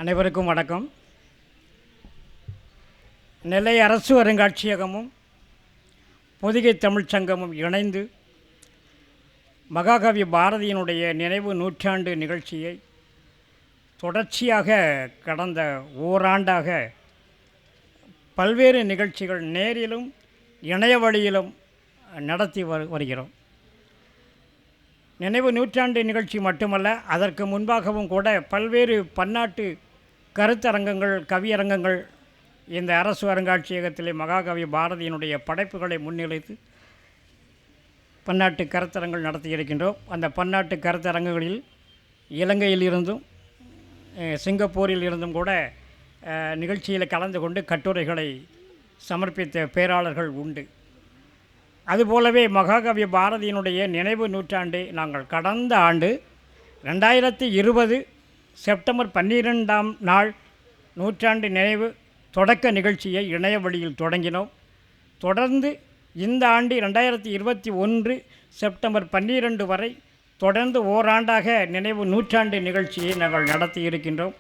அனைவருக்கும் வணக்கம். நெல்லை அரசு அருங்காட்சியகமும் பொதிகை தமிழ்ச் சங்கமும் இணைந்து மகாகவி பாரதியினுடைய நினைவு நூற்றாண்டு நிகழ்ச்சியை தொடர்ச்சியாக கடந்த ஓராண்டாக பல்வேறு நிகழ்ச்சிகள் நேரிலும் இணைய வழியிலும் நடத்தி வருகிறோம். நினைவு நூற்றாண்டு நிகழ்ச்சி மட்டுமல்ல, அதற்கு முன்பாகவும் கூட பல்வேறு பன்னாட்டு கருத்தரங்கங்கள், கவியரங்கங்கள் இந்த அரசு அருங்காட்சியகத்திலே மகாகவி பாரதியினுடைய படைப்புகளை முன்னிலைத்து பன்னாட்டு கருத்தரங்கள் நடத்தியிருக்கின்றோம். அந்த பன்னாட்டு கருத்தரங்குகளில் இலங்கையிலிருந்தும் சிங்கப்பூரில் இருந்தும் கூட நிகழ்ச்சியில் கலந்து கொண்டு கட்டுரைகளை சமர்ப்பித்த பேராளர்கள் உண்டு. அதுபோலவே மகாகவி பாரதியினுடைய நினைவு நூற்றாண்டை நாங்கள் கடந்த ஆண்டு 2020 செப்டம்பர் 12ஆம் நாள் நூற்றாண்டு நினைவு தொடக்க நிகழ்ச்சியை இணைய வழியில் தொடங்கினோம். தொடர்ந்து இந்த ஆண்டு 2021 செப்டம்பர் 12 வரை தொடர்ந்து ஓராண்டாக நினைவு நூற்றாண்டு நிகழ்ச்சியை நாங்கள் நடத்தி இருக்கின்றோம்.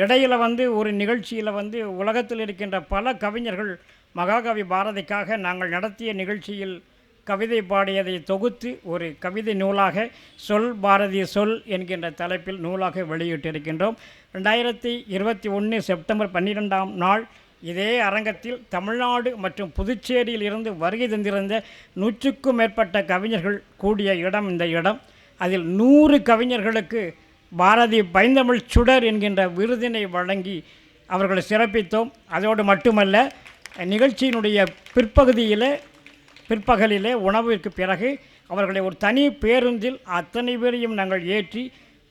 இடையில் ஒரு நிகழ்ச்சியில் உலகத்தில் இருக்கின்ற பல கவிஞர்கள் மகாகவி பாரதிக்காக நாங்கள் நடத்திய நிகழ்ச்சியில் கவிதை பாடியதை தொகுத்து ஒரு கவிதை நூலாக சொல் பாரதி சொல் என்கின்ற தலைப்பில் நூலாக வெளியிட்டிருக்கின்றோம். 2021 செப்டம்பர் 12ஆம் நாள் இதே அரங்கத்தில் தமிழ்நாடு மற்றும் புதுச்சேரியில் இருந்து வருகை தந்திருந்த 100க்கும் மேற்பட்ட கவிஞர்கள் கூடிய இடம் இந்த இடம். அதில் 100 கவிஞர்களுக்கு பாரதி பைந்தமிழ் சுடர் என்கின்ற விருதினை வழங்கி அவர்களை சிறப்பித்தோம். அதோடு மட்டுமல்ல, நிகழ்ச்சியினுடைய பிற்பகலிலே உணவிற்கு பிறகு அவர்களை ஒரு தனி பேருந்தில் அத்தனை பேரையும் நாங்கள் ஏற்றி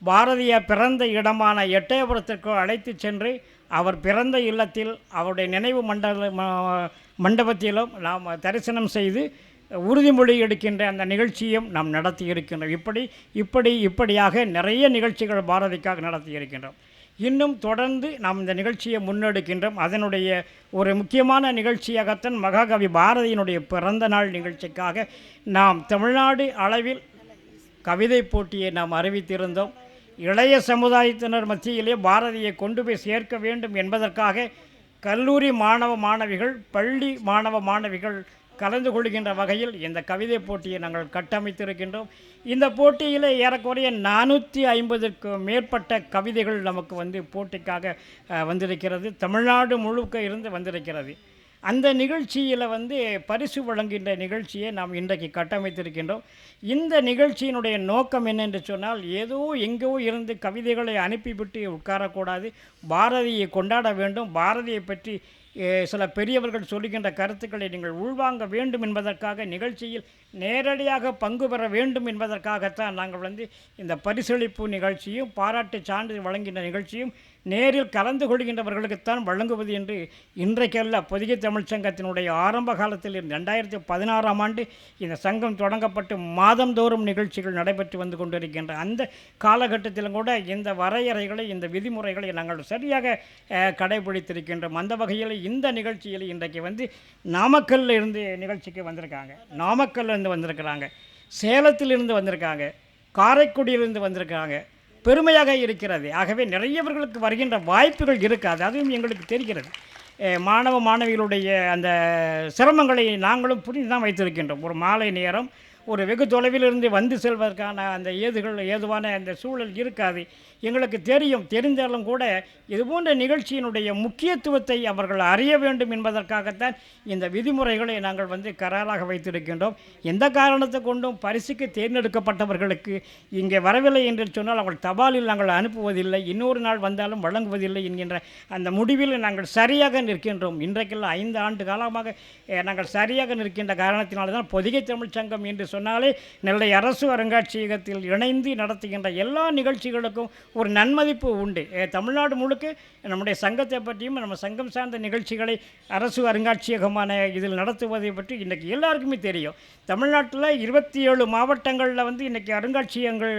பாரதியார் பிறந்த இடமான எட்டயபுரத்திற்கு அழைத்து சென்று அவர் பிறந்த இல்லத்தில் அவருடைய நினைவு மண்டபத்திலும் நாம் தரிசனம் செய்து உறுதிமொழி எடுக்கின்ற அந்த நிகழ்ச்சியும் நாம் நடத்தி இருக்கின்றோம். இப்படியாக நிறைய நிகழ்ச்சிகள் பாரதிக்காக நடத்தி இருக்கின்றோம். இன்னும் தொடர்ந்து நாம் இந்த நிகழ்ச்சியை முன்னெடுக்கின்றோம். அதனுடைய ஒரு முக்கியமான நிகழ்ச்சியாகத்தான் மகாகவி பாரதியினுடைய பிறந்த நாள் நிகழ்ச்சிக்காக நாம் தமிழ்நாடு அளவில் கவிதை போட்டியை நாம் அறிவித்திருந்தோம். இளைய சமுதாயத்தினர் மத்தியிலே பாரதியை கொண்டு போய் சேர்க்க வேண்டும் என்பதற்காக கல்லூரி மாணவ மாணவிகள், பள்ளி மாணவ மாணவிகள் கலந்து கொள்கின்ற வகையில் இந்த கவிதை போட்டியை நாங்கள் கட்டமைத்திருக்கின்றோம். இந்த போட்டியில் ஏறக்குறைய 450க்கு மேற்பட்ட கவிதைகள் நமக்கு போட்டிக்காக வந்திருக்கிறது. தமிழ்நாடு முழுக்க இருந்து வந்திருக்கிறது. அந்த நிகழ்ச்சியில் பரிசு வழங்குகின்ற நிகழ்ச்சியை நாம் இன்றைக்கு கட்டமைத்திருக்கின்றோம். இந்த நிகழ்ச்சியினுடைய நோக்கம் என்னென்று சொன்னால், ஏதோ எங்கோ இருந்து கவிதைகளை அனுப்பிவிட்டு உட்காரக்கூடாது, பாரதியை கொண்டாட வேண்டும், பாரதியை பற்றி சில பெரியவர்கள் சொல்லுகின்ற கருத்துக்களை நீங்கள் உள்வாங்க வேண்டும் என்பதற்காக நிகழ்ச்சியில் நேரடியாக பங்கு பெற வேண்டும் என்பதற்காகத்தான் நாங்கள் இந்த பரிசளிப்பு நிகழ்ச்சியும் பாராட்டு சான்றிதழ் வழங்குகின்ற நிகழ்ச்சியும் நேரில் கலந்து கொள்கின்றவர்களுக்குத்தான் வழங்குவது என்று இன்றைக்கல்ல, பொதிகை தமிழ்ச் சங்கத்தினுடைய ஆரம்ப காலத்தில் 2016ஆம் ஆண்டு இந்த சங்கம் தொடங்கப்பட்டு மாதந்தோறும் நிகழ்ச்சிகள் நடைபெற்று வந்து கொண்டிருக்கின்ற அந்த காலகட்டத்திலும் கூட இந்த வரையறைகளை, இந்த விதிமுறைகளை நாங்கள் சரியாக கடைபிடித்திருக்கின்றோம். அந்த வகையில் இந்த நிகழ்ச்சியில் இன்றைக்கு நாமக்கல்லில் இருந்து நிகழ்ச்சிக்கு வந்திருக்காங்க, நாமக்கல்லிருந்து வந்திருக்கிறாங்க, சேலத்திலிருந்து வந்திருக்காங்க, காரைக்குடியிலிருந்து வந்திருக்காங்க. பெருமையாக இருக்கிறது. ஆகவே நிறையவர்களுக்கு வருகின்ற வாய்ப்புகள் இருக்காது, அதுவும் எங்களுக்கு தெரிகிறது. மாணவ மாணவிகளுடைய அந்த சிரமங்களை நாங்களும் புரிந்து தான் வைத்திருக்கின்றோம். ஒரு மாலை நேரம் ஒரு வெகு தொலைவிலிருந்து செல்வதற்கான அந்த ஏதுவான அந்த சூழல் இருக்காது. எங்களுக்கு தெரிந்தாலும் கூட இதுபோன்ற நிகழ்ச்சியினுடைய முக்கியத்துவத்தை அவர்கள் அறிய வேண்டும் என்பதற்காகத்தான் இந்த விதிமுறைகளை நாங்கள் கராராக வைத்திருக்கின்றோம். எந்த காரணத்தை கொண்டும் பரிசுக்கு தேர்ந்தெடுக்கப்பட்டவர்களுக்கு இங்கே வரவில்லை என்று சொன்னால் அவர்கள் தபாலில் நாங்கள் அனுப்புவதில்லை, இன்னொரு நாள் வந்தாலும் வழங்குவதில்லை என்கின்ற அந்த முடிவில் நாங்கள் சரியாக நிற்கின்றோம். இன்றைக்கெல்லாம் 5 ஆண்டு காலமாக நாங்கள் சரியாக நிற்கின்ற காரணத்தினால்தான் பொதிகை தமிழ்ச் சங்கம் என்று சொன்னாலே நெல்லை அரசு அருங்காட்சியகத்தில் இணைந்து நடத்துகின்ற எல்லா நிகழ்ச்சிகளுக்கும் ஒரு நன்மதிப்பு உண்டு. தமிழ்நாடு முழுக்க நம்முடைய சங்கத்தை பற்றியும் நம்ம சங்கம் சார்ந்த நிகழ்ச்சிகளை அரசு அருங்காட்சியகமான இதில் நடத்துவதை பற்றி இன்றைக்கி எல்லாருக்குமே தெரியும். தமிழ்நாட்டில் 27 மாவட்டங்களில் இன்றைக்கி அருங்காட்சியகங்கள்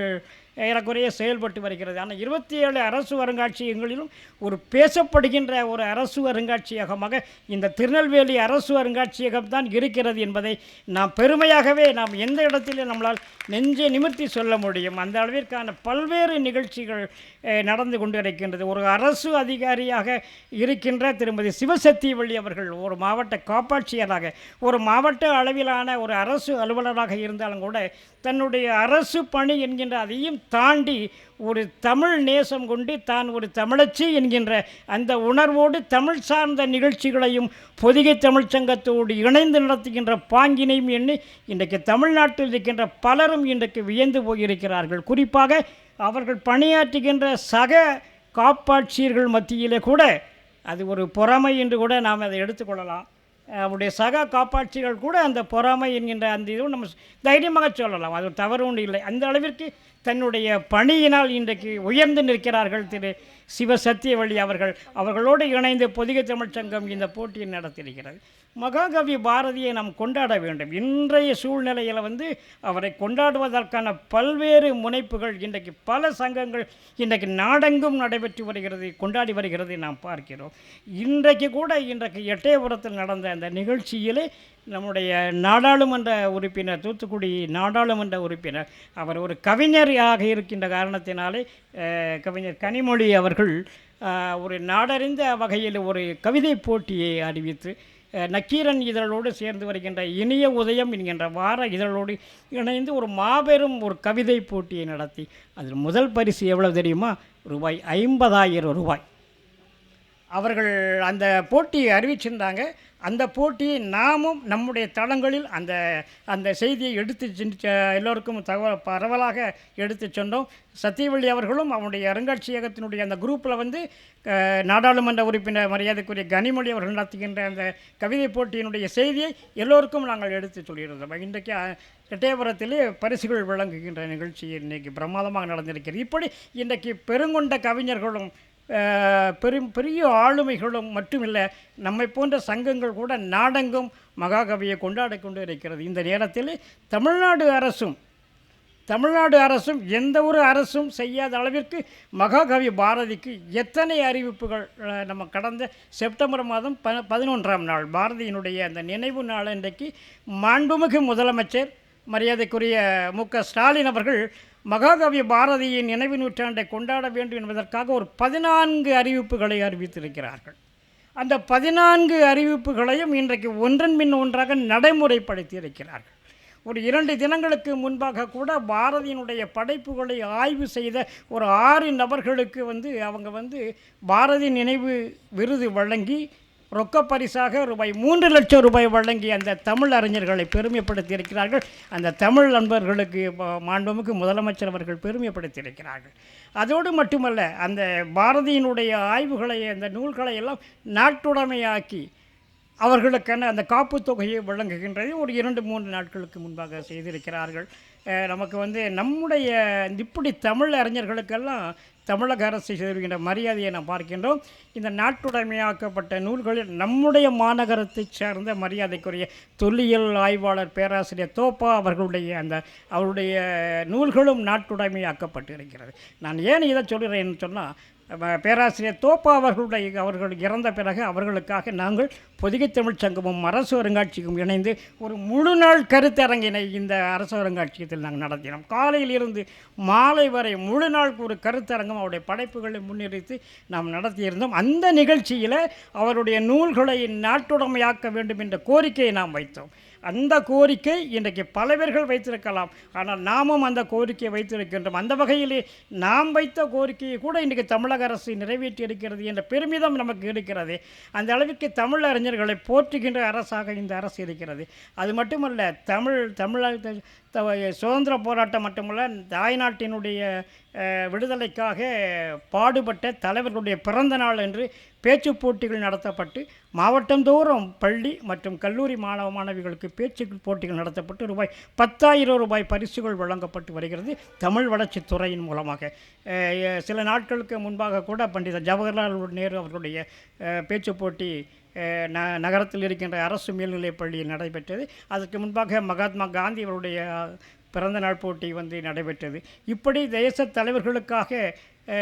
ஏறக்குறைய செயல்பட்டு வருகிறது. ஆனால் 27 அரசு அருங்காட்சியகங்களிலும் ஒரு பேசப்படுகின்ற ஒரு அரசு அருங்காட்சியகமாக இந்த திருநெல்வேலி அரசு அருங்காட்சியகம் தான் இருக்கிறது என்பதை நாம் பெருமையாகவே நாம் எந்த இடத்திலும் நம்மளால் நெஞ்சை நிமிர்த்தி சொல்ல முடியும். அந்த அளவிற்கான பல்வேறு நிகழ்ச்சிகள் நடந்து கொண்டு இருக்கின்றது. ஒரு அரசு அதிகாரியாக இருக்கின்ற திருமதி சிவசக்திவள்ளி அவர்கள் ஒரு மாவட்ட காப்பாட்சியராக, ஒரு மாவட்ட அளவிலான ஒரு அரசு அலுவலராக இருந்தாலும் கூட தன்னுடைய அரசு பணி என்கின்ற அதையும் தாண்டி ஒரு தமிழ் நேசம் கொண்டு தான் ஒரு தமிழச்சி என்கின்ற அந்த உணர்வோடு தமிழ் சார்ந்த நிகழ்ச்சிகளையும் பொதிகை தமிழ்ச்சங்கத்தோடு இணைந்து நடத்துகின்ற பாங்கினையும் எண்ணி இன்றைக்கு தமிழ்நாட்டில் இருக்கின்ற பலரும் இன்றைக்கு வியந்து போயிருக்கிறார்கள். குறிப்பாக அவர்கள் பணியாற்றுகின்ற சக காப்பாட்சியர்கள் மத்தியிலே கூட அது ஒரு பொறாமை என்று கூட நாம் அதை எடுத்துக்கொள்ளலாம். அவருடைய சக காப்பாட்சிகள் கூட அந்த பொறாமை என்கின்ற அந்த இதுவும் நம்ம தைரியமாக சொல்லலாம். அது தவறு ஒன்று இல்லை. அந்த அளவிற்கு தன்னுடைய பணியினால் இன்றைக்கு உயர்ந்து நிற்கிறார்கள் திரு சிவசக்திவள்ளி அவர்கள். அவர்களோடு இணைந்து பொதிகை தமிழ்ச்சங்கம் இந்த போட்டியை நடத்தியிருக்கிறது. மகாகவி பாரதியை நாம் கொண்டாட வேண்டும். இன்றைய சூழ்நிலையில் அவரை கொண்டாடுவதற்கான பல்வேறு முனைப்புகள் இன்றைக்கு பல சங்கங்கள் இன்றைக்கு நாடெங்கும் நடைபெற்று வருகிறது, கொண்டாடி வருகிறது நாம் பார்க்கிறோம். இன்றைக்கு எட்டயபுரத்தில் நடந்த அந்த நிகழ்ச்சியிலே நம்முடைய நாடாளுமன்ற உறுப்பினர், தூத்துக்குடி நாடாளுமன்ற உறுப்பினர், அவர் ஒரு கவிஞராக இருக்கின்ற காரணத்தினாலே கவிஞர் கனிமொழி அவர்கள் ஒரு நாடறிந்த வகையில் ஒரு கவிதை போட்டியை அறிவித்து நக்கீரன் இதழோடு சேர்ந்து வருகின்ற இனிய உதயம் என்கின்ற வார இதழோடு இணைந்து ஒரு மாபெரும் ஒரு கவிதை போட்டியை நடத்தி அதில் முதல் பரிசு எவ்வளோ தெரியுமா? ரூபாய் 50,000. அவர்கள் அந்த போட்டியை அறிவிச்சிருந்தாங்க. அந்த போட்டியை நாமும் நம்முடைய தளங்களில் அந்த அந்த செய்தியை எடுத்து எல்லோருக்கும் பரவலாக எடுத்து சொன்னோம். சத்தியவள்ளி அவர்களும் அவனுடைய அருங்காட்சியகத்தினுடைய அந்த குரூப்பில் நாடாளுமன்ற உறுப்பினர் மரியாதைக்குரிய கனிமொழி அவர்கள் நடத்துகின்ற அந்த கவிதை போட்டியினுடைய செய்தியை எல்லோருக்கும் நாங்கள் எடுத்து சொல்லியிருந்தோம். இன்றைக்கு எட்டயபுரத்திலே பரிசுகள் வழங்குகின்ற நிகழ்ச்சி இன்றைக்கி பிரமாதமாக நடந்திருக்கிறது. இப்படி இன்றைக்கு பெருங்கொண்ட கவிஞர்களும் பெரிய ஆளுமைகளும் மட்டுமில்லை, நம்மை போன்ற சங்கங்கள் கூட நாடெங்கும் மகாகவியை கொண்டாடி கொண்டு இருக்கிறது. இந்த நேரத்தில் தமிழ்நாடு அரசும் எந்த ஒரு அரசும் செய்யாத அளவிற்கு மகாகவி பாரதிக்கு எத்தனை அறிவிப்புகள் நம்ம கடந்த செப்டம்பர் மாதம் 11ஆம் நாள் பாரதியினுடைய அந்த நினைவு நாள் இன்றைக்கு மாண்புமிகு முதலமைச்சர் மரியாதைக்குரிய மு.க. ஸ்டாலின் அவர்கள் மகாகவி பாரதியின் நினைவு நூற்றாண்டை கொண்டாட வேண்டும் என்பதற்காக ஒரு 14 அறிவிப்புகளை அறிவித்திருக்கிறார்கள். அந்த 14 அறிவிப்புகளையும் இன்றைக்கு ஒன்றன் பின் ஒன்றாக நடைமுறைப்படுத்தி இருக்கிறார்கள். ஒரு 2 தினங்களுக்கு முன்பாக கூட பாரதியினுடைய படைப்புகளை ஆய்வு செய்த ஒரு 6 நபர்களுக்கு அவங்க பாரதி நினைவு விருது வழங்கி ரொக்க பரிசாக ரூபாய் 3 லட்சம் வழங்கி அந்த தமிழ் அறிஞர்களை பெருமைப்படுத்தியிருக்கிறார்கள். அந்த தமிழ் நண்பர்களுக்கு மாண்புமிகு முதலமைச்சர் அவர்கள் பெருமைப்படுத்தியிருக்கிறார்கள். அதோடு மட்டுமல்ல, அந்த பாரதியினுடைய ஆய்வுகளை, அந்த நூல்களை எல்லாம் நாட்டுடைமையாக்கி அவர்களுக்கான அந்த காப்பு தொகையை வழங்குகின்றது ஒரு 2-3 நாட்களுக்கு முன்பாக செய்திருக்கிறார்கள். நமக்கு நம்முடைய இப்படி தமிழ் அறிஞர்களுக்கெல்லாம் தமிழக அரசு செய்கின்ற மரியாதையை நாம் பார்க்கின்றோம். இந்த நாட்டுடைமையாக்கப்பட்ட நூல்களில் நம்முடைய மாநகரத்தைச் சேர்ந்த மரியாதைக்குரிய தொல்லியல் ஆய்வாளர் பேராசிரியர் தோப்பா அவருடைய நூல்களும் நாட்டுடைமையாக்கப்பட்டு இருக்கிறது. நான் ஏன் இதை சொல்கிறேன்னு சொன்னால், பேராசிரியர் தோப்பா அவர்கள் இறந்த பிறகு அவர்களுக்காக நாங்கள் பொதிகை தமிழ்ச்சங்கமும் அரசு அருங்காட்சியகம் இணைந்து ஒரு முழு நாள் கருத்தரங்கினை இந்த அரசு அருங்காட்சியகத்தில் நாங்கள் நடத்தினோம். காலையில் இருந்து மாலை வரை முழு நாள் ஒரு கருத்தரங்கம் அவருடைய படைப்புகளை முன்னிறுத்தி நாம் நடத்தியிருந்தோம். அந்த நிகழ்ச்சியில் அவருடைய நூல்களை நாட்டுடைமையாக்க வேண்டும் என்ற கோரிக்கையை நாம் வைத்தோம். அந்த கோரிக்கை இன்றைக்கு பல பேர்கள் வைத்திருக்கலாம், ஆனால் நாமும் அந்த கோரிக்கையை வைத்திருக்கின்றோம். அந்த வகையிலே நாம் வைத்த கோரிக்கையை கூட இன்றைக்கு தமிழக அரசு நிறைவேற்றி இருக்கிறது என்ற பெருமிதம் நமக்கு இருக்கிறது. அந்த அளவிற்கு தமிழ் அறிஞர்களை போற்றுகின்ற அரசாக இந்த அரசு இருக்கிறது. அது மட்டுமல்ல, தமிழக சுதந்திர போராட்டம் மட்டுமல்ல, தாய்நாட்டினுடைய விடுதலைக்காக பாடுபட்ட தலைவர்களுடைய பிறந்த நாள் என்று பேச்சு போட்டிகள் நடத்தப்பட்டு மாவட்டந்தோறும் பள்ளி மற்றும் கல்லூரி மாணவிகளுக்கு பேச்சு போட்டிகள் நடத்தப்பட்டு ரூபாய் 10,000 பரிசுகள் வழங்கப்பட்டு வருகிறது தமிழ் வளர்ச்சித்துறையின் மூலமாக. சில நாட்களுக்கு முன்பாக கூட பண்டித ஜவஹர்லால் நேரு அவர்களுடைய பேச்சு போட்டி நகரத்தில் இருக்கின்ற அரசு மேல்நிலைப் பள்ளியில் நடைபெற்றது. அதற்கு முன்பாக மகாத்மா காந்தி அவருடைய பிறந்தநாள் போட்டி வந்து நடைபெற்றது. இப்படி தேச தலைவர்களுக்காக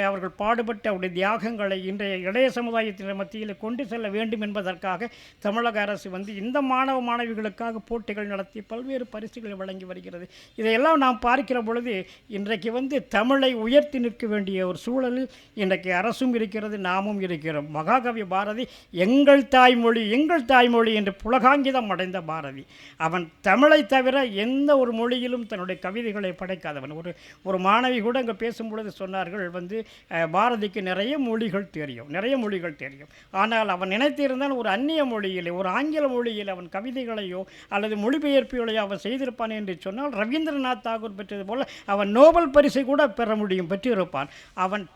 அவர்கள் பாடுபட்ட அவருடைய தியாகங்களை இன்றைய இளைய சமுதாயத்தினர் மத்தியில் கொண்டு செல்ல வேண்டும் என்பதற்காக தமிழக அரசு வந்து இந்த மாணவ மாணவிகளுக்காக போட்டிகள் நடத்தி பல்வேறு பரிசுகளை வழங்கி வருகிறது. இதையெல்லாம் நாம் பார்க்கிற பொழுது இன்றைக்கு வந்து தமிழை உயர்த்தி நிற்க வேண்டிய ஒரு சூழலில் இன்றைக்கு அரசும் இருக்கிறது, நாமும் இருக்கிறோம். மகாகவி பாரதி எங்கள் தாய்மொழி என்று புலகாங்கிதம் அடைந்த பாரதி. அவன் தமிழை தவிர எந்த ஒரு மொழியிலும் தன்னுடைய கவிதைகளை படைக்காதவன். ஒரு மாணவி கூட அங்கே பேசும்பொழுது சொன்னார்கள் வந்து பாரதிக்கு நிறைய மொழிகள் தெரியும். ஆனால் அவன் நினைத்திருந்தால் ஒரு அந்நிய மொழியிலே, ஒரு ஆங்கில மொழியில் அவன் கவிதைகளையோ அல்லது மொழிபெயர்ப்புகளையோ அவன் செய்திருப்பான் என்று சொன்னால் ரவீந்திரநாத் தாகூர் பெற்றது போல அவன் நோபல் பரிசை கூட பெற்றிருப்பான். அவன்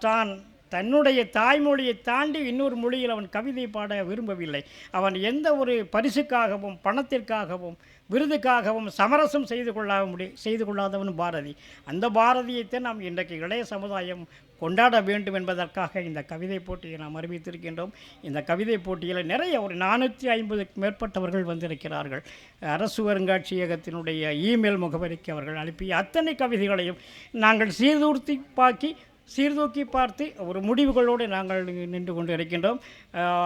தன்னுடைய தாய்மொழியை தாண்டி இன்னொரு மொழியில் அவன் கவிதை பாட விரும்பவில்லை. அவன் எந்த ஒரு பரிசுக்காகவும் பணத்திற்காகவும் விருதுக்காகவும் சமரசம் செய்து கொள்ளாதவன் பாரதி. அந்த பாரதியைத்தான் நாம் இன்றைக்கு இளைய சமுதாயம் கொண்டாட வேண்டும் என்பதற்காக இந்த கவிதை போட்டியை நாம் அறிவித்திருக்கின்றோம். இந்த கவிதை போட்டியில் நிறைய ஒரு 450க்கு மேற்பட்டவர்கள் வந்திருக்கிறார்கள். அரசு அருங்காட்சியகத்தினுடைய இமெயில் முகவரிக்கு அவர்கள் அனுப்பிய அத்தனை கவிதைகளையும் நாங்கள் சீர்தூக்கி பார்த்து ஒரு முடிவுகளோடு நாங்கள் நின்று கொண்டு இருக்கின்றோம்.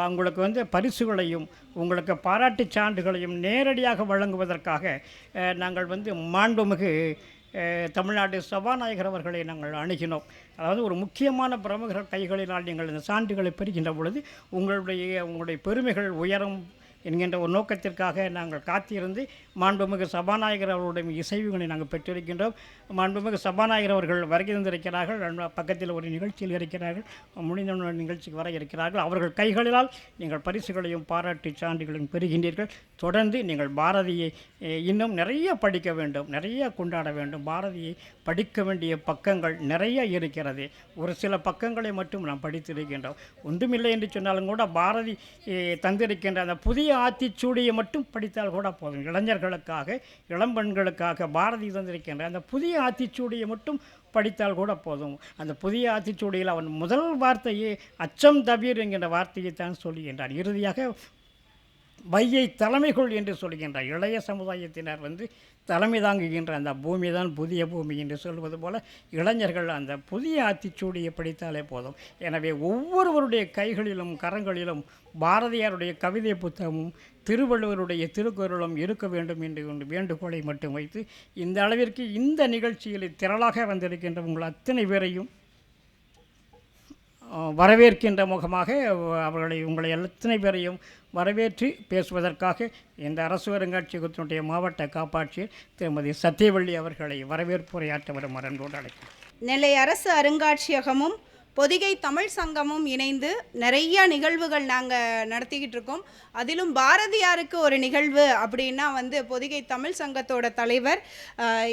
உங்களுக்கு வந்து பரிசுகளையும் உங்களுக்கு பாராட்டுச் சான்றுகளையும் நேரடியாக வழங்குவதற்காக நாங்கள் வந்து மாண்புமிகு தமிழ்நாடு சபாநாயகர் அவர்களை நாங்கள் அணுகினோம். அதாவது ஒரு முக்கியமான பிரமுகர் கைகளினால் நீங்கள் இந்த சான்றுகளை பெறுகின்ற பொழுது உங்களுடைய பெருமைகள் உயரும் என்கின்ற ஒரு நோக்கத்திற்காக நாங்கள் காத்திருந்து மாண்புமிகு சபாநாயகர் அவருடைய இசைவுகளை நாங்கள் பெற்றிருக்கின்றோம். மாண்புமிகு சபாநாயகர் அவர்கள் வருகை தந்திருக்கிறார்கள். பக்கத்தில் ஒரு நிகழ்ச்சியில் இருக்கிறார்கள், முடிந்த நிகழ்ச்சிக்கு வர இருக்கிறார்கள். அவர்கள் கைகளினால் நீங்கள் பரிசுகளையும் பாராட்டு சான்றுகளையும் பெறுகின்றீர்கள். தொடர்ந்து நீங்கள் பாரதியை இன்னும் நிறைய படிக்க வேண்டும், நிறைய கொண்டாட வேண்டும். பாரதியை படிக்க வேண்டிய பக்கங்கள் நிறைய இருக்கிறது. ஒரு சில பக்கங்களை மட்டும் நாம் படித்திருக்கின்றோம். ஒன்றுமில்லை என்று சொன்னாலும் கூட பாரதி தந்திருக்கின்ற அந்த புதிய ஆத்திச்சூடியை மட்டும் படித்தால் கூட போதும். இளைஞர்களுக்காக, இளம்பெண்களுக்காக பாரதி தந்திருக்கின்ற அந்த புதிய ஆத்திச்சூடியை மட்டும் படித்தால் கூட போதும். அந்த புதிய ஆத்திச்சூடியில் அவன் முதல் வார்த்தையே அச்சம் தவிர் என்கின்ற வார்த்தையைத்தான் சொல்லுகின்றான். இறுதியாக வையை தலைமைக்குள் என்று சொல்கின்றார். இளைய சமுதாயத்தினர் வந்து தலைமை தாங்குகின்ற அந்த பூமி தான் புதிய பூமி என்று சொல்வது போல இளைஞர்கள் அந்த புதிய ஆத்திச்சூடியை படித்தாலே போதும். எனவே ஒவ்வொருவருடைய கைகளிலும் கரங்களிலும் பாரதியாருடைய கவிதை புத்தகமும் திருவள்ளுவருடைய திருக்குறளும் இருக்க வேண்டும் என்று வேண்டுகோளை மட்டும் வைத்து இந்த அளவிற்கு இந்த நிகழ்ச்சியில் திரளாக வந்திருக்கின்ற உங்கள் அத்தனை பேரையும் வரவேற்கின்ற முகமாக உங்களை எத்தனை பேரையும் வரவேற்று பேசுவதற்காக இந்த அரசு அருங்காட்சியகத்தினுடைய மாவட்ட காப்பாட்சியர் திருமதி சத்தியவள்ளி அவர்களை வரவேற்புரையாற்ற வரும் அன்போடு அழைக்கிறேன். நெல்லை அரசு அருங்காட்சியகமும் பொதிகை தமிழ் சங்கமும் இணைந்து நிறைய நிகழ்வுகள் நாங்கள் நடத்திக்கிட்டு இருக்கோம். அதிலும் பாரதியாருக்கு ஒரு நிகழ்வு அப்படின்னா வந்து பொதிகை தமிழ் சங்கத்தோட தலைவர்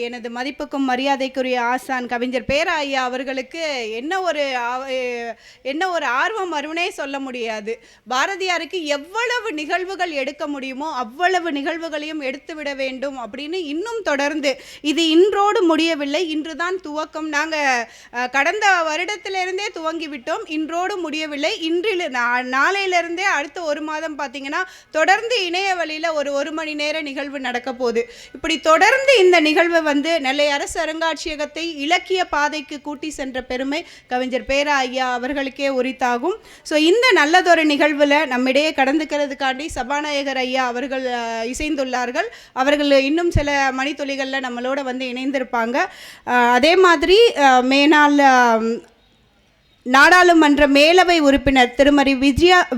எனது மதிப்புக்கும் மரியாதைக்குரிய ஆசான் கவிஞர் பேரா ஐயா அவர்களுக்கு என்ன ஒரு ஆர்வம் வரும்னே சொல்ல முடியாது. பாரதியாருக்கு எவ்வளவு நிகழ்வுகள் எடுக்க முடியுமோ அவ்வளவு நிகழ்வுகளையும் எடுத்துவிட வேண்டும் அப்படின்னு இன்னும் தொடர்ந்து இது இன்றோடு முடியவில்லை, இன்றுதான் துவக்கம். நாங்கள் கடந்த வருடத்திலிருந்தே துவங்கிவிட்டோம், இன்றோடு முடியவில்லை. நாளையிலிருந்தே அடுத்த ஒரு மாதம் பார்த்தீங்கன்னா தொடர்ந்து இணைய வழியில் ஒரு மணி நேர நிகழ்வு நடக்க போகுது. இப்படி தொடர்ந்து இந்த நிகழ்வு வந்து நெல்லை அரசு அருங்காட்சியகத்தை இலக்கிய பாதைக்கு கூட்டி சென்ற பெருமை கவிஞர் பேரா ஐயா அவர்களுக்கே உரித்தாகும். ஸோ இந்த நல்லதொரு நிகழ்வில் நம்மிடையே கடந்துக்கிறதுக்காண்டி சபாநாயகர் ஐயா அவர்கள் இசைந்துள்ளார்கள். அவர்கள் இன்னும் சில மணித்துளிகளில் நம்மளோட வந்து இணைந்திருப்பாங்க. அதே மாதிரி மேனாள் நாடாளுமன்ற மேலவை உறுப்பினர் திருமதி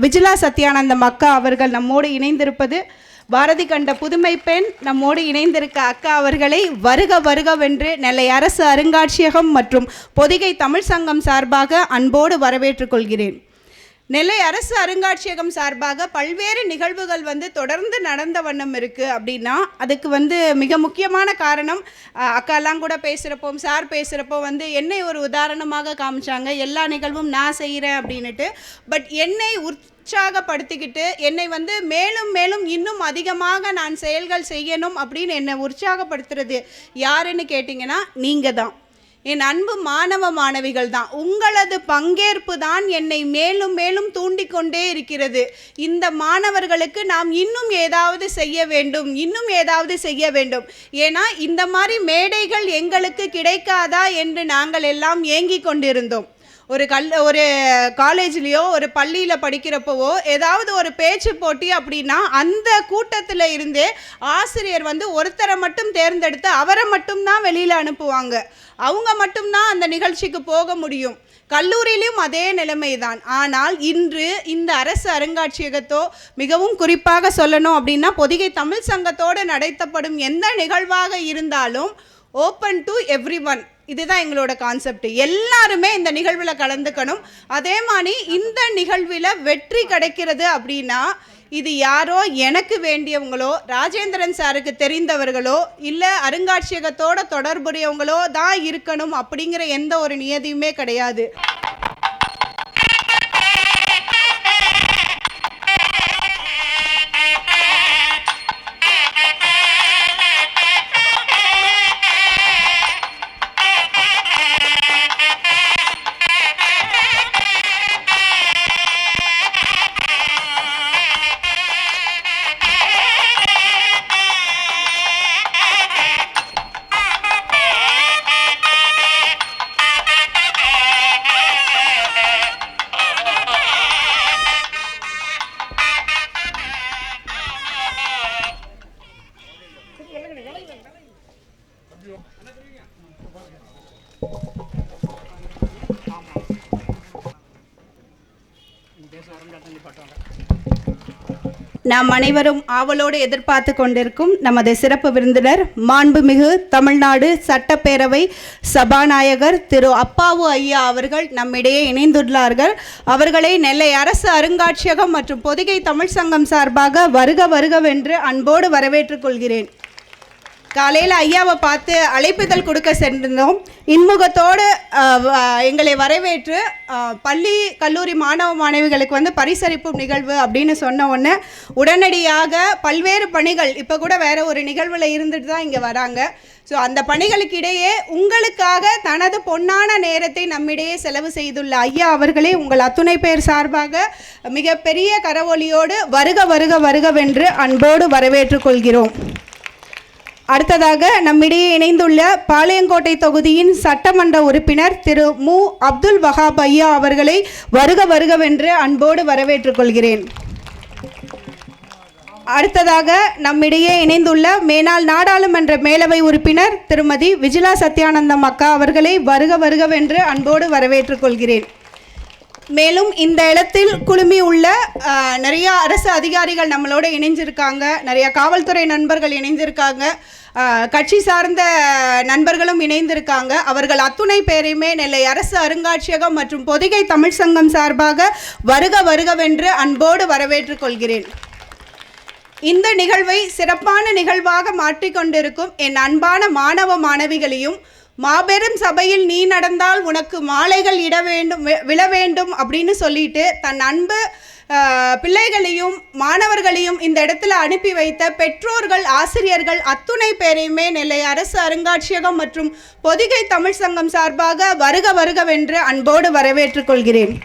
விஜிலா சத்யானந்தம் அக்கா அவர்கள் நம்மோடு இணைந்திருப்பது, பாரதி கண்ட புதுமை பெண் நம்மோடு இணைந்திருக்க அக்கா அவர்களை வருகவென்று நெல்லை அரசு அருங்காட்சியகம் மற்றும் பொதிகை தமிழ் சங்கம் சார்பாக அன்போடு வரவேற்றுக் கொள்கிறேன். நெல்லை அரசு அருங்காட்சியகம் சார்பாக பல்வேறு நிகழ்வுகள் வந்து தொடர்ந்து நடந்த வண்ணம் இருக்குது. அப்படின்னா அதுக்கு வந்து மிக முக்கியமான காரணம், அக்காலாம் கூட பேசுகிறப்போ சார் பேசுகிறப்போ வந்து என்னை ஒரு உதாரணமாக காமிச்சாங்க. எல்லா நிகழ்வும் நான் செய்கிறேன் அப்படின்ட்டு. பட் என்னை உற்சாகப்படுத்திக்கிட்டு என்னை வந்து மேலும் மேலும் இன்னும் அதிகமாக நான் செயல்கள் செய்யணும் அப்படின்னு என்னை உற்சாகப்படுத்துறது யாருன்னு கேட்டிங்கன்னா நீங்கள் தான். என் அன்பு மாணவ மாணவிகள் தான். உங்களது பங்கேற்பு தான் என்னை மேலும் மேலும் தூண்டிக்கொண்டே இருக்கிறது. இந்த மாணவர்களுக்கு நாம் இன்னும் ஏதாவது செய்ய வேண்டும், இன்னும் ஏதாவது செய்ய வேண்டும். ஏன்னா இந்த மாதிரி மேடைகள் எங்களுக்கு கிடைக்காதா என்று நாங்கள் எல்லாம் ஏங்கிக் கொண்டிருந்தோம். ஒரு காலேஜ்லேயோ ஒரு பள்ளியில் படிக்கிறப்போவோ ஏதாவது ஒரு பேச்சு போட்டி அப்படின்னா அந்த கூட்டத்தில் இருந்தே ஆசிரியர் ஒருத்தரை மட்டும் தேர்ந்தெடுத்து அவரை மட்டும்தான் வெளியில் அனுப்புவாங்க. அவங்க மட்டும்தான் அந்த நிகழ்ச்சிக்கு போக முடியும். கல்லூரியிலும் அதே நிலைமைதான். ஆனால் இன்று இந்த அரசு அருங்காட்சியகத்தோ, மிகவும் குறிப்பாக சொல்லணும் அப்படின்னா பொதிகை தமிழ் சங்கத்தோடு நடத்தப்படும் எந்த நிகழ்வாக இருந்தாலும் ஓப்பன் டு எவ்ரி ஒன். இதுதான் எங்களோட கான்செப்ட். எல்லாருமே இந்த நிகழ்வில் கலந்துக்கணும். அதே மாதிரி இந்த நிகழ்வில் வெற்றி கிடைக்கிறது அப்படின்னா இது யாரோ எனக்கு வேண்டியவங்களோ, ராஜேந்திரன் சாருக்கு தெரிந்தவர்களோ, இல்லை அருங்காட்சியகத்தோட தொடர்புடையவங்களோ தான் இருக்கணும் அப்படிங்கிற எந்த ஒரு நியதியுமே கிடையாது. நாம் அனைவரும் ஆவலோடு எதிர்பார்த்து கொண்டிருக்கும் நமது சிறப்பு விருந்தினர் மாண்புமிகு தமிழ்நாடு சட்டப்பேரவை சபாநாயகர் திரு அப்பாவு ஐயா அவர்கள் நம்மிடையே இணைந்துள்ளார்கள். அவர்களை நெல்லை அரசு அருங்காட்சியகம் மற்றும் பொதிகை தமிழ் சங்கம் சார்பாக வருக வருகவென்று அன்போடு வரவேற்றுக் கொள்கிறேன். காலையில் ஐயாவை பார்த்து அழைப்புதல் கொடுக்க சென்றிருந்தோம். இன்முகத்தோடு எங்களை வரவேற்று பள்ளி கல்லூரி மாணவ மாணவிகளுக்கு பரிசளிப்பும் நிகழ்வு அப்படின்னு சொன்ன உடனே உடனடியாக பல்வேறு பணிகள், இப்போ கூட வேறு ஒரு நிகழ்வில் இருந்துட்டு தான் இங்கே வராங்க. ஸோ அந்த பணிகளுக்கு இடையே உங்களுக்காக தனது பொன்னான நேரத்தை நம்மிடையே செலவு செய்துள்ள ஐயா அவர்களே உங்கள் அத்துணை பேர் சார்பாக மிகப்பெரிய கரவொலியோடு வருக வருக வருகவென்று அன்போடு வரவேற்றுக் கொள்கிறோம். அடுத்ததாக நம்மிடையே இணைந்துள்ள பாளையங்கோட்டை தொகுதியின் சட்டமன்ற உறுப்பினர் திரு மு அப்துல் வஹாப் ஐயா அவர்களை வருக வருகவென்று அன்போடு வரவேற்றுக் கொள்கிறேன். அடுத்ததாக நம்மிடையே இணைந்துள்ள மேனாள் நாடாளுமன்ற மேலவை உறுப்பினர் திருமதி விஜிலா சத்யானந்தம் அக்கா அவர்களை வருக வருகவென்று அன்போடு வரவேற்றுக் கொள்கிறேன். மேலும் இந்த இடத்தில் குழுமி உள்ள நிறையா அரசு அதிகாரிகள் நம்மளோட இணைஞ்சிருக்காங்க, நிறையா காவல்துறை நண்பர்கள் இணைந்திருக்காங்க, கட்சி சார்ந்த நண்பர்களும் இணைந்திருக்காங்க. அவர்கள் அத்துணை பேரையுமே நெல்லை அரசு அருங்காட்சியகம் மற்றும் பொதிகை தமிழ் சங்கம் சார்பாக வருக வருகவென்று அன்போடு வரவேற்றுக் கொள்கிறேன். இந்த நிகழ்வை சிறப்பான நிகழ்வாக மாற்றிக்கொண்டிருக்கும் என் அன்பான மாணவ மாணவிகளையும், மாபெரும் சபையில் நீ நடந்தால் உனக்கு மாலைகள் விழ வேண்டும் அப்படின்னு சொல்லிட்டு தன் அன்பு பிள்ளைகளையும் மாணவர்களையும் இந்த இடத்துல அனுப்பி வைத்த பெற்றோர்கள், ஆசிரியர்கள் அத்துணை பேரையுமே நெல்லை அரசு அருங்காட்சியகம் மற்றும் பொதிகை தமிழ் சங்கம் சார்பாக வருக வருகவென்று அன்போடு வரவேற்றுக் கொள்கிறேன்.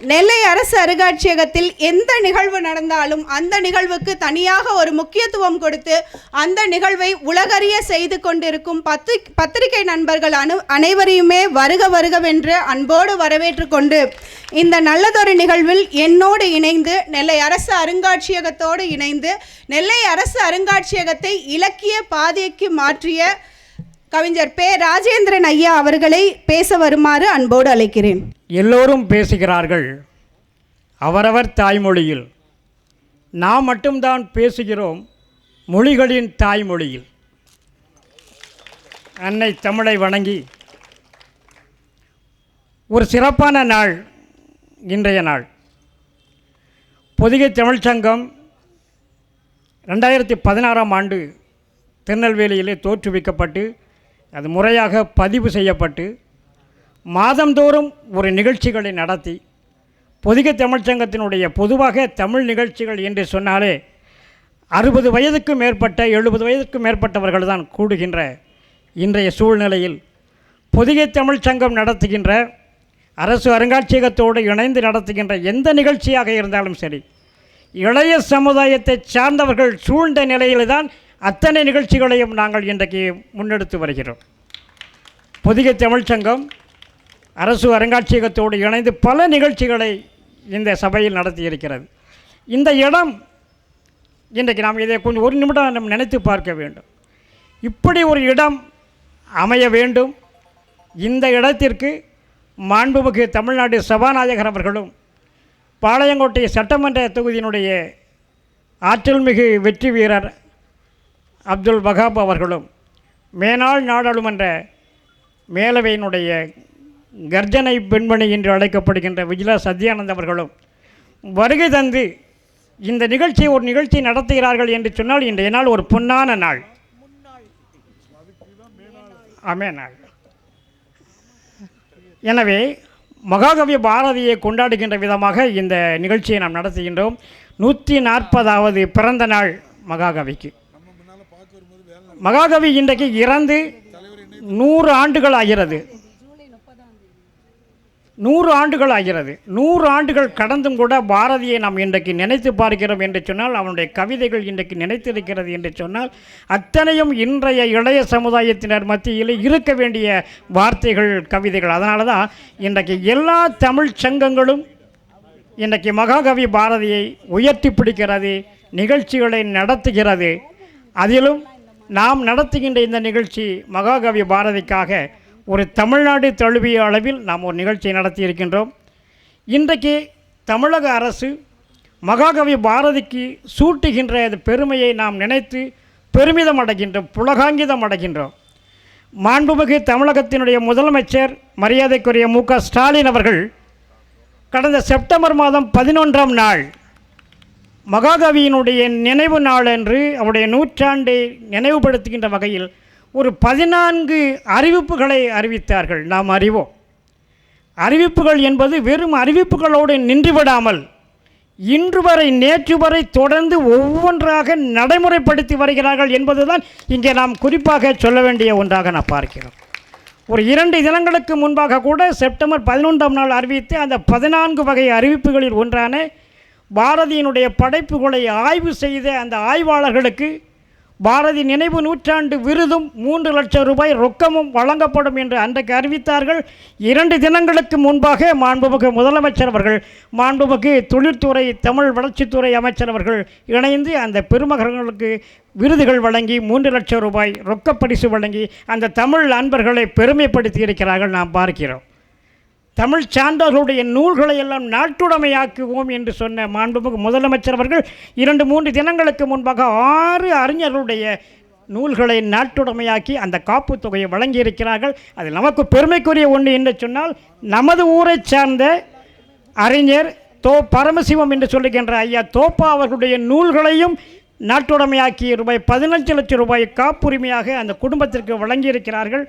நெல்லை அரசு அருங்காட்சியகத்தில் எந்த நிகழ்வு நடந்தாலும் அந்த நிகழ்வுக்கு தனியாக ஒரு முக்கியத்துவம் கொடுத்து அந்த நிகழ்வை உலகறிய செய்து கொண்டிருக்கும் பத்திரிகை நண்பர்கள் அனைவரையுமே வருக வருகவென்று அன்போடு வரவேற்று கொண்டு இந்த நல்லதொரு நிகழ்வில் என்னோடு இணைந்து நெல்லை அரசு அருங்காட்சியகத்தோடு இணைந்து நெல்லை அரசு அருங்காட்சியகத்தை இலக்கிய பாதைக்கு மாற்றிய கவிஞர் பே ராஜேந்திரன் ஐயா அவர்களை பேச வருமாறு அன்போடு அழைக்கிறேன். எல்லோரும் பேசுகிறார்கள் அவரவர் தாய்மொழியில், நாம் மட்டும்தான் பேசுகிறோம் மொழிகளின் தாய்மொழியில். அன்னை தமிழை வணங்கி ஒரு சிறப்பான நாள் இன்றைய நாள். பொதிகை தமிழ் சங்கம் 2016ஆம் ஆண்டு திருநெல்வேலியிலே தோற்றுவிக்கப்பட்டு அது முறையாக பதிவு செய்யப்பட்டு மாதந்தோறும் ஒரு நிகழ்ச்சிகளை நடத்தி பொதிகை தமிழ்ச்சங்கத்தினுடைய பொதுவாக தமிழ் நிகழ்ச்சிகள் என்று சொன்னாலே 60 வயதுக்கும் மேற்பட்ட 70 வயதுக்கும் மேற்பட்டவர்கள் தான் கூடுகின்ற இன்றைய சூழ்நிலையில் பொதிகை தமிழ்ச் சங்கம் நடத்துகின்ற, அரசு அருங்காட்சியகத்தோடு இணைந்து நடத்துகின்ற எந்த நிகழ்ச்சியாக இருந்தாலும் சரி, இளைய சமுதாயத்தை சார்ந்தவர்கள் சூழ்ந்த நிலையில்தான் அத்தனை நிகழ்ச்சிகளையும் நாங்கள் இன்றைக்கு முன்னெடுத்து வருகிறோம். பொதிகை தமிழ்ச்சங்கம் அரசு அருங்காட்சியகத்தோடு இணைந்து பல நிகழ்ச்சிகளை இந்த சபையில் நடத்தியிருக்கிறது. இந்த இடம் இன்றைக்கு நாம் இதை கொஞ்சம் ஒரு நிமிடம் நாம் நினைத்து பார்க்க வேண்டும். இப்படி ஒரு இடம் அமைய வேண்டும். இந்த இடத்திற்கு மாண்புமிகு தமிழ்நாடு சபாநாயகர் அவர்களும் பாளையங்கோட்டை சட்டமன்ற தொகுதியினுடைய ஆற்றல்மிகு வெற்றி வீரர் அப்துல் வகாப் அவர்களும் மேனாள் நாடாளுமன்ற மேலவையினுடைய கர்ஜனை பெண்மணி என்று அழைக்கப்படுகின்ற விஜிலா சத்யானந்த் அவர்களும் வருகை தந்து இந்த நிகழ்ச்சியை ஒரு நிகழ்ச்சி நடத்துகிறார்கள் என்று சொன்னால் இன்றைய நாள் ஒரு பொன்னான நாள். நாள். எனவே மகாகவி பாரதியை கொண்டாடுகின்ற விதமாக இந்த நிகழ்ச்சியை நாம் நடத்துகின்றோம். 140வது பிறந்த நாள் மகாகவிக்கு. மகாகவி இன்றைக்கு இறந்து 100 ஆண்டுகள் ஆகிறது. 100 ஆண்டுகள் ஆகிறது. 100 ஆண்டுகள் கடந்தும் கூட பாரதியை நாம் இன்றைக்கு நினைத்து பார்க்கிறோம் என்று சொன்னால், அவனுடைய கவிதைகள் இன்றைக்கு நினைத்திருக்கிறது என்று சொன்னால், அத்தனையும் இன்றைய இளைய சமுதாயத்தினர் மத்தியில் இருக்க வேண்டிய வார்த்தைகள், கவிதைகள். அதனால தான் இன்றைக்கு எல்லா தமிழ் சங்கங்களும் இன்றைக்கு மகாகவி பாரதியை உயர்த்தி பிடிக்கிறது, நிகழ்ச்சிகளை நடத்துகிறது. அதிலும் நாம் நடத்துகின்ற இந்த நிகழ்ச்சி மகாகவி பாரதிக்காக ஒரு தமிழ்நாடு தழுவிய அளவில் நாம் ஒரு நிகழ்ச்சியை நடத்தியிருக்கின்றோம். இன்றைக்கு தமிழக அரசு மகாகவி பாரதிக்கு சூட்டுகின்ற பெருமையை நாம் நினைத்து பெருமிதம் அடைகின்றோம், புலகாங்கிதம் அடைகின்றோம். மாண்புமிகு தமிழகத்தினுடைய முதலமைச்சர் மரியாதைக்குரிய மு.க. ஸ்டாலின் அவர்கள் கடந்த செப்டம்பர் மாதம் 11ஆம் நாள் மகாகவியினுடைய நினைவு நாள் என்று அவருடைய 100ஆண்டை நினைவுபடுத்துகின்ற வகையில் ஒரு 14 அறிவிப்புகளை அறிவித்தார்கள். நாம் அறிவோம். அறிவிப்புகள் என்பது வெறும் அறிவிப்புகளோடு நின்றுவிடாமல் இன்று வரை, நேற்று வரை தொடர்ந்து ஒவ்வொன்றாக நடைமுறைப்படுத்தி வருகிறார்கள் என்பதுதான் இங்கே நாம் குறிப்பாக சொல்ல வேண்டிய ஒன்றாக நான் பார்க்கிறோம். ஒரு 2 தினங்களுக்கு முன்பாக கூட செப்டம்பர் 11ஆம் நாள் அறிவித்து அந்த 14 வகை அறிவிப்புகளில் ஒன்றான பாரதியினுடைய படைப்புகளை ஆய்வு செய்த அந்த ஆய்வாளர்களுக்கு பாரதி நினைவு 100ஆண்டு விருதும் 3 லட்சம் ரூபாய் ரொக்கமும் வழங்கப்படும் என்று அன்றைக்கு அறிவித்தார்கள். 2 தினங்களுக்கு முன்பாக மாண்புமிகு முதலமைச்சர் அவர்கள், மாண்புமிகு தொழில்துறை தமிழ் வளர்ச்சித்துறை அமைச்சர் அவர்கள் இணைந்து அந்த பெருமகர்களுக்கு விருதுகள் வழங்கி 3 லட்சம் ரூபாய் ரொக்கப்பரிசு வழங்கி அந்த தமிழ் அன்பர்களை பெருமைப்படுத்தி இருக்கிறார்கள். நாம் பார்க்கிறோம். தமிழ் சான்றோர்களுடைய நூல்களை எல்லாம் நாட்டுடைமையாக்குவோம் என்று சொன்ன மாண்புமிகு முதலமைச்சர் அவர்கள் 2-3 தினங்களுக்கு முன்பாக 6 அறிஞர்களுடைய நூல்களை நாட்டுடைமையாக்கி அந்த காப்பு தொகையை வழங்கியிருக்கிறார்கள். அது நமக்கு பெருமைக்குரிய ஒன்று என்று சொன்னால், நமது ஊரை சார்ந்த அறிஞர் பரமசிவம் என்று சொல்லுகின்ற ஐயா தோப்பா அவர்களுடைய நூல்களையும் நாட்டுடைமையாக்கி ரூபாய் 15 லட்சம் ரூபாய் காப்புரிமையாக அந்த குடும்பத்திற்கு வழங்கியிருக்கிறார்கள்.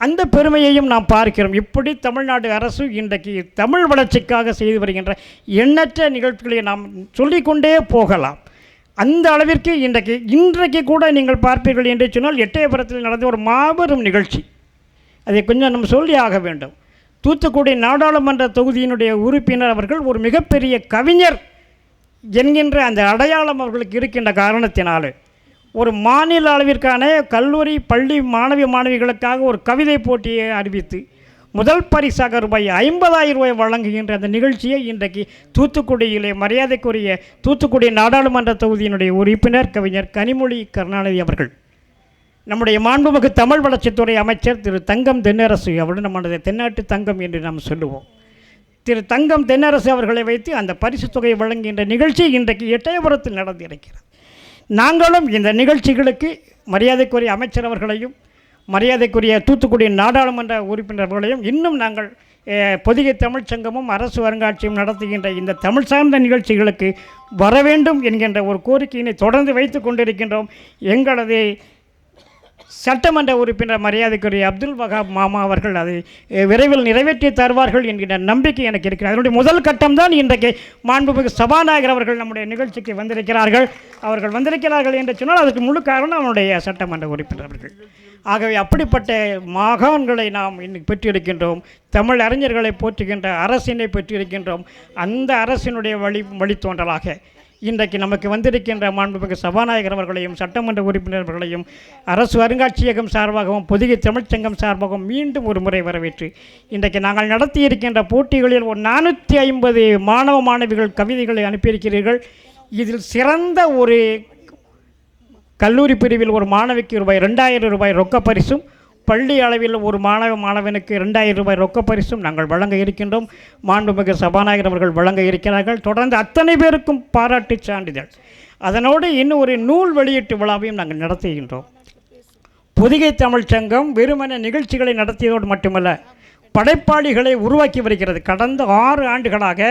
அந்த பெருமையையும் நாம் பார்க்கிறோம். இப்படி தமிழ்நாடு அரசு இன்றைக்கு தமிழ் வளர்ச்சிக்காக செய்து வருகின்ற எண்ணற்ற நிகழ்ச்சிகளை நாம் சொல்லிக்கொண்டே போகலாம். அந்த அளவிற்கு இன்றைக்கு கூட நீங்கள் பார்ப்பீர்கள் என்று சொன்னால், எட்டயபுரத்தில் நடந்த ஒரு மாபெரும் நிகழ்ச்சி. அதை கொஞ்சம் நம்ம சொல்லி ஆக வேண்டும். தூத்துக்குடி நாடாளுமன்ற தொகுதியினுடைய உறுப்பினர் அவர்கள் ஒரு மிகப்பெரிய கவிஞர் என்கின்ற அந்த அடையாளம் அவர்களுக்கு இருக்கின்ற காரணத்தினாலே ஒரு மாநில அளவிற்கான கல்லூரி பள்ளி மாணவிகளுக்காக ஒரு கவிதை போட்டியை அறிவித்து முதல் பரிசாக ரூபாய் 50,000 ரூபாய் வழங்குகின்ற அந்த நிகழ்ச்சியை இன்றைக்கு தூத்துக்குடியிலே மரியாதைக்குரிய தூத்துக்குடி நாடாளுமன்ற தொகுதியினுடைய உறுப்பினர் கவிஞர் கனிமொழி கருணாநிதி அவர்கள், நம்முடைய மாண்புமிகு தமிழ் வளர்ச்சித்துறை அமைச்சர் திரு தங்கம் தென்னரசு அவர்கள், நம்முடைய தென்னாட்டு தங்கம் என்று நாம் சொல்லுவோம், திரு தங்கம் தென்னரசு அவர்களை வைத்து அந்த பரிசு தொகையை வழங்குகின்ற நிகழ்ச்சி இன்றைக்கு எட்டயபுரத்தில் நடந்திருக்கிறது. நாங்களும் இந்த நிகழ்ச்சிகளுக்கு மரியாதைக்குரிய அமைச்சர் அவர்களையும் மரியாதைக்குரிய தூத்துக்குடி நாடாளுமன்ற உறுப்பினர்களையும், இன்னும் நாங்கள் பொதிகை தமிழ்ச் சங்கமும் அரசு அருங்காட்சியும் நடத்துகின்ற இந்த தமிழ் சார்ந்த நிகழ்ச்சிகளுக்கு வர வேண்டும் என்கின்ற ஒரு கோரிக்கையினை தொடர்ந்து வைத்து கொண்டிருக்கின்றோம். எங்களது சட்டமன்ற உறுப்பினர் மரியாதைக்குரிய அப்துல் வகாப் மாமா அவர்கள் அதை விரைவில் நிறைவேற்றி தருவார்கள் என்கிற நம்பிக்கை எனக்கு இருக்கிறது. அதனுடைய முதல் கட்டம் தான் இன்றைக்கு மாண்புமிகு சபாநாயகர் அவர்கள் நம்முடைய நிகழ்ச்சிக்கு வந்திருக்கிறார்கள். அவர்கள் வந்திருக்கிறார்கள் என்று சொன்னால் அதுக்கு முழு காரணம் நம்முடைய சட்டமன்ற உறுப்பினர் அவர்கள். ஆகவே அப்படிப்பட்ட மகான்களை நாம் இன்னைக்கு பெற்றிருக்கின்றோம். தமிழ் அறிஞர்களை போற்றுகின்ற அரசினை பெற்றிருக்கின்றோம். அந்த அரசினுடைய வழித்தோன்றலாக இன்றைக்கு நமக்கு வந்திருக்கின்ற மாண்புமிகு சபாநாயகர் அவர்களையும் சட்டமன்ற உறுப்பினர்களையும் அரசு அருங்காட்சியகம் சார்பாகவும் பொதிகை தமிழ்ச்சங்கம் சார்பாகவும் மீண்டும் ஒரு முறை வரவேற்று இன்றைக்கு நாங்கள் நடத்தியிருக்கின்ற போட்டிகளில் ஒரு 450 மாணவ மாணவிகள் கவிதைகளை அனுப்பியிருக்கிறீர்கள். இதில் சிறந்த ஒரு கல்லூரி பிரிவில் ஒரு மாணவிக்கு ₹2000 ரொக்க பரிசும், பள்ளி அளவில் ஒரு மாணவனுக்கு ₹2000 ரொக்க பரிசும் நாங்கள் வழங்க இருக்கின்றோம். மாண்புமிகு சபாநாயகர் அவர்கள் வழங்க இருக்கிறார்கள். தொடர்ந்து அத்தனை பேருக்கும் பாராட்டு சான்றிதழ். அதனோடு இன்னும் ஒரு நூல் வெளியீட்டு விழாவையும் நாங்கள் நடத்துகின்றோம். பொதிகை தமிழ்ச்சங்கம் வெறுமன நிகழ்ச்சிகளை நடத்தியதோடு மட்டுமல்ல, படைப்பாளிகளை உருவாக்கி வருகிறது. கடந்த 6 ஆண்டுகளாக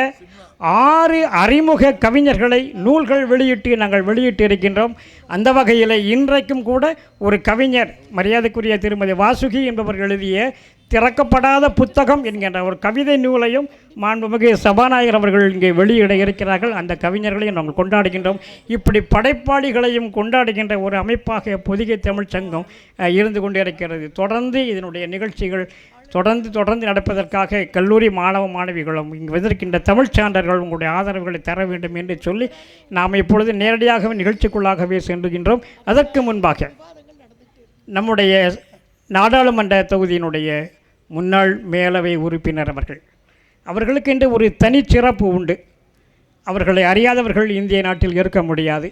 6 அறிமுக கவிஞர்களை நூல்கள் வெளியிட்டு இருக்கின்றோம். அந்த வகையில் இன்றைக்கும் கூட ஒரு கவிஞர் மரியாதைக்குரிய திருமதி வாசுகி என்பவர்கள் எழுதிய திறக்கப்படாத புத்தகம் என்கின்ற ஒரு கவிதை நூலையும் மாண்புமிகு சபாநாயகர் அவர்கள் இங்கே வெளியிட இருக்கிறார்கள். அந்த கவிஞர்களையும் நாங்கள் கொண்டாடுகின்றோம். இப்படி படைப்பாளிகளையும் கொண்டாடுகின்ற ஒரு அமைப்பாக பொதிகை தமிழ்ச்சங்கம் இருந்து கொண்டிருக்கிறது. தொடர்ந்து இதனுடைய நிகழ்ச்சிகள் தொடர்ந்து நடப்பதற்காக கல்லூரி மாணவ மாணவிகளும் இங்கு வந்திருக்கின்ற தமிழ் சான்றர்கள் உங்களுடைய ஆதரவுகளை தர வேண்டும் என்று சொல்லி நாம் இப்பொழுது நேரடியாகவே நிகழ்ச்சிக்குள்ளாகவே சென்றுகின்றோம். அதற்கு முன்பாக நம்முடைய நாடாளுமன்ற தொகுதியினுடைய முன்னாள் மேலவை உறுப்பினர் அவர்களுக்கு என்று ஒரு தனிச்சிறப்பு உண்டு. அவர்களை அறியாதவர்கள் இந்திய நாட்டில் இருக்க முடியாது.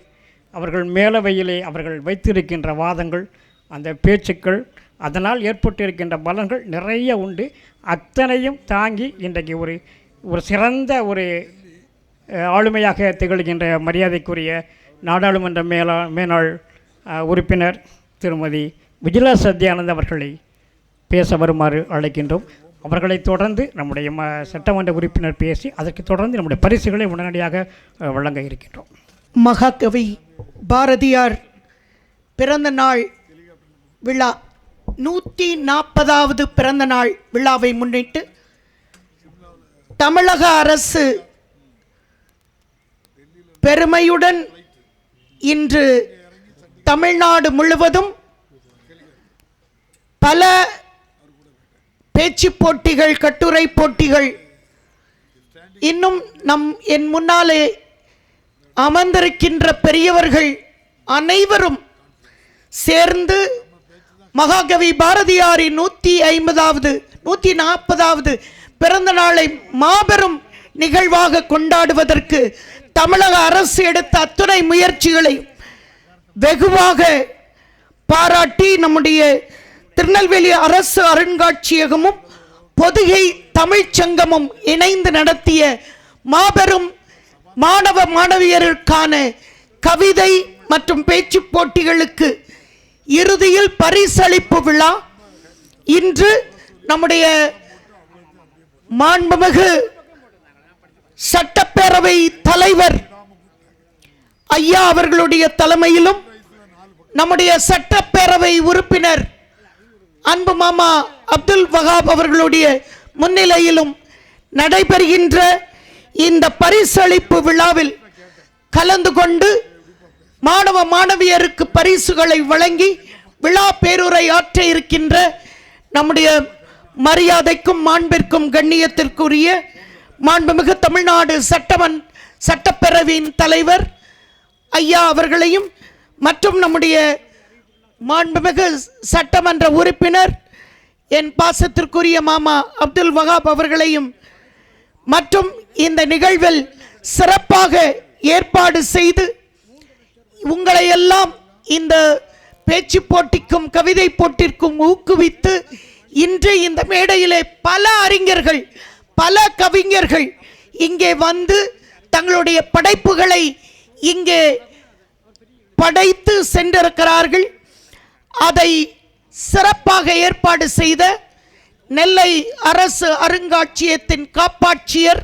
அவர்கள் மேலவையிலே அவர்கள் வைத்திருக்கின்ற வாதங்கள், அந்த பேச்சுக்கள், அதனால் ஏற்பட்டிருக்கின்ற பலன்கள் நிறைய உண்டு. அத்தனையும் தாங்கி இன்றைக்கு ஒரு சிறந்த ஒரு ஆளுமையாக திகழ்கின்ற மரியாதைக்குரிய நாடாளுமன்ற மேனாள் உறுப்பினர் திருமதி விஜிலா சத்யானந்த் அவர்களை பேச வருமாறு அழைக்கின்றோம். அவர்களை தொடர்ந்து நம்முடைய சட்டமன்ற உறுப்பினர் பேசி அதற்கு தொடர்ந்து நம்முடைய பரிசுகளை உடனடியாக வழங்க இருக்கின்றோம். மகாகவி பாரதியார் பிறந்த நாள் விழா 140வது பிறந்த நாள் விழாவை முன்னிட்டு தமிழக அரசு பெருமையுடன் இன்று தமிழ்நாடு முழுவதும் பல பேச்சு போட்டிகள், கட்டுரை போட்டிகள், இன்னும் என் முன்னாலே அமர்ந்திருக்கின்ற பெரியவர்கள் அனைவரும் சேர்ந்து மகாகவி பாரதியாரின் 140வது பிறந்த நாளை மாபெரும் நிகழ்வாக கொண்டாடுவதற்கு தமிழக அரசு எடுத்த அத்துணை முயற்சிகளை வெகுவாக பாராட்டி நம்முடைய திருநெல்வேலி அரசு அருங்காட்சியகமும் பொதிகை தமிழ்ச்சங்கமும் இணைந்து நடத்திய மாபெரும் மாணவ மாணவியருக்கான கவிதை மற்றும் பேச்சு போட்டிகளுக்கு இறுதியில் பரிசளிப்பு விழா இன்று நம்முடைய மாண்புமிகு சட்டப்பேரவை தலைவர் ஐயா அவர்களுடைய தலைமையிலும் நம்முடைய சட்டப்பேரவை உறுப்பினர் அன்பு மாமா அப்துல் வகாப் அவர்களுடைய முன்னிலையிலும் நடைபெறுகின்ற இந்த பரிசளிப்பு விழாவில் கலந்து கொண்டு மாணவ மாணவியருக்கு பரிசுகளை வழங்கி விழா பேருரை ஆற்ற இருக்கின்ற நம்முடைய மரியாதைக்கும் மாண்பிற்கும் கண்ணியத்திற்குரிய மாண்புமிகு தமிழ்நாடு சட்டப்பேரவையின் தலைவர் ஐயா அவர்களையும் மற்றும் நம்முடைய மாண்புமிகு சட்டமன்ற உறுப்பினர் என் பாசத்திற்குரிய மாமா அப்துல் வகாப் அவர்களையும் மற்றும் இந்த நிகழ்வில் சிறப்பாக ஏற்பாடு செய்து உங்களை எல்லாம் இந்த பேச்சு போட்டிக்கும் கவிதை போட்டிற்கும் ஊக்குவித்து இன்று இந்த மேடையிலே பல அறிஞர்கள், பல கவிஞர்கள் இங்கே வந்து தங்களுடைய படைப்புகளை இங்கே படைத்து சென்றிருக்கிறார்கள். அதை சிறப்பாக ஏற்பாடு செய்த நெல்லை அரசு அருங்காட்சியகத்தின் காப்பாட்சியர்,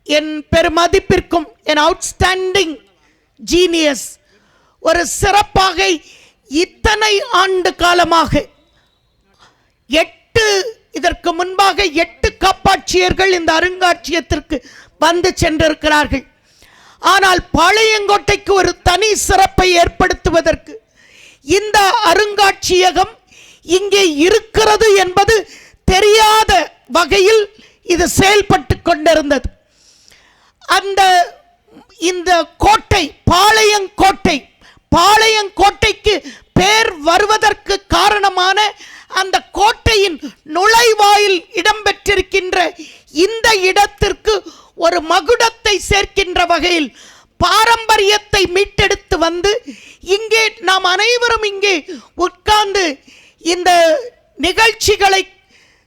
என் பெருமதிப்பிற்கும் என் அவுட்ஸ்டாண்டிங் ஜீனியஸ், ஒரு சிறப்பாக இத்தனை ஆண்டு காலமாக இதற்கு முன்பாக 8 காப்பாட்சியர்கள் இந்த அருங்காட்சியகத்திற்கு வந்து சென்றிருக்கிறார்கள். ஆனால் பாளையங்கோட்டைக்கு ஒரு தனி சிறப்பை ஏற்படுத்துவதற்கு இந்த அருங்காட்சியகம் இங்கே இருக்கிறது என்பது தெரியாத வகையில் இது செயல்பட்டு கொண்டிருந்தது. இந்த கோட்டை பாளையங்கோட்டைக்கு பேர் வருவதற்கு காரணமான அந்த கோட்டையின் நுழைவாயில் இடம்பெற்றிருக்கின்ற இந்த இடத்திற்கு ஒரு மகுடத்தை சேர்க்கின்ற வகையில் பாரம்பரியத்தை மீட்டெடுத்து வந்து இங்கே நாம் அனைவரும் இங்கே உட்கார்ந்து இந்த நிகழ்ச்சிகளை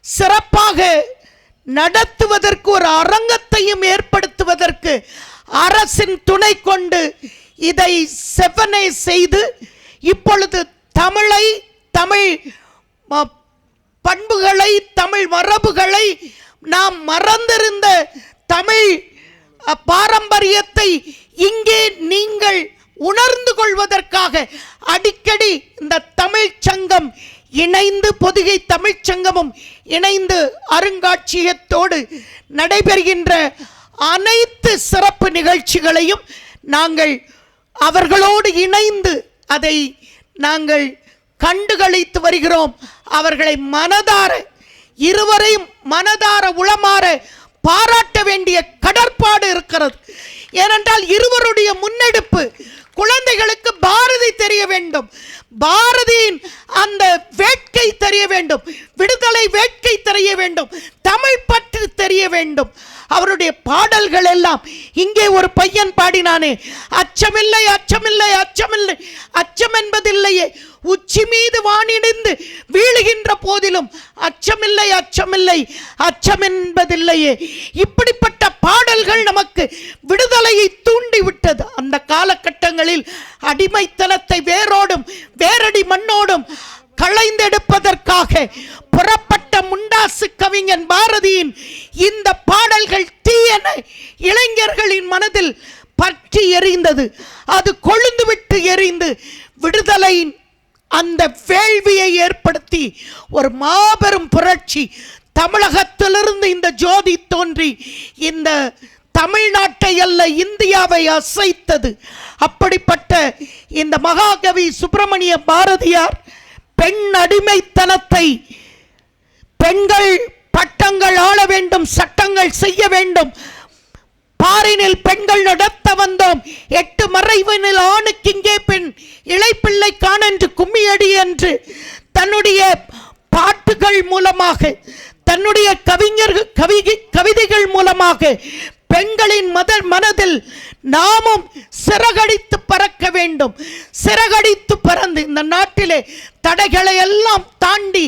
சிறப்பாக நடத்துவதற்கு ஒரு அரங்கத்தையும் ஏற்படுத்துவதற்கு அரசின் துணை கொண்டு இதை செவ்வனே செய்து இப்பொழுது தமிழ் பண்புகளை தமிழ் மரபுகளை நாம் மறந்திருந்த தமிழ் பாரம்பரியத்தை இங்கே நீங்கள் உணர்ந்து கொள்வதற்காக அடிக்கடி இந்த தமிழ் சங்கம் இணைந்து பொதிகை தமிழ்ச்சங்கமும் இணைந்து அருங்காட்சியகத்தோடு நடைபெறுகின்ற அனைத்து சிறப்பு நிகழ்ச்சிகளையும் நாங்கள் அவர்களோடு இணைந்து அதை நாங்கள் கண்டுகளித்து வருகிறோம். அவர்களை இருவரையும் மனதார உளமாற பாராட்ட வேண்டிய கடற்பாடு இருக்கிறது. ஏனென்றால் இருவருடைய முன்னெடுப்பு குழந்தைகளுக்கு பாரதி தெரிய வேண்டும், பாரதியின் அந்த வேட்கை தெரிய வேண்டும், விடுதலை வேட்கை தெரிய வேண்டும், தமிழ் பற்று தெரிய வேண்டும். அவருடைய பாடல்கள் எல்லாம் இங்கே ஒரு பையன் பாடினானே, அச்சமில்லை அச்சமில்லை அச்சமில்லை அச்சம் என்பதில்லையே, உச்சி மீது வானிடிந்து வீழுகின்ற போதிலும் அச்சமில்லை அச்சமில்லை அச்சம் என்பதில்லையே. இப்படிப்பட்ட பாடல்கள் நமக்கு விடுதலையை தூண்டிவிட்டது. அந்த காலகட்டங்களில் அடிமைத்தனத்தை வேரோடும் வேரடி மண்ணோடும் களைந்தெடுப்பதற்காக புறப்பட்ட முண்டாசு கவிஞன் பாரதியின் இந்த பாடல்கள் தீயன இளைஞர்களின் மனதில் பற்றி எரிந்தது. அது கொழுந்து விட்டு எரிந்து விடுதலையின் அந்த வேள்வியை ஏற்படுத்தி ஒரு மாபெரும் புரட்சி தமிழகத்திலிருந்து இந்த ஜோதி தோன்றி இந்த தமிழ்நாட்டை அல்ல இந்தியாவை அசைத்தது. அப்படிப்பட்ட இந்த மகாகவி சுப்பிரமணிய பாரதியார் பெண் அடிமைத்தனத்தை, பெண்கள் பட்டங்கள் ஆள வேண்டும், சட்டங்கள் செய்ய வேண்டும், பாரினில் பெண்கள் நடத்த வந்தோம், 8 மறைவினில் ஆணுக்கு இங்கே பெண், இளைப்பிள்ளை காணென்று கும்மியடி என்று தன்னுடைய பாட்டுகள் மூலமாக, தன்னுடைய கவிதைகள் மூலமாக பெண்களின் மனதில் நாமும் சிறகடித்து பறக்க வேண்டும். சிறகடித்து பறந்து இந்த நாட்டிலே தடைகளை எல்லாம் தாண்டி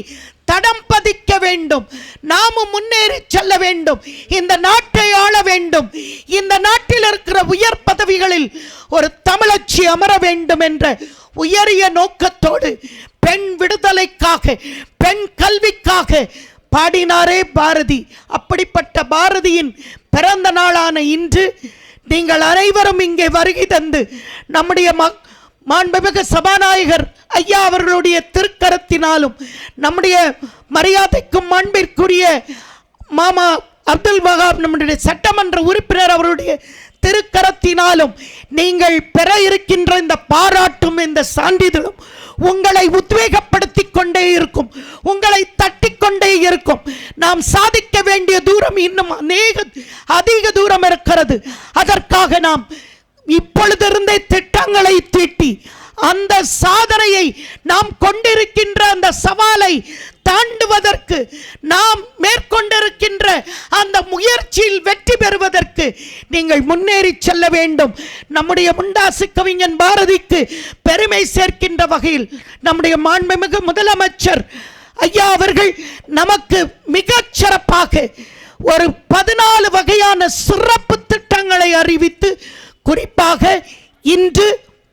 தடம் பதிக்க வேண்டும். நாமும் முன்னேறி செல்ல வேண்டும். இந்த நாட்டை ஆள வேண்டும். இந்த நாட்டில் இருக்கிற உயர் பதவிகளில் ஒரு தமிழச்சி அமர வேண்டும் என்ற உயரிய நோக்கத்தோடு பெண் விடுதலைக்காக, பெண் கல்விக்காக பாடினாரே பாரதி. அப்படிப்பட்ட பாரதியின் பிறந்த நாளான இன்று நீங்கள் அனைவரும் இங்கே வருகை தந்து நம்முடைய மாண்புமிகு சபாநாயகர் ஐயா அவர்களுடைய திருக்கரத்தினாலும் நம்முடைய மரியாதைக்கும் மாண்பிற்குரிய மாமா அப்துல் வகாப் நம்முடைய சட்டமன்ற உறுப்பினர் அவருடைய திருக்கரத்தினாலும் நீங்கள் பெற இருக்கின்ற இந்த பாராட்டும் இந்த சான்றிதழும் உங்களை உத்வேகப்படுத்தி கொண்டே இருக்கும், உங்களை தட்டி கொண்டே இருக்கும். நாம் சாதிக்க வேண்டிய தூரம் இன்னும் அதிக தூரம் இருக்கிறது. அதற்காக நாம் இப்பொழுதிருந்தே திட்டங்களை தீட்டி அந்த சாதனையை நாம் கொண்டிருக்கின்ற அந்த சவாலை தாண்டுவதற்கு, நாம் மேற்கொண்டிருக்கின்ற அந்த முயற்சியில் வெற்றி பெறுவதற்கு நீங்கள் முன்னேறி செல்ல வேண்டும். நம்முடைய முண்டாசு கவிஞன் பாரதிக்கு பெருமை சேர்க்கின்ற வகையில் நம்முடைய மாண்புமிகு முதலமைச்சர் ஐயா அவர்கள் நமக்கு மிகச் சிறப்பாக ஒரு 14 வகையான சிறப்பு திட்டங்களை அறிவித்து, குறிப்பாக இன்று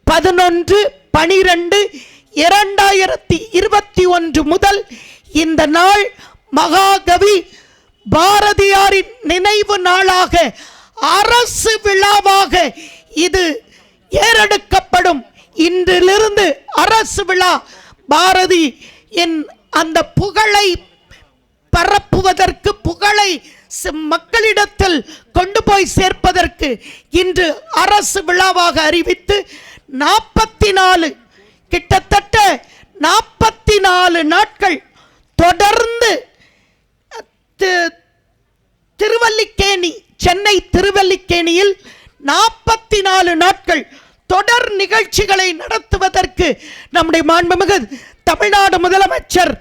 11/12/2021 முதல் இந்த நாள் மகாகவி பாரதியாரின் நினைவு நாளாக, அரசு விழாவாக இது ஏறெடுக்கப்படும். இன்றிலிருந்து அரசு விழா பாரதி என் அந்த புகழை பரப்புவதற்கு, புகழை மக்களிடத்தில் கொண்டு போய் சேர்ப்பதற்கு இன்று அரசு விழாவாக அறிவித்து 44 கிட்டத்தட்ட 44 நாட்கள் தொடர்ந்து திருவல்லிக்கேணி, சென்னை திருவல்லிக்கேணியில் 44 நாட்கள் தொடர் நிகழ்ச்சிகளை நடத்துவதற்கு நம்முடைய மாண்புமிகு தமிழ்நாடு முதலமைச்சர்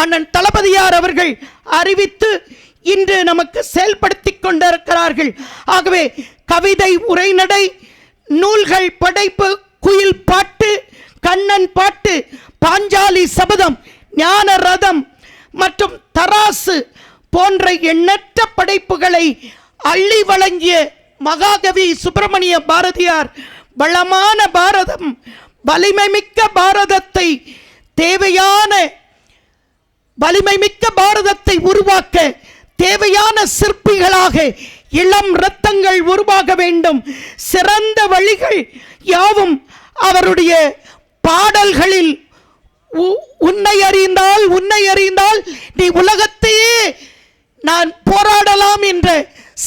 அண்ணன் தளபதியார் அவர்கள் அறிவித்து இன்று நமக்கு செயல்படுத்தி கொண்டிருக்கிறார்கள். ஆகவே கவிதை, உரைநடை, நூல்கள் படைப்பு, குயில் பாட்டு, கண்ணன் பாட்டு, பாஞ்சாலி சபதம், ஞான ரதம் மற்றும் தராசு போன்ற எண்ணற்ற படைப்புகளை அள்ளி வழங்கிய மகாகவி சுப்பிரமணிய பாரதியார் வளமான பாரதம், வலிமைமிக்க பாரதத்தை, தேவையான வலிமைமிக்க பாரதத்தை உருவாக்க தேவையான சிற்பிகளாக இளம் இரத்தங்கள் உருவாக வேண்டும். சிறந்த வழிகள் யாவும் அவருடைய பாடல்களில் உன்னை அறிந்தால் நீ உலகத்தையே நான் போராடலாம் என்ற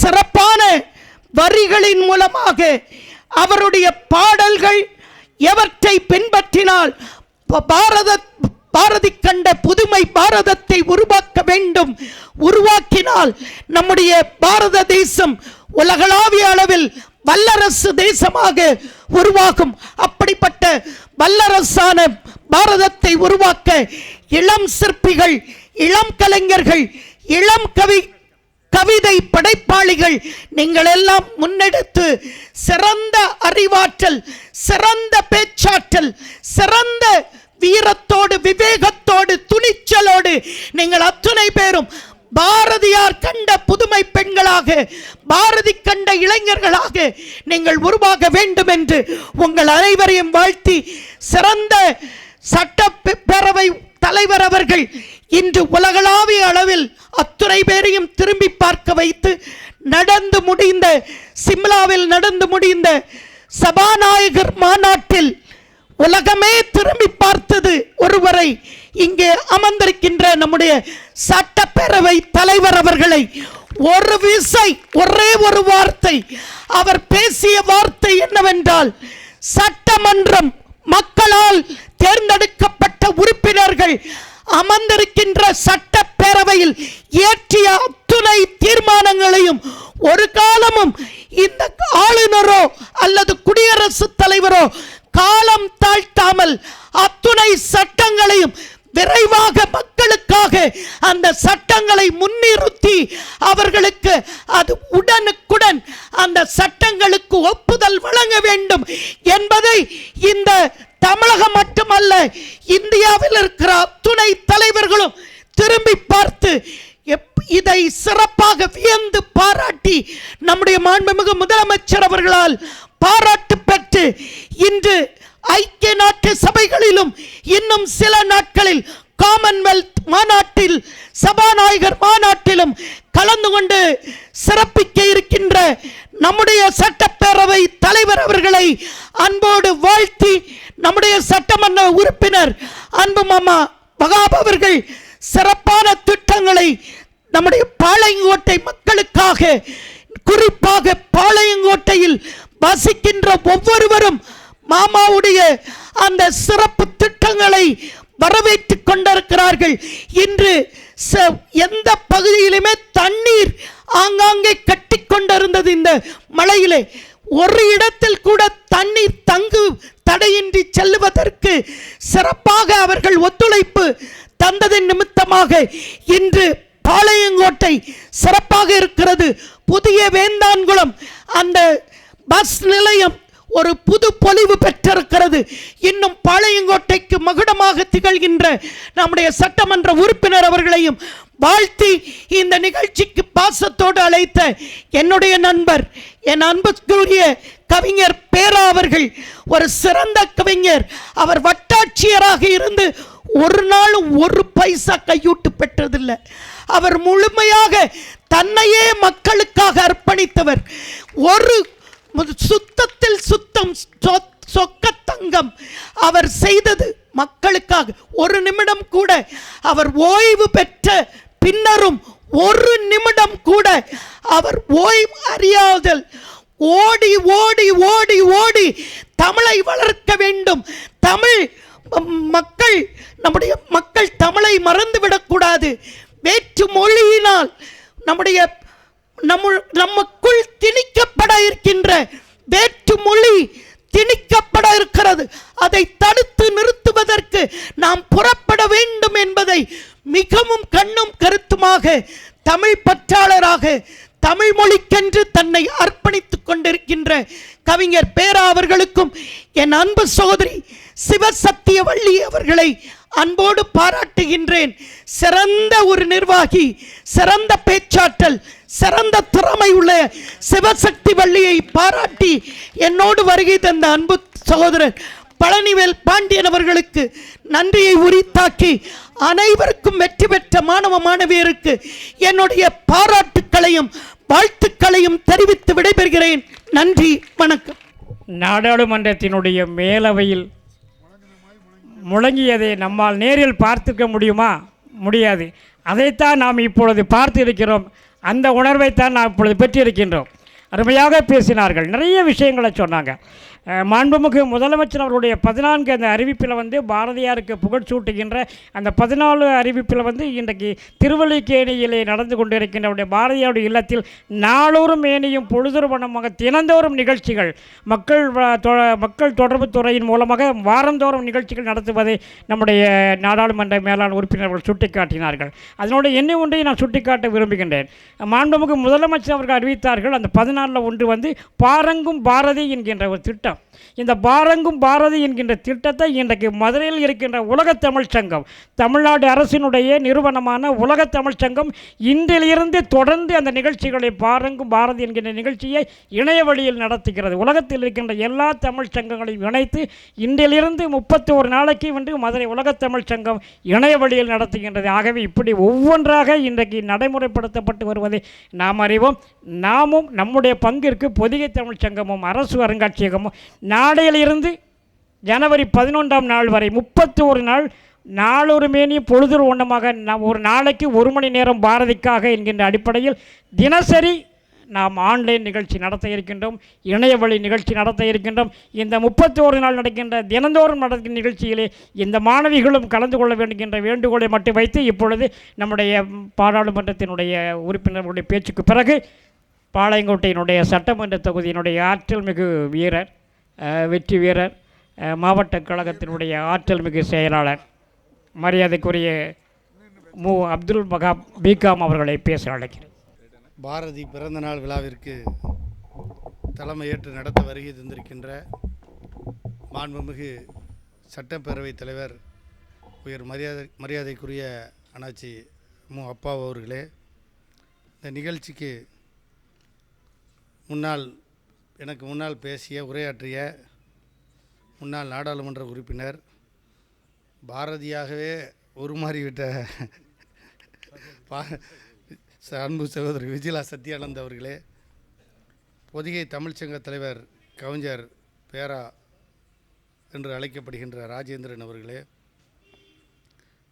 சிறப்பான வரிகளின் மூலமாக அவருடைய பாடல்கள் எவற்றை பின்பற்றினால் பாரதி கண்ட புதுமை பாரதத்தை உருவாக்க வேண்டும், உருவாக்கினால் நம்முடைய பாரத தேசம் உலகளாவிய அளவில் வல்லரசு தேசமாக உருவாகும். அப்படிப்பட்ட வல்லரசான பாரதத்தை உருவாக்க இளம் சிற்பிகள், இளம் கலைஞர்கள், இளம் கவிதை படைப்பாளிகள் நீங்கள் எல்லாம் முன்னெடுத்து சிறந்த அறிவாற்றல், சிறந்த பேச்சாற்றல், சிறந்த வீரத்தோடு, விவேகத்தோடு, துணிச்சலோடு நீங்கள் அத்துணை பேரும் பாரதியார் கண்ட புதுமை பெண்களாக, பாரதி கண்ட இளைஞர்களாக நீங்கள் உருவாக வேண்டும் என்று உங்கள் அனைவரையும் வாழ்த்தி, சிறந்த சட்டப்பேரவை தலைவர் அவர்கள் இன்று உலகளாவிய அளவில் அத்துணை பேரையும் திரும்பி பார்க்க வைத்து நடந்து முடிந்த சிம்லாவில் நடந்து முடிந்த சபாநாயகர் மாநாட்டில் உலகமே திரும்பி பார்த்தது ஒருவரை. இங்கே அமர்ந்திருக்கின்ற நம்முடைய சட்டப்பேரவை தலைவர் அவர்களை ஒரு விசை, ஒரே ஒரு வார்த்தை, அவர் பேசிய வார்த்தை என்னவென்றால், சட்டமன்றம் மக்களால் தேர்ந்தெடுக்கப்பட்ட உறுப்பினர்கள் அமர்ந்திருக்கின்ற சட்டப்பேரவையில் இயற்றிய அத்துணை தீர்மானங்களையும் ஒரு காலமும் இந்த ஆளுநரோ அல்லது குடியரசுத் தலைவரோ காலம் தாழ்த்தாமல் அத்துணை சட்டங்களையும் விரைவாக மக்களுக்காக அந்த சட்டங்களை முன்னிறுத்தி அவர்களுக்கு அது உடனுக்குடன் அந்த சட்டங்களுக்கு ஒப்புதல் வழங்க வேண்டும் என்பதை இந்த தமிழகம் மட்டுமல்ல, இந்தியாவில் இருக்கிற துணை தலைவர்களும் திரும்பி பார்த்து இதை சிறப்பாக வியந்து பாராட்டி நம்முடைய மாண்புமிகு முதலமைச்சர் அவர்களால் பாராட்டு பெற்று இன்று ஐக்கிய நாட்டு சபைகளிலும் இன்னும் சில நாட்களில் காமன்வெல்த் மாநாட்டில், சபாநாயகர் மாநாட்டிலும் கலந்து கொண்டு சிறப்பிக்க இருக்கின்ற நம்முடைய சட்டப்பேரவை தலைவர் அவர்களை அன்போடு வாழ்த்தி, நம்முடைய சட்டமன்ற உறுப்பினர் அன்பு மாமா வகாப் அவர்கள் சிறப்பான திட்டங்களை நம்முடைய பாளையங்கோட்டை மக்களுக்காக, குறிப்பாக பாளையங்கோட்டையில் வசிக்கின்ற ஒவ்வொருவரும் மாமாவுடைய அந்த சிறப்பு திட்டங்களை வரவேற்றுக் கொண்டிருக்கிறார்கள். இன்று எந்த பகுதியிலுமே தண்ணீர் ஆங்காங்கே கட்டி கொண்டிருந்தது. இந்த மழையிலே ஒரு இடத்தில் கூட தண்ணீர் தங்கு தடையின்றி செல்லுவதற்கு சிறப்பாக அவர்கள் ஒத்துழைப்பு தந்ததின் நிமித்தமாக இன்று பாளையங்கோட்டை சிறப்பாக இருக்கிறது. புதிய வேந்தான்குளம் அந்த பஸ் நிலையம் ஒரு புது பொலிவு பெற்றிருக்கிறது. இன்னும் பாளையங்கோட்டைக்கு மகுடமாக திகழ்கின்ற நம்முடைய சட்டமன்ற உறுப்பினர் அவர்களையும் வாழ்த்தி இந்த நிகழ்ச்சிக்கு பாசத்தோடு அழைத்த என்னுடைய நண்பர், என் அன்புக்குரிய கவிஞர் பேரா அவர்கள் ஒரு சிறந்த கவிஞர். அவர் வட்டாட்சியராக இருந்து ஒரு நாளும் ஒரு பைசா கையூட்டு பெற்றதில்லை. அவர் முழுமையாக தன்னையே மக்களுக்காக அர்ப்பணித்தவர். ஒரு சுத்தத்தில் சுத்தம் சொக்கத்தங்க சங்கம் அவர் செய்தது மக்களுக்காக. ஒரு நிமிடம் கூட அவர் ஓய்வு பெற்ற பின்னரும் ஒரு நிமிடம் கூட அவர் ஓய்வு அறியாதல் ஓடி ஓடி ஓடி ஓடி தமிழை வளர்க்க வேண்டும். தமிழ் மக்கள், நம்முடைய மக்கள் தமிழை மறந்துவிடக்கூடாது. வேற்று மொழியினால் நமக்குள் திணிக்கப்பட இருக்கின்ற வேற்று மொழி திணிக்கப்பட இருக்கிறது. அதை தடுத்து நிறுத்துவதற்கு நாம் புறப்பட வேண்டும் என்பதை மிகவும் கண்ணும் கருத்துமாக தமிழ் பற்றாளராக தமிழ் மொழிக்கென்று தன்னை அர்ப்பணித்துக் கொண்டிருக்கின்ற கவிஞர் பேரா அவர்களுக்கும் என் அன்பு சகோதரி சிவசத்தியவள்ளி அவர்களை அன்போடு பாராட்டுகின்றேன். சிறந்த ஒரு நிர்வாகி, சிறந்த பேச்சாற்றல், சிறந்த திறமை உள்ள சிவசக்தி வள்ளியை பாராட்டி என்னோடு வருகை தந்த அன்பு சகோதரர் பழனிவேல் பாண்டியன் அவர்களுக்கு நன்றியை உரித்தாக்கி அனைவருக்கும் வெற்றி பெற்ற மாணவ மாணவியருக்கு என்னுடைய பாராட்டுக்களையும் வாழ்த்துக்களையும் தெரிவித்து விடைபெறுகிறேன். நன்றி, வணக்கம். நாடாளுமன்றத்தினுடைய மேலவையில் முழங்கியதை நம்மால் நேரில் பார்த்துக்க முடியுமா? முடியாது. அதைத்தான் நாம் இப்பொழுது பார்த்து இருக்கிறோம். அந்த உணர்வைத்தான் நாம் இப்பொழுது பெற்றிருக்கின்றோம். அருமையாக பேசினார்கள், நிறைய விஷயங்களை சொன்னாங்க. மாண்புமிகு முதலமைச்சர் அவர்களுடைய 14 அந்த அறிவிப்பில் பாரதியாருக்கு புகழ் சூட்டுகின்ற அந்த 14 அறிவிப்பில் இன்றைக்கு திருவல்லிக்கேணியிலே நடந்து கொண்டிருக்கின்ற பாரதியாருடைய இல்லத்தில் நாளொரும் மேனியும் பொழுதுறுவனமாக தினந்தோறும் நிகழ்ச்சிகள் மக்கள் தொடர்பு துறையின் மூலமாக வாரந்தோறும் நிகழ்ச்சிகள் நடத்துவதை நம்முடைய நாடாளுமன்ற மேலாண் உறுப்பினர்கள் சுட்டிக்காட்டினார்கள். அதனோட என்ன ஒன்றை நான் சுட்டிக்காட்ட விரும்புகின்றேன். மாண்புமிகு முதலமைச்சர் அவர்கள் அறிவித்தார்கள், அந்த 14 ஒன்று பாரங்கும் பாரதி என்கின்ற ஒரு திட்டம். இந்த பாரங்கும் பாரதி என்கின்ற திட்டத்தை இன்றைக்கு மதுரையில் இருக்கின்ற உலகத் தமிழ் சங்கம், தமிழ்நாடு அரசினுடைய நிறுவனமான உலகத் தமிழ் சங்கம் இன்றிலிருந்து தொடர்ந்து அந்த நிகழ்ச்சிகளை பாரங்கும் பாரதி என்கின்ற நிகழ்ச்சியை இணைய வழியில் நடத்துகிறது. உலகத்தில் இருக்கின்ற எல்லா தமிழ் சங்கங்களையும் இணைத்து இன்றிலிருந்து 31 நாளைக்கு மதுரை உலகத் தமிழ் சங்கம் இணைய வழியில் நடத்துகின்றது. ஆகவே இப்படி ஒவ்வொன்றாக இன்றைக்கு நடைமுறைப்படுத்தப்பட்டு வருவதை நாம் அறிவோம். நாமும் நம்முடைய பங்கிற்கு பொதிகை தமிழ் சங்கமும் அரசு அருங்காட்சியகமும் நாளையிலிருந்து ஜனவரி 11ஆம் நாள் வரை 31 நாள் நாளொரு மேனியும் பொழுதுறு ஒன்றமாக ஒரு நாளைக்கு 1 மணி நேரம் பாரதிக்காக என்கின்ற அடிப்படையில் தினசரி நாம் ஆன்லைன் நிகழ்ச்சி நடத்த இருக்கின்றோம், இணைய வழி நிகழ்ச்சி நடத்த இருக்கின்றோம். இந்த 31 நாள் நடக்கின்ற தினந்தோறும் நடக்கின்ற நிகழ்ச்சியிலே இந்த மாணவிகளும் கலந்து கொள்ள வேண்டுகின்ற வேண்டுகோளை மட்டும் வைத்து இப்பொழுது நம்முடைய பாராளுமன்றத்தினுடைய உறுப்பினர்களுடைய பேச்சுக்கு பிறகு பாளையங்கோட்டையினுடைய சட்டமன்ற தொகுதியினுடைய ஆற்றல் மிகு வீரர், வெற்றி வீரர், மாவட்ட கழகத்தினுடைய ஆற்றல் மிகு செயலாளர் மரியாதைக்குரிய அப்துல் வகாப் பிகாம் அவர்களை பேச அழைக்கிறேன். பாரதி பிறந்தநாள் விழாவிற்கு தலைமையேற்று நடத்த வருகை தந்திருக்கின்ற மாண்புமிகு சட்டப்பேரவைத் தலைவர் உயர் மரியாதைக்குரிய அண்ணாச்சி அப்பா அவர்களே, இந்த நிகழ்ச்சிக்கு எனக்கு முன்னால் பேசிய உரையாற்றிய முன்னாள் நாடாளுமன்ற உறுப்பினர், பாரதியாகவே உருமாறிவிட்ட அன்பு சகோதரி விஜிலா சத்யானந்த் அவர்களே, பொதிகை தமிழ்ச்சங்க தலைவர் கவிஞர் பேரா என்று அழைக்கப்படுகின்ற ராஜேந்திரன் அவர்களே,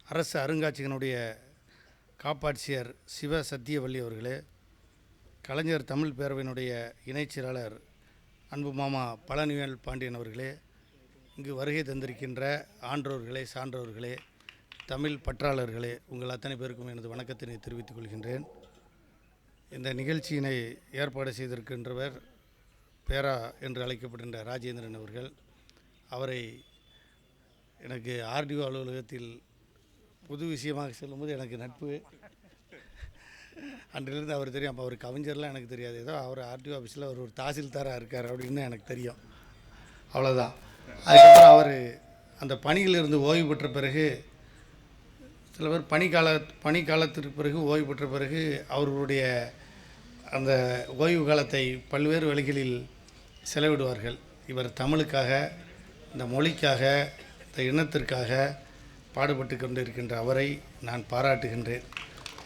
அரசு அருங்காட்சியகனுடைய காப்பாட்சியர் சிவ சத்தியவள்ளி அவர்களே, கலைஞர் தமிழ் பேரவையினுடைய இணைச் செயலாளர் அன்பு மாமா பழனிவேல் பாண்டியன் அவர்களே, இங்கு வருகை தந்திருக்கின்ற ஆன்றோர்களே, சான்றோர்களே, தமிழ் பற்றாளர்களே, உங்கள் அத்தனை பேருக்கும் எனது வணக்கத்தினை தெரிவித்துக் கொள்கின்றேன். இந்த நிகழ்ச்சியினை ஏற்பாடு செய்திருக்கின்றவர் பேரா என்று அழைக்கப்படுகின்ற ராஜேந்திரன் அவர்கள். அவரை எனக்கு ஆர்டிஓ அலுவலகத்தில் புது விஷயமாக சொல்லும்போது எனக்கு நட்பு, அன்றிலிருந்து அவர் தெரியும். அப்போ அவர் கவிஞர்லாம் எனக்கு தெரியாது, ஏதோ அவர் ஆர்டிஓ ஆஃபீஸில் அவர் ஒரு தாசில்தாராக இருக்கார் அப்படின்னு எனக்கு தெரியும், அவ்வளோதான். அதுக்கப்புறம் அவர் அந்த பணியிலிருந்து ஓய்வு பெற்ற பிறகு, சில பேர் பணிக்காலத்திற்கு பிறகு ஓய்வு பெற்ற பிறகு அவர்களுடைய அந்த ஓய்வு காலத்தை பல்வேறு வழிகளில் செலவிடுவார்கள். இவர் தமிழுக்காக, இந்த மொழிக்காக, இந்த இனத்திற்காக பாடுபட்டு கொண்டு இருக்கின்ற அவரை நான் பாராட்டுகின்றேன்.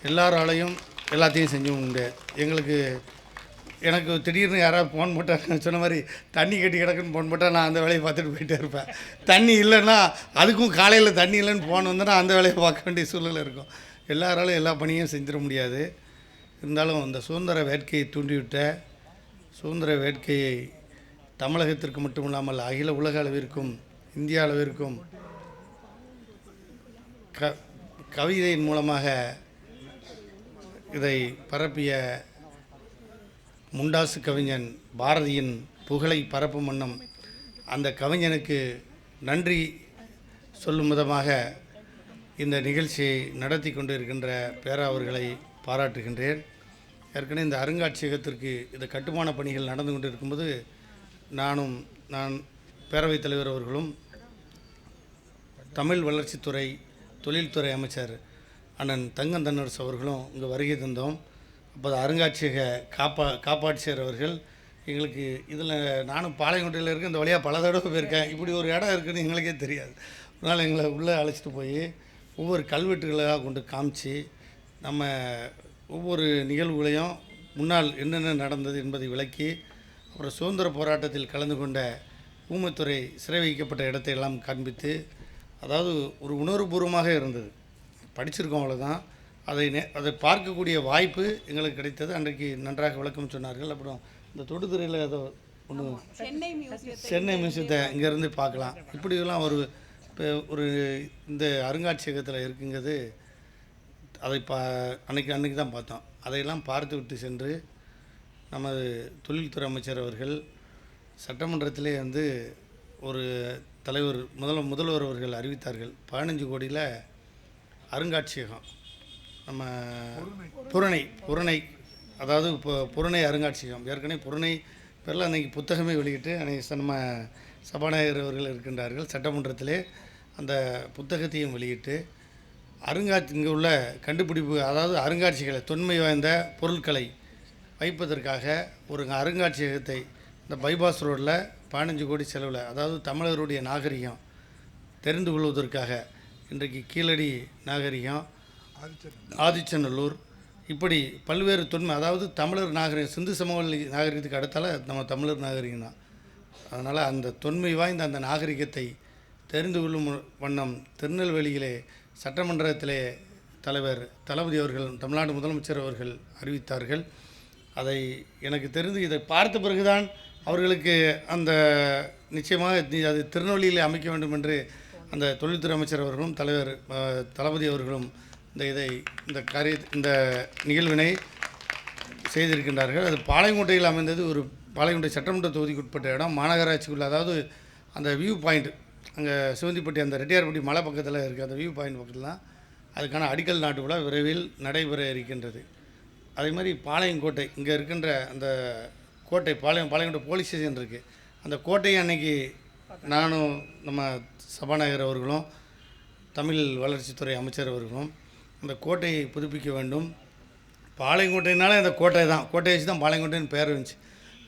எல்லாராலையும் எல்லாத்தையும் செஞ்சு உண்டு. எங்களுக்கு எனக்கு திடீர்னு யாராவது ஃபோன் போட்டால் சொன்ன மாதிரி தண்ணி கட்டி கிடக்குன்னு ஃபோன் போட்டால் நான் அந்த வேலையை பார்த்துட்டு போயிட்டே இருப்பேன். தண்ணி இல்லைன்னா அதுக்கும் காலையில் தண்ணி இல்லைன்னு ஃபோன் வந்தேன்னா அந்த வேலையை பார்க்க வேண்டிய சூழ்நிலை இருக்கும். எல்லாராலும் எல்லா பணியும் செஞ்சிட முடியாது. இருந்தாலும் இந்த சுதந்திர வேட்கையை தூண்டிவிட்ட சுதந்திர வேட்கையை தமிழகத்திற்கு மட்டுமில்லாமல் அகில உலக அளவிற்கும் இந்திய அளவிற்கும் கவிதையின் மூலமாக இதை பரப்பிய முண்டாசு கவிஞன் பாரதியின் புகழை பரப்பும் வண்ணம் அந்த கவிஞனுக்கு நன்றி சொல்லும் விதமாக இந்த நிகழ்ச்சியை நடத்தி கொண்டு இருக்கின்ற பேரா அவர்களை பாராட்டுகின்றேன். ஏற்கனவே இந்த அருங்காட்சியகத்திற்கு இந்த கட்டுமான பணிகள் நடந்து கொண்டு இருக்கும்போது நான் பேரவைத் தலைவர் அவர்களும் தமிழ் வளர்ச்சித்துறை தொழில்துறை அமைச்சர் அண்ணன் தங்கம் தென்னரசு அவர்களும் இங்கே வருகை தந்தோம். அப்போ அருங்காட்சியக காப்பாட்சியர் அவர்கள் எங்களுக்கு இதில் நானும் பாளையங்கோட்டையில் இருக்க இந்த வழியாக பல தடவை போயிருக்கேன். இப்படி ஒரு இடம் இருக்குதுன்னு எங்களுக்கே தெரியாது. அதனால் எங்களை உள்ளே அழைச்சிட்டு போய் ஒவ்வொரு கல்வெட்டுகளாக கொண்டு காமிச்சு நம்ம ஒவ்வொரு நிகழ்வுகளையும் முன்னால் என்னென்ன நடந்தது என்பதை விளக்கி அப்புறம் சுதந்திர போராட்டத்தில் கலந்து கொண்ட ஊமைத்துறை சிறை வைக்கப்பட்ட இடத்தை எல்லாம் காண்பித்து அதாவது ஒரு உணர்வுபூர்வமாக இருந்தது. படிச்சிருக்கோம் அவ்வளோதான். அதை பார்க்கக்கூடிய வாய்ப்பு எங்களுக்கு கிடைத்தது. அன்றைக்கு நன்றாக விளக்கம் சொன்னார்கள். அப்புறம் இந்த தொடுதுறையில் அதை ஒன்று சென்னை மியூசியத்தை இங்கேருந்து பார்க்கலாம். இப்படியெல்லாம் ஒரு இந்த அருங்காட்சியகத்தில் இருக்குங்கிறது அதை அன்னைக்கு தான் பார்த்தோம். அதையெல்லாம் பார்த்து விட்டு சென்று நமது தொழில்துறை அமைச்சர் அவர்கள் சட்டமன்றத்திலே ஒரு தலைவர் முதல்வர் அவர்கள் அறிவித்தார்கள். 15 கோடியில் அருங்காட்சியகம் நம்ம புறணை அதாவது இப்போ புறணை அருங்காட்சியகம் ஏற்கனவே புறணை பேரில் அன்றைக்கி புத்தகமே வெளியிட்டு அன்றைக்கி நம்ம சபாநாயகர் அவர்கள் இருக்கின்றார்கள். சட்டமன்றத்திலே அந்த புத்தகத்தையும் வெளியிட்டு இங்கே உள்ள கண்டுபிடிப்பு அதாவது அருங்காட்சிகளை தொன்மை வாய்ந்த பொருட்களை வைப்பதற்காக ஒரு அருங்காட்சியகத்தை இந்த பைபாஸ் ரோடில் 15 கோடி செலவில் அதாவது தமிழருடைய நாகரிகம் தெரிந்து கொள்வதற்காக இன்றைக்கு கீழடி நாகரிகம் ஆதிச்சநல்லூர் இப்படி பல்வேறு தொன்மை அதாவது தமிழர் நாகரிகம் சிந்து சமவெளி நாகரிகத்துக்கு அடுத்தால நம்ம தமிழர் நாகரிகம் தான். அதனால் அந்த தொன்மை வாய்ந்த அந்த நாகரிகத்தை தெரிந்து கொள்ளும் வண்ணம் திருநெல்வேலியிலே சட்டமன்றத்திலே தலைவர் தளபதி அவர்கள் தமிழ்நாடு முதலமைச்சர் அவர்கள் அறிவித்தார்கள். அதை எனக்கு தெரிந்து இதை பார்த்த பிறகுதான் அவர்களுக்கு அந்த நிச்சயமாக அது திருநெல்வேலியில் அமைக்க வேண்டும் என்று அந்த தொழில்துறை அமைச்சர் அவர்களும் தலைவர் தளபதி அவர்களும் இந்த நிகழ்வினை செய்திருக்கின்றார்கள். அது பாளையங்கோட்டையில் அமைந்தது. ஒரு பாளையங்கோட்டை சட்டமன்ற தொகுதிக்கு உட்பட்ட இடம் மாநகராட்சிக்குள்ள அதாவது அந்த வியூ பாயிண்ட் அங்கே சிவந்திப்பட்டி அந்த ரெட்டியார்பட்டி மலை பக்கத்தில் இருக்குது. அந்த வியூ பாயிண்ட் பக்கத்தில் தான் அதுக்கான அடிக்கல் நாட்டு விழா விரைவில் நடைபெற இருக்கின்றது. அதே மாதிரி பாளையங்கோட்டை இங்கே இருக்கின்ற அந்த கோட்டை பாளையங்கோட்டை போலீஸ் ஸ்டேஷன் இருக்குது. அந்த கோட்டையை அன்னைக்கு நானும் நம்ம சபாநாயகர் அவர்களும் தமிழ் வளர்ச்சித்துறை அமைச்சர் அவர்களும் அந்த கோட்டையை புதுப்பிக்க வேண்டும். பாளையங்கோட்டைனாலே அந்த கோட்டை தான், கோட்டையை வச்சு தான் பாளையங்கோட்டைன்னு பேர் இருந்துச்சு.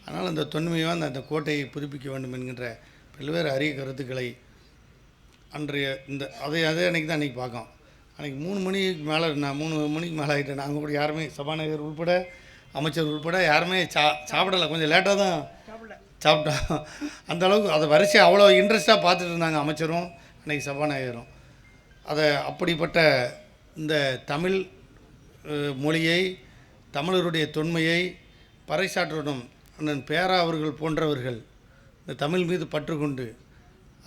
அதனால் அந்த தொன்மையாக அந்த கோட்டையை புதுப்பிக்க வேண்டும் என்கின்ற பல்வேறு அரிய கருத்துக்களை அன்றைய அதே அன்றைக்கி தான் அன்றைக்கி பார்க்கோம். அன்றைக்கி 3 மணிக்கு மேலே 3 மணிக்கு மேலே ஆகிட்டேன். நாங்கள் கூட யாருமே சபாநாயகர் உள்பட அமைச்சர் உள்பட யாருமே சாப்பிடலை. கொஞ்சம் லேட்டாக தான் சாப்பிட்டோம். அந்த அளவுக்கு அதை வரிசை அவ்வளோ இன்ட்ரெஸ்ட்டாக பார்த்துட்டு இருந்தாங்க அமைச்சரும் அன்றைக்கி சபாநாயகரும். அதை அப்படிப்பட்ட இந்த தமிழ் மொழியை தமிழருடைய தொன்மையை பறைசாற்றணும் அண்ணன் பேரா அவர்கள் போன்றவர்கள் இந்த தமிழ் மீது பற்று கொண்டு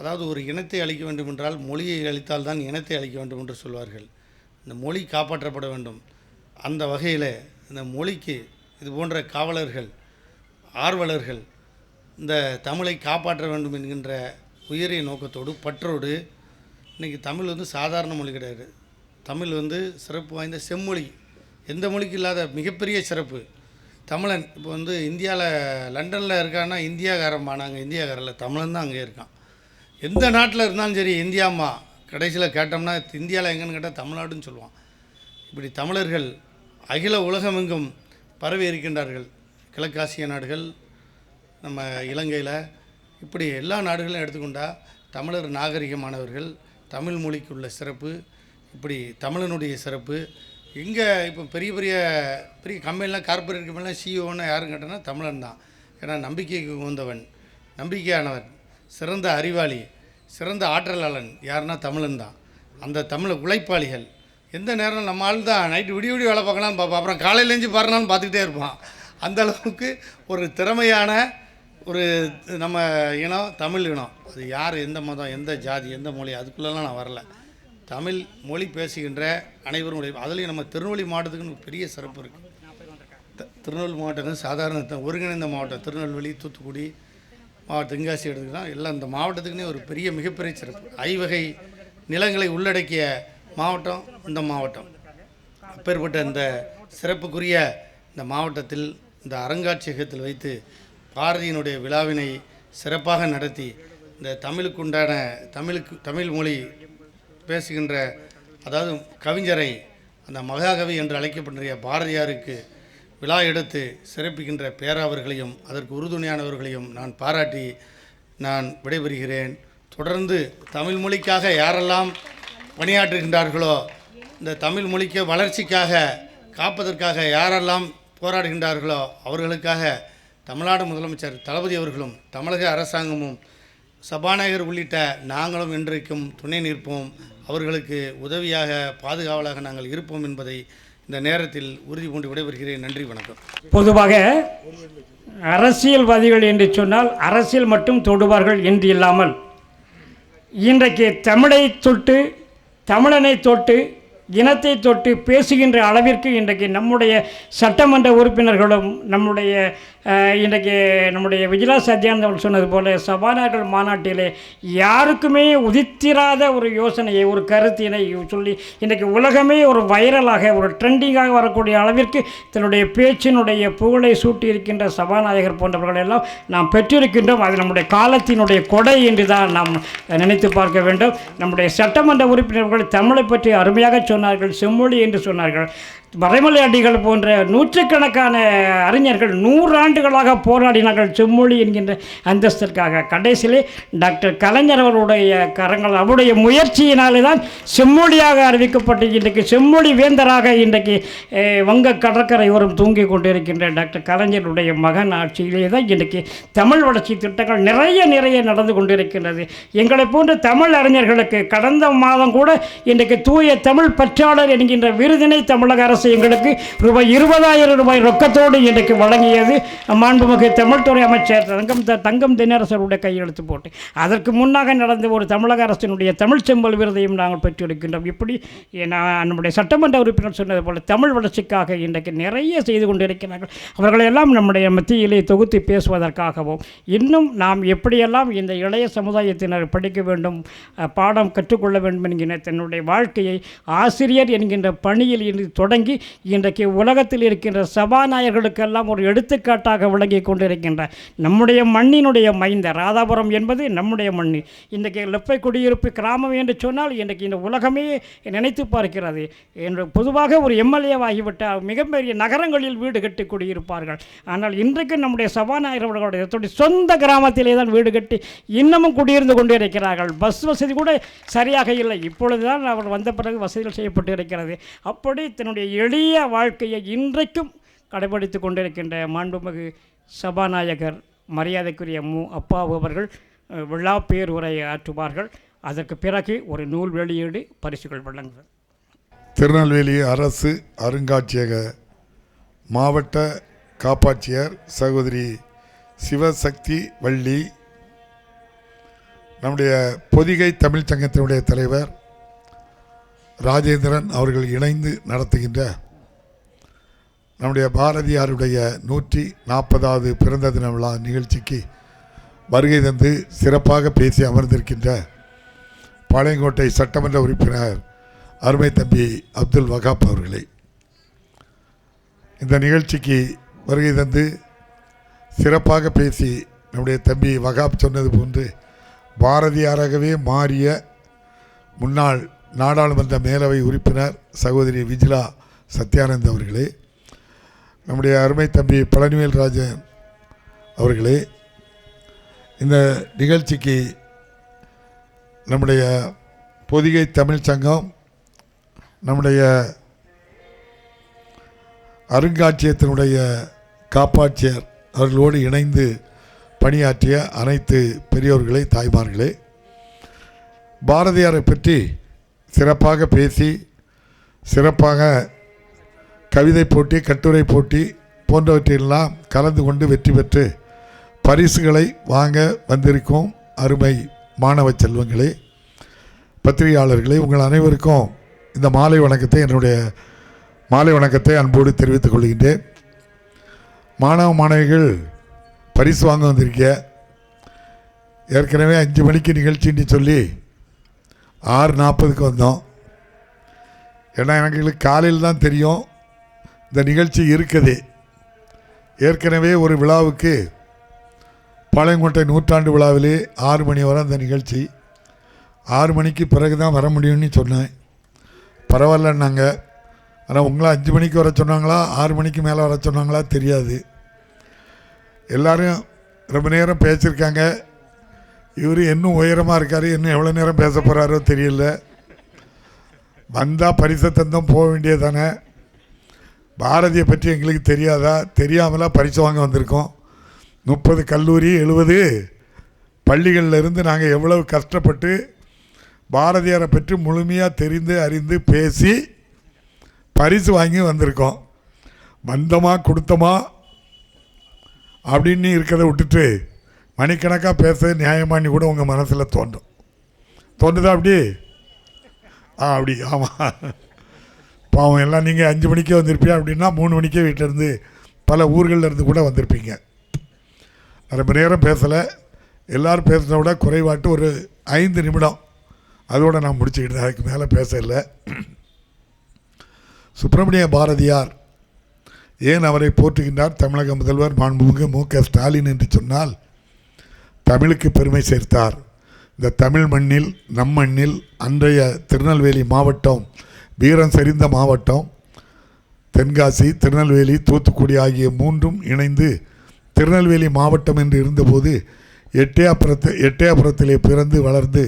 அதாவது ஒரு இனத்தை அழிக்க வேண்டும் என்றால் மொழியை அழித்தால் தான் இனத்தை அழிக்க வேண்டும் என்று சொல்வார்கள். இந்த மொழி காப்பாற்றப்பட வேண்டும். அந்த வகையில் இந்த மொழிக்கு இது போன்ற காவலர்கள் ஆர்வலர்கள் இந்த தமிழை காப்பாற்ற வேண்டும் என்கின்ற உயரிய நோக்கத்தோடு பற்றோடு இன்றைக்கி தமிழ் சாதாரண மொழி கிடையாது. தமிழ் சிறப்பு வாய்ந்த செம்மொழி. எந்த மொழிக்கு இல்லாத மிகப்பெரிய சிறப்பு. தமிழன் இப்போ இந்தியாவில் லண்டனில் இருக்கான்னா இந்தியாக்காரம்மா, நாங்கள் இந்தியாக்காரில் தமிழன் தான் அங்கே இருக்கான். எந்த நாட்டில் இருந்தாலும் சரி இந்தியாம்மா கடைசியில் கேட்டோம்னா இந்தியாவில் எங்கன்னு கேட்டால் தமிழ்நாடுன்னு சொல்லுவான். இப்படி தமிழர்கள் அகில உலகமெங்கும் பரவி இருக்கின்றார்கள். கிழக்காசிய நாடுகள், நம்ம இலங்கையில், இப்படி எல்லா நாடுகளும் எடுத்துக்கொண்டால் தமிழர் நாகரிகமானவர்கள், தமிழ் மொழிக்குள்ள சிறப்பு, இப்படி தமிழனுடைய சிறப்பு எங்கே இப்போ பெரிய பெரிய பெரிய கம்பெனிலாம் கார்பரேட் கம்பெனிலாம் சிஇஓன்னு யாரும் கேட்டோன்னா தமிழன் தான். ஏன்னா நம்பிக்கைக்கு உகந்தவன், நம்பிக்கையானவன், சிறந்த அறிவாளி, சிறந்த ஆற்றலாளன் யாருன்னா தமிழன் தான். அந்த தமிழ் உழைப்பாளிகள் எந்த நேரம் நம்ம ஆள் தான் நைட்டு விடிய விடிய வேலை பார்க்கலாம் பார்ப்போம், அப்புறம் காலையிலேருந்து பாருனாலும் பார்த்துக்கிட்டே இருப்பான். அந்த அளவுக்கு ஒரு திறமையான ஒரு நம்ம இனம் தமிழ் இனம். அது யார், எந்த மதம், எந்த ஜாதி, எந்த மொழி, அதுக்குள்ளெல்லாம் நான் வரல. தமிழ் மொழி பேசுகின்ற அனைவரும் அதுலேயும் நம்ம திருநெல்வேலி மாவட்டத்துக்குன்னு பெரிய சிறப்பு இருக்குது. திருநெல்வேலி மாவட்டம் சாதாரண ஒருங்கிணைந்த மாவட்டம். திருநெல்வேலி, தூத்துக்குடி மாவட்டம், தென்காசி எடுத்துக்கிட்டால் எல்லாம் இந்த மாவட்டத்துக்குன்னே ஒரு பெரிய மிகப்பெரிய சிறப்பு. ஐவகை நிலங்களை உள்ளடக்கிய மாவட்டம் இந்த மாவட்டம். அப்பேற்பட்ட இந்த சிறப்புக்குரிய இந்த மாவட்டத்தில் இந்த அருங்காட்சியகத்தில் வைத்து பாரதியினுடைய விழாவினை சிறப்பாக நடத்தி இந்த தமிழுக்குண்டான தமிழ் மொழி பேசுகின்ற அதாவது கவிஞரை அந்த மகாகவி என்று அழைக்கப்படுகிற பாரதியாருக்கு விழா எடுத்து சிறப்பிக்கின்ற பேராவர்களையும் அதற்கு உறுதுணையானவர்களையும் நான் பாராட்டி நான் விடைபெறுகிறேன். தொடர்ந்து தமிழ் மொழிக்காக யாரெல்லாம் பணியாற்றுகின்றார்களோ, இந்த தமிழ் மொழிக்கு வளர்ச்சிக்காக காப்பதற்காக யாரெல்லாம் போராடுகின்றார்களோ அவர்களுக்காக தமிழ்நாடு முதலமைச்சர் தளபதி அவர்களும் தமிழக அரசாங்கமும் சபாநாயகர் உள்ளிட்ட நாங்களும் இன்றைக்கும் துணை நிற்போம். அவர்களுக்கு உதவியாக பாதுகாவலாக நாங்கள் இருப்போம் என்பதை இந்த நேரத்தில் உறுதி பூண்டு விடைபெறுகிறேன். நன்றி, வணக்கம். பொதுவாக அரசியல்வாதிகள் என்று சொன்னால் அரசியல் மட்டும் தொடுவார்கள் என்று இல்லாமல் இன்றைக்கு தமிழை தொட்டு, தமிழனை தொட்டு, இனத்தை தொட்டு பேசுகின்ற அளவிற்கு இன்றைக்கு நம்முடைய சட்டமன்ற உறுப்பினர்களும் இன்றைக்கு நம்முடைய விஜிலா சத்யானந்த் அவர்கள் சொன்னது போல சபாநாயகர் மாநாட்டிலே யாருக்குமே உதித்திராத ஒரு யோசனையை, ஒரு கருத்தினை சொல்லி இன்றைக்கு உலகமே ஒரு வைரலாக, ஒரு ட்ரெண்டிங்காக வரக்கூடிய அளவிற்கு தன்னுடைய பேச்சினுடைய புகழை சூட்டியிருக்கின்ற சபாநாயகர் போன்றவர்களெல்லாம் நாம் பெற்றிருக்கின்றோம். அது நம்முடைய காலத்தினுடைய கொடை என்று தான் நாம் நினைத்து பார்க்க வேண்டும். நம்முடைய சட்டமன்ற உறுப்பினர்கள் தமிழை பற்றி அருமையாக சொன்னார்கள், செம்மொழி என்று சொன்னார்கள். மறைமலை அடிகள் போன்ற நூற்றுக்கணக்கான அறிஞர்கள் 100 ஆண்டுகளாக போராடினார்கள் செம்மொழி என்கின்ற அந்தஸ்திற்காக. கடைசியிலே டாக்டர் கலைஞர் அவருடைய கரங்கள், அவருடைய முயற்சியினாலே தான் செம்மொழியாக அறிவிக்கப்பட்டு இன்றைக்கு செம்மொழி வேந்தராக இன்றைக்கு வங்க கடற்கரையோரம் தூங்கி கொண்டிருக்கின்ற டாக்டர் கலைஞருடைய மகன் ஆட்சியிலே தான் இன்றைக்கு தமிழ் வளர்ச்சி திட்டங்கள் நிறைய நடந்து கொண்டிருக்கின்றது. எங்களை போன்ற தமிழ் அறிஞர்களுக்கு கடந்த மாதம் கூட இன்றைக்கு தூய தமிழ் பற்றாளர் என்கின்ற விருதினை தமிழக அரசு எங்களுக்கு ரூபாய் 20,000 ரொக்கத்தோடு இன்றைக்கு வழங்கியது மாண்புமிகு தமிழ்துறை அமைச்சர் தங்கம் தென்னரசருடைய கையெழுத்து போட்டு. அதற்கு முன்னாக நடந்த ஒரு தமிழக அரசினுடைய தமிழ் செம்பல் விருதையும் நாங்கள் பெற்றிருக்கின்றோம். இப்படி நம்முடைய சட்டமன்ற உறுப்பினர் சொன்னது போல தமிழ் வளர்ச்சிக்காக இன்றைக்கு நிறைய செய்து கொண்டிருக்கிறார்கள். அவர்களெல்லாம் நம்முடைய மத்தியிலே தொகுத்து பேசுவதற்காகவும் இன்னும் நாம் எப்படியெல்லாம் இந்த இளைய சமுதாயத்தினர் படிக்க வேண்டும், பாடம் கற்றுக்கொள்ள வேண்டும் என்கிற தன்னுடைய வாழ்க்கையை ஆசிரியர் என்கின்ற பணியில் இருந்து தொடங்கி இன்றைக்கு உலகத்தில் இருக்கின்ற சபாநாயகர்களுக்கெல்லாம் ஒரு எடுத்துக்காட்டாக விளங்கி கொண்டிருக்கின்ற நம்முடைய மண்ணினுடைய மைந்த ராதாபுரம் என்பது நம்முடைய மண். இன்றைக்கு லெப்பை குடியிருப்பு கிராமம் என்று சொன்னால் இன்றைக்கு இந்த உலகமே நினைத்து பார்க்கிறது. என்று பொதுவாக ஒரு எம்எல்ஏவாகிவிட்டால் மிகப்பெரிய நகரங்களில் வீடு கட்டி குடியிருப்பார்கள். ஆனால் இன்றைக்கு நம்முடைய சபாநாயகர்களுடைய சொந்த கிராமத்திலே தான் வீடு கட்டி இன்னமும் குடியிருந்து கொண்டு இருக்கிறார்கள். பஸ் வசதி கூட சரியாக இல்லை. இப்பொழுதுதான் அவர் வந்த பிறகு வசதிகள் செய்யப்பட்டு இருக்கிறது. அப்படி தன்னுடைய எளிய வாழ்க்கையை இன்றைக்கும் கடைபிடித்து கொண்டிருக்கின்ற மாண்புமிகு சபாநாயகர் மரியாதைக்குரிய அப்பாவு அவர்கள் விழா பேருரை ஆற்றுவார்கள். அதற்கு பிறகு ஒரு நூல் வெளியீடு, பரிசுகள் வழங்குவது. திருநெல்வேலி அரசு அருங்காட்சியக மாவட்ட காப்பாட்சியர் சகோதரி சிவசக்தி வள்ளி, நம்முடைய பொதிகை தமிழ் சங்கத்தினுடைய தலைவர் ராஜேந்திரன் அவர்கள் இணைந்து நடத்துகின்ற நம்முடைய பாரதியாருடைய 140வது பிறந்த தின விழா நிகழ்ச்சிக்கு வருகை தந்து சிறப்பாக பேசி அமர்ந்திருக்கின்ற பாளையங்கோட்டை சட்டமன்ற உறுப்பினர் அருமை தம்பி அப்துல் வகாப் அவர்களே, இந்த நிகழ்ச்சிக்கு வருகை தந்து சிறப்பாக பேசி நம்முடைய தம்பி வகாப் சொன்னது போன்று பாரதியாராகவே மாறிய முன்னாள் நாடாளுமன்ற மேலவை உறுப்பினர் சகோதரி விஜிலா சத்யானந்த் அவர்களே, நம்முடைய அருமை தம்பி பழனிவேல் ராஜன் அவர்களே, இந்த நிகழ்ச்சிக்கு நம்முடைய பொதிகை தமிழ் சங்கம், நம்முடைய அருங்காட்சியகத்தினுடைய காப்பாட்சியர் அவர்களோடு இணைந்து பணியாற்றிய அனைத்து பெரியோர்களே, தாய்மார்களே, பாரதியாரை பற்றி சிறப்பாக பேசி சிறப்பாக கவிதை போட்டி, கட்டுரை போட்டி போன்றவற்றையெல்லாம் கலந்து கொண்டு வெற்றி பெற்று பரிசுகளை வாங்க வந்திருக்கும் அருமை மாணவ செல்வங்களே, பத்திரிகையாளர்களே, உங்கள் அனைவருக்கும் இந்த மாலை வணக்கத்தை அன்போடு தெரிவித்துக் கொள்கின்றேன். மாணவ மாணவிகள் பரிசு வாங்க வந்திருக்க, ஏற்கனவே 5 மணிக்கு நிகழ்ச்சின்னு சொல்லி 6:40க்கு வந்தோம். ஏன்னா எங்களுக்கு காலையில் தான் தெரியும் இந்த நிகழ்ச்சி இருக்குது. ஏற்கனவே ஒரு விழாவுக்கு பாளையங்கோட்டை நூற்றாண்டு விழாவிலே 6 மணி வரை அந்த நிகழ்ச்சி, 6 மணிக்கு பிறகு தான் வர முடியும்னு சொன்னேன். பரவாயில்லன்னாங்க. ஆனால் உங்களை 5 மணிக்கு வர சொன்னாங்களா 6 மணிக்கு மேலே வர சொன்னாங்களா தெரியாது. எல்லோரும் ரொம்ப நேரம் பேசியிருக்காங்க. இவர் இன்னும் உயரமாக இருக்கார், இன்னும் எவ்வளோ நேரம் பேச போகிறாரோ தெரியல. வந்தால் பரிசை தந்தோம் போக வேண்டியதானே. பாரதியை பற்றி எங்களுக்கு தெரியாதா? தெரியாமலாம் பரிசு வாங்க வந்திருக்கோம். 30 கல்லூரி 70 பள்ளிகளில் இருந்து நாங்கள் எவ்வளவு கஷ்டப்பட்டு பாரதியாரை பற்றி முழுமையாக தெரிந்து அறிந்து பேசி பரிசு வாங்கி வந்திருக்கோம். வந்தோமா கொடுத்தோமா அப்படின்னு இருக்கிறத விட்டுட்டு மணிக்கணக்காக பேச நியாயமானி கூட உங்கள் மனசில் தோன்றுதா? அப்படி ஆமாம். பாவம் எல்லாம் நீங்கள் 5 மணிக்கே வந்திருப்பீங்க அப்படின்னா 3 மணிக்கே வீட்டிலேருந்து பல ஊர்களில் இருந்து கூட வந்திருப்பீங்க. ரொம்ப நேரம் பேசலை. எல்லோரும் பேசுகிறத விட குறைவாட்டு ஒரு 5 நிமிடம் அதோடு நான் முடிச்சுக்கிட்டேன். அதுக்கு மேலே பேசலை. சுப்பிரமணிய பாரதியார் ஏன் அவரை போற்றுகின்றார் தமிழக முதல்வர் மாண்புமிகு மு.க. ஸ்டாலின் என்று சொன்னால், தமிழுக்கு பெருமை சேர்த்தார். இந்த தமிழ் மண்ணில், நம் மண்ணில் அன்றைய திருநெல்வேலி மாவட்டம் வீரம் செறிந்த மாவட்டம், தென்காசி, திருநெல்வேலி, தூத்துக்குடி ஆகிய 3ம் இணைந்து திருநெல்வேலி மாவட்டம் என்று இருந்தபோது எட்டயபுரத்திலே பிறந்து வளர்ந்து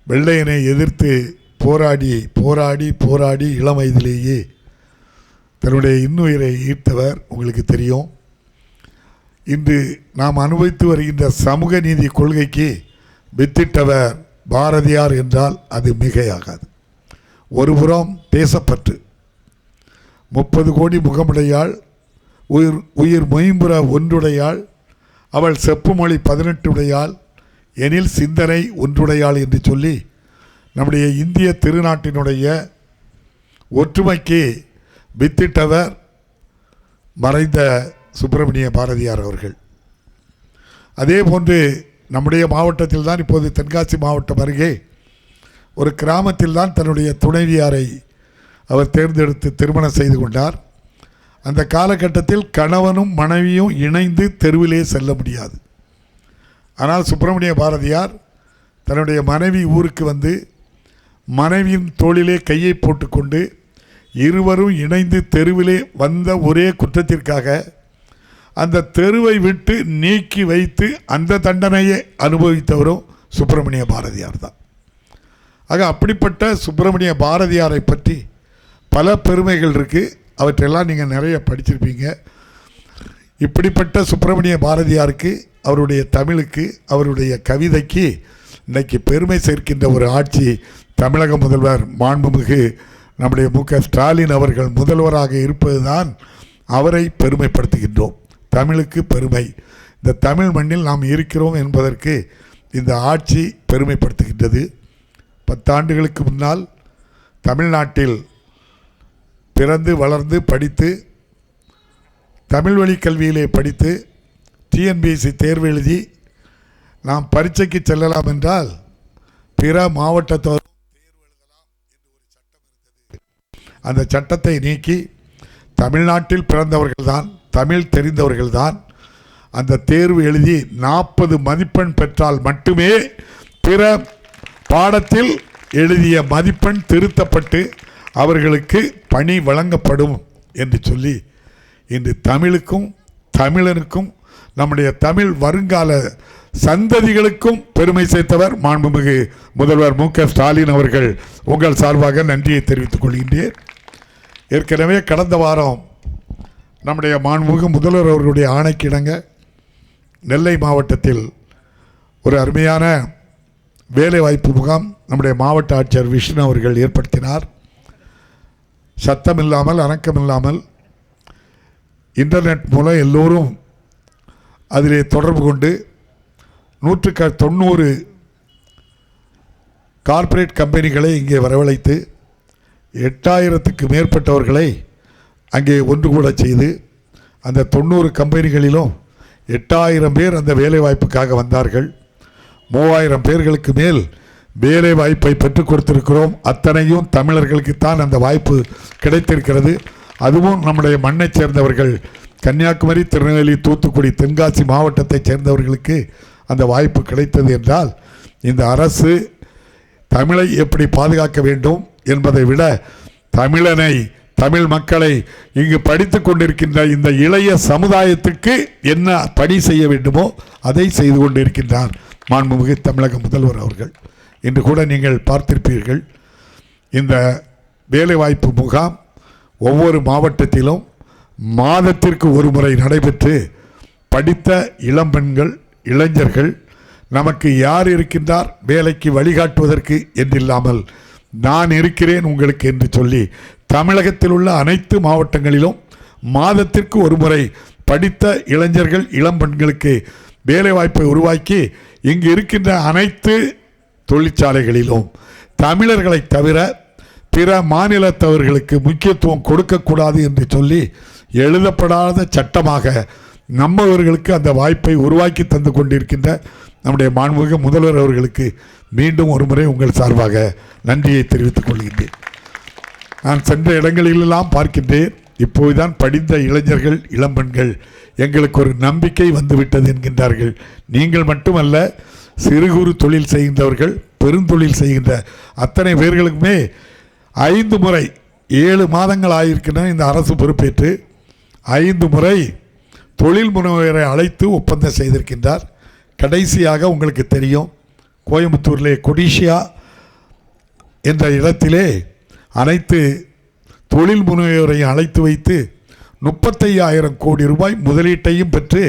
வெள்ளையனை எதிர்த்து போராடி இளம் வயதிலேயே தன்னுடைய இன்னுயிரை ஈர்த்தவர் உங்களுக்கு தெரியும். இன்று நாம் அனுபவித்து வருகின்ற சமூக நீதி கொள்கைக்கு வித்திட்டவர் பாரதியார் என்றால் அது மிகையாகாது. ஒருபுறம் தேசப்பற்று, 30 கோடி முகமுடையாள், உயிர் மொயம்புற ஒன்றுடையாள், அவள் செப்புமொழி 18 உடையாள், எனில் சிந்தனை ஒன்றுடையாள் என்று சொல்லி நம்முடைய இந்திய திருநாட்டினுடைய ஒற்றுமைக்கு வித்திட்டவர் மறைந்த சுப்பிரமணிய பாரதியார் அவர்கள். அதே போன்று நம்முடைய மாவட்டத்தில் தான், இப்போது தென்காசி மாவட்டம் அருகே ஒரு கிராமத்தில் தான் தன்னுடைய துணைவியாரை அவர் தேர்ந்தெடுத்து திருமணம் செய்து கொண்டார். அந்த காலகட்டத்தில் கணவனும் மனைவியும் இணைந்து தெருவிலே செல்ல முடியாது. ஆனால் சுப்பிரமணிய பாரதியார் தன்னுடைய மனைவி ஊருக்கு வந்து மனைவியின் தோளிலே கையை போட்டுக்கொண்டு இருவரும் இணைந்து தெருவிலே வந்த ஒரே குற்றத்திற்காக அந்த தெருவை விட்டு நீக்கி வைத்து அந்த தண்டனையை அனுபவித்தவரும் சுப்பிரமணிய பாரதியார் தான். ஆக அப்படிப்பட்ட சுப்பிரமணிய பாரதியாரை பற்றி பல பெருமைகள் இருக்குது. அவற்றெல்லாம் நீங்கள் நிறைய படிச்சிருப்பீங்க. இப்படிப்பட்ட சுப்பிரமணிய பாரதியாருக்கு, அவருடைய தமிழுக்கு, அவருடைய கவிதைக்கு இன்றைக்கு பெருமை சேர்க்கின்ற ஒரு ஆட்சி தமிழக முதல்வர் மாண்புமிகு நம்முடைய மு.க. ஸ்டாலின் அவர்கள் முதல்வராக இருப்பது தான் அவரை பெருமைப்படுத்துகின்றோம். தமிழுக்கு பெருமை. இந்த தமிழ் மண்ணில் நாம் இருக்கிறோம் என்பதற்கு இந்த ஆட்சி பெருமைப்படுத்துகின்றது. 10 ஆண்டுகளுக்கு முன்னால் தமிழ்நாட்டில் பிறந்து வளர்ந்து படித்து தமிழ் வழி கல்வியிலே படித்து டிஎன்பிஎஸ்சி தேர்வு எழுதி நாம் பரீட்சைக்கு செல்லலாம் என்றால் பிற மாவட்டத்தோர் தேர்வு எழுதலாம் என்று ஒரு சட்டம் இருந்தது. அந்த சட்டத்தை நீக்கி தமிழ்நாட்டில் பிறந்தவர்கள்தான், தமிழ் தெரிந்தவர்கள்தான் அந்த தேர்வு எழுதி 40 மதிப்பெண் பெற்றால் மட்டுமே பிற பாடத்தில் எழுதிய மதிப்பெண் திருத்தப்பட்டு அவர்களுக்கு பணி வழங்கப்படும் என்று சொல்லி இன்று தமிழுக்கும் தமிழனுக்கும் நம்முடைய தமிழ் வருங்கால சந்ததிகளுக்கும் பெருமை சேர்த்தவர் மாண்புமிகு முதல்வர் மு.க. ஸ்டாலின் அவர்கள். உங்கள் சார்பாக நன்றியை தெரிவித்துக் கொள்கின்றேன். ஏற்கனவே கடந்த வாரம் நம்முடைய மாண்புமிகு முதல்வர் அவர்களுடைய ஆணைக்கிணங்க நெல்லை மாவட்டத்தில் ஒரு அருமையான வேலைவாய்ப்பு முகாம் நம்முடைய மாவட்ட ஆட்சியர் விஷ்ணு அவர்கள் ஏற்படுத்தினார். சத்தம் இல்லாமல் அணக்கம் இல்லாமல் இன்டர்நெட் மூலம் எல்லோரும் அதிலே தொடர்பு கொண்டு 190 கார்ப்பரேட் கம்பெனிகளை இங்கே வரவழைத்து 8000க்கு மேற்பட்டவர்களை அங்கே ஒன்று கூட செய்து அந்த 90 கம்பெனிகளிலும் 8000 பேர் அந்த வேலைவாய்ப்புக்காக வந்தார்கள். 3000 பேர்களுக்கு மேல் வேலை வாய்ப்பை பெற்றுக் கொடுத்திருக்கிறோம். அத்தனையும் தமிழர்களுக்குத்தான் அந்த வாய்ப்பு கிடைத்திருக்கிறது. அதுவும் நம்முடைய மண்ணைச் சேர்ந்தவர்கள், கன்னியாகுமரி, திருநெல்வேலி, தூத்துக்குடி, தென்காசி மாவட்டத்தைச் சேர்ந்தவர்களுக்கு அந்த வாய்ப்பு கிடைத்தது என்றால் இந்த அரசு தமிழை எப்படி பாதுகாக்க வேண்டும் என்பதை விட தமிழனை, தமிழ் மக்களை, இங்கு படித்து கொண்டிருக்கின்ற இந்த இளைய சமுதாயத்துக்கு என்ன பணி செய்ய வேண்டுமோ அதை செய்து கொண்டிருக்கின்றார் மாண்புமிகு தமிழக முதல்வர் அவர்கள். இன்று கூட நீங்கள் பார்த்திருப்பீர்கள், இந்த வேலைவாய்ப்பு முகாம் ஒவ்வொரு மாவட்டத்திலும் மாதத்திற்கு ஒரு முறை நடைபெற்று படித்த இளம்பெண்கள், இளைஞர்கள் நமக்கு யார் இருக்கின்றார் வேலைக்கு வழிகாட்டுவதற்கு என்றில்லாமல் நான் இருக்கிறேன் உங்களுக்கு என்று சொல்லி தமிழகத்தில் உள்ள அனைத்து மாவட்டங்களிலும் மாதத்திற்கு ஒரு முறை படித்த இளைஞர்கள், இளம்பெண்களுக்கு வேலைவாய்ப்பை உருவாக்கி இங்கு இருக்கின்ற அனைத்து தொழிற்சாலைகளிலும் தமிழர்களை தவிர பிற மாநிலத்தவர்களுக்கு முக்கியத்துவம் கொடுக்கக்கூடாது என்று சொல்லி எழுதப்படாத சட்டமாக நம்மவர்களுக்கு அந்த வாய்ப்பை உருவாக்கி தந்து கொண்டிருக்கின்ற நம்முடைய மாண்புமிகு முதல்வர் அவர்களுக்கு மீண்டும் ஒரு முறை உங்கள் சார்பாக நன்றியை தெரிவித்துக் கொள்கின்றேன். நான் சென்ற இடங்களிலெல்லாம் பார்க்கின்றேன், இப்போதுதான் படித்த இளைஞர்கள், இளம்பெண்கள் எங்களுக்கு ஒரு நம்பிக்கை வந்துவிட்டது என்கின்றார்கள். நீங்கள் மட்டுமல்ல, சிறு குறு தொழில் செய்கின்றவர்கள், பெருந்தொழில் செய்கின்ற அத்தனை பேர்களுக்குமே 5 முறை 7 மாதங்கள் ஆகியிருக்கின்றன இந்த அரசு பொறுப்பேற்று 5 முறை தொழில் முனைவரை அழைத்து ஒப்பந்தம் செய்திருக்கின்றார். கடைசியாக உங்களுக்கு தெரியும், கோயம்புத்தூரிலே கொடிஷியா என்ற இடத்திலே அனைத்து தொழில் முனைவோரையும் அழைத்து வைத்து 35,000 கோடி ரூபாய் முதலீட்டையும் பெற்று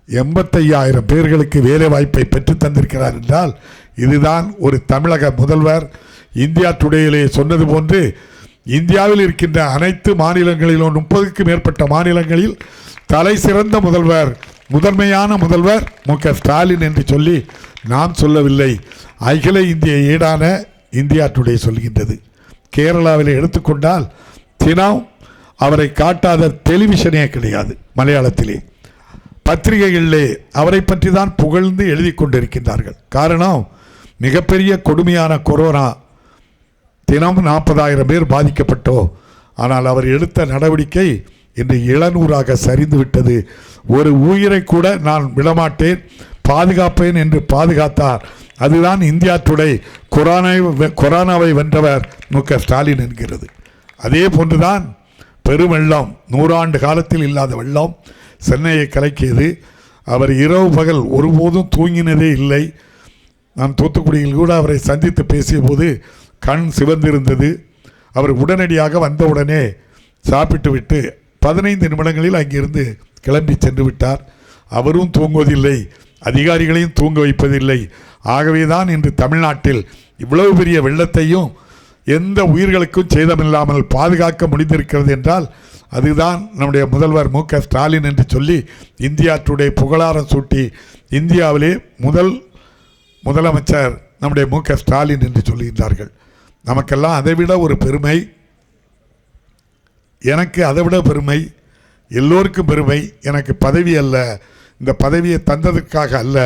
85,000 பேர்களுக்கு வேலை வாய்ப்பை பெற்று தந்திருக்கிறார் என்றால் இதுதான் ஒரு தமிழக முதல்வர். இந்தியா டுடேயிலே சொன்னது போன்று இந்தியாவில் இருக்கின்ற அனைத்து மாநிலங்களிலும் 30க்கும் மேற்பட்ட மாநிலங்களில் தலை சிறந்த முதல்வர், முதன்மையான முதல்வர் மு.க. ஸ்டாலின் என்று சொல்லி நாம் சொல்லவில்லை, அகில இந்திய ஈடான இந்தியா டுடே சொல்கின்றது. கேரளாவில் எடுத்துக்கொண்டால் தினம் அவரை காட்டாத டெலிவிஷனே கிடையாது. மலையாளத்திலே பத்திரிகைகளிலே அவரை பற்றி தான் புகழ்ந்து எழுதி கொண்டிருக்கின்றார்கள். காரணம், மிகப்பெரிய கொடுமையான கொரோனா, தினம் 40,000 பேர் பாதிக்கப்பட்டோ, ஆனால் அவர் எடுத்த நடவடிக்கை இன்று 700ஆக சரிந்து விட்டது. ஒரு உயிரை கூட நான் விடமாட்டேன், பாதுகாப்பேன் என்று பாதுகாத்தார். அதுதான் இந்தியா டுடே கொரோனாவை வென்றவர் மு.க. ஸ்டாலின் என்கிறது. அதே போன்றுதான் பெருவெள்ளம், 100 ஆண்டு காலத்தில் இல்லாத வெள்ளம் சென்னையை கலக்கியது. அவர் இரவு பகல் ஒருபோதும் தூங்கினதே இல்லை. நான் தூத்துக்குடியில் கூட அவரை சந்தித்து பேசிய போது கண் சிவந்திருந்தது. அவர் உடனடியாக வந்தவுடனே சாப்பிட்டு விட்டு 15 நிமிடங்களில் அங்கிருந்து கிளம்பி சென்று விட்டார். அவரும் தூங்குவதில்லை, அதிகாரிகளையும் தூங்க வைப்பதில்லை. ஆகவே தான் இன்று தமிழ்நாட்டில் இவ்வளவு பெரிய வெள்ளத்தையும் எந்த உயிர்களுக்கும் சேதமில்லாமல் பாதுகாக்க முடிந்திருக்கிறது என்றால் அதுதான் நம்முடைய முதல்வர் மு.க. ஸ்டாலின் என்று சொல்லி இந்தியா டுடே புகழாரம் சூட்டி இந்தியாவிலே முதலமைச்சர் நம்முடைய மு.க. ஸ்டாலின் என்று சொல்லுகின்றார்கள். நமக்கெல்லாம் அதைவிட ஒரு பெருமை, எனக்கு அதைவிட பெருமை, எல்லோருக்கும் பெருமை. எனக்கு பதவி அல்ல, இந்த பதவியை தந்ததற்காக அல்ல.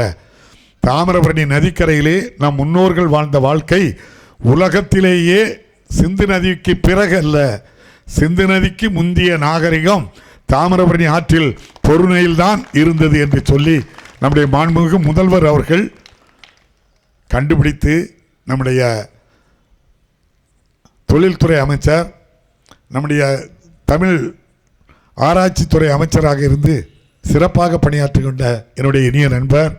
தாமிரபரணி நதிக்கரையிலே நம் முன்னோர்கள் வாழ்ந்த வாழ்க்கை உலகத்திலேயே சிந்து நதிக்கு பிறகு அல்ல, சிந்து நதிக்கு முந்திய நாகரிகம் தாமிரபரணி ஆற்றில் பொருணையில்தான் இருந்தது என்று சொல்லி நம்முடைய மாண்புமிகு முதல்வர் அவர்கள் கண்டுபிடித்து நம்முடைய தொழில்துறை அமைச்சர், நம்முடைய தமிழ் ஆராய்ச்சித்துறை அமைச்சராக இருந்து சிறப்பாக பணியாற்றி கொண்ட என்னுடைய இனிய நண்பர்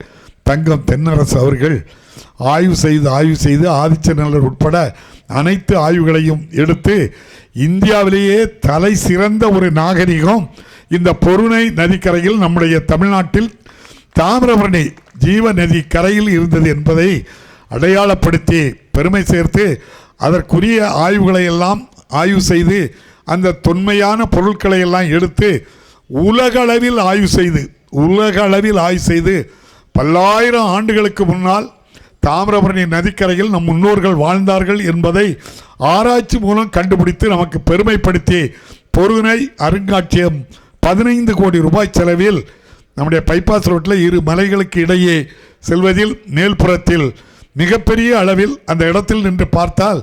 தங்கம் தென்னரசு அவர்கள் ஆய்வு செய்து ஆதிச்சநல்லூர் உட்பட அனைத்து ஆய்வுகளையும் எடுத்து இந்தியாவிலேயே தலை சிறந்த ஒரு நாகரிகம் இந்த பொருணை நதிக்கரையில் நம்முடைய தமிழ்நாட்டில் தாமிரபரணி ஜீவ நதி கரையில் இருந்தது என்பதை அடையாளப்படுத்தி பெருமை சேர்த்து அதற்குரிய ஆய்வுகளை எல்லாம் ஆய்வு செய்து அந்த தொன்மையான பொருட்களை எல்லாம் எடுத்து உலகளவில் ஆய்வு செய்து பல்லாயிரம் ஆண்டுகளுக்கு முன்னால் தாமிரபரணி நதிக்கரையில் நம் முன்னோர்கள் வாழ்ந்தார்கள் என்பதை ஆராய்ச்சி மூலம் கண்டுபிடித்து நமக்கு பெருமைப்படுத்தி பொருணை அருங்காட்சியகம் 15 கோடி ரூபாய் செலவில் நம்முடைய பைபாஸ் ரோட்டில் இரு மலைகளுக்கு இடையே செல்வதில் மேல்புறத்தில் மிகப்பெரிய அளவில் அந்த இடத்தில் நின்று பார்த்தால்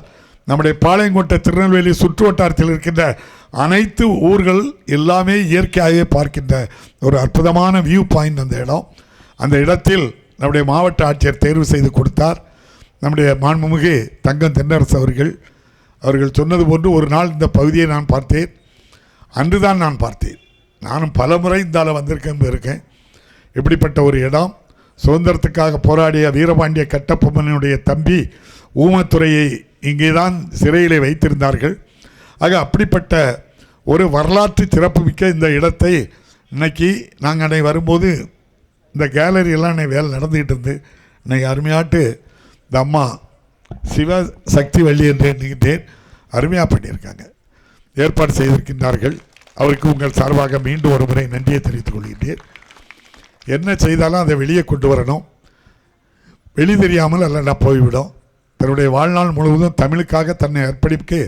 நம்முடைய பாளையங்கோட்டை திருநெல்வேலி சுற்று வட்டாரத்தில் இருக்கின்ற அனைத்து ஊர்கள் எல்லாமே இயற்கையாகவே பார்க்கின்ற ஒரு அற்புதமான வியூ பாயிண்ட் அந்த இடம். அந்த இடத்தில் நம்முடைய மாவட்ட ஆட்சியர் தேர்வு செய்து கொடுத்தார். நம்முடைய மாண்புமிகு தங்கம் தென்னரசு அவர்கள் சொன்னது போன்று ஒரு நாள் இந்த பகுதியை நான் பார்த்தேன். அன்றுதான் நான் பார்த்தேன். நானும் பல முறை இந்தால வந்திருக்கேன். இப்படிப்பட்ட ஒரு இடம் சுதந்திரத்துக்காக போராடிய வீரபாண்டிய கட்டபொம்மனுடைய தம்பி ஊமத்துறையை இங்கே தான் சிறையிலே வைத்திருந்தார்கள். ஆக அப்படிப்பட்ட ஒரு வரலாற்று சிறப்புமிக்க இந்த இடத்தை இன்னைக்கு நாங்கள் அன்னை வரும்போது இந்த கேலரியெல்லாம் அன்னை வேலை நடந்துக்கிட்டு இருந்து இன்னைக்கு அருமையாட்டு இந்த அம்மா சிவசக்தி வள்ளி என்று எண்ணுகின்றேன் அருமையாக பண்ணியிருக்காங்க, ஏற்பாடு செய்திருக்கின்றார்கள். அவருக்கு உங்கள் சார்பாக மீண்டும் ஒரு முறை நன்றியை தெரிவித்துக் கொள்கின்றேன். என்ன செய்தாலும் அதை வெளியே கொண்டு வரணும். வெளி தெரியாமல் அல்ல போய்விடும். தன்னுடைய வாழ்நாள் முழுவதும் தமிழுக்காக தன்னை அர்ப்பணிக்க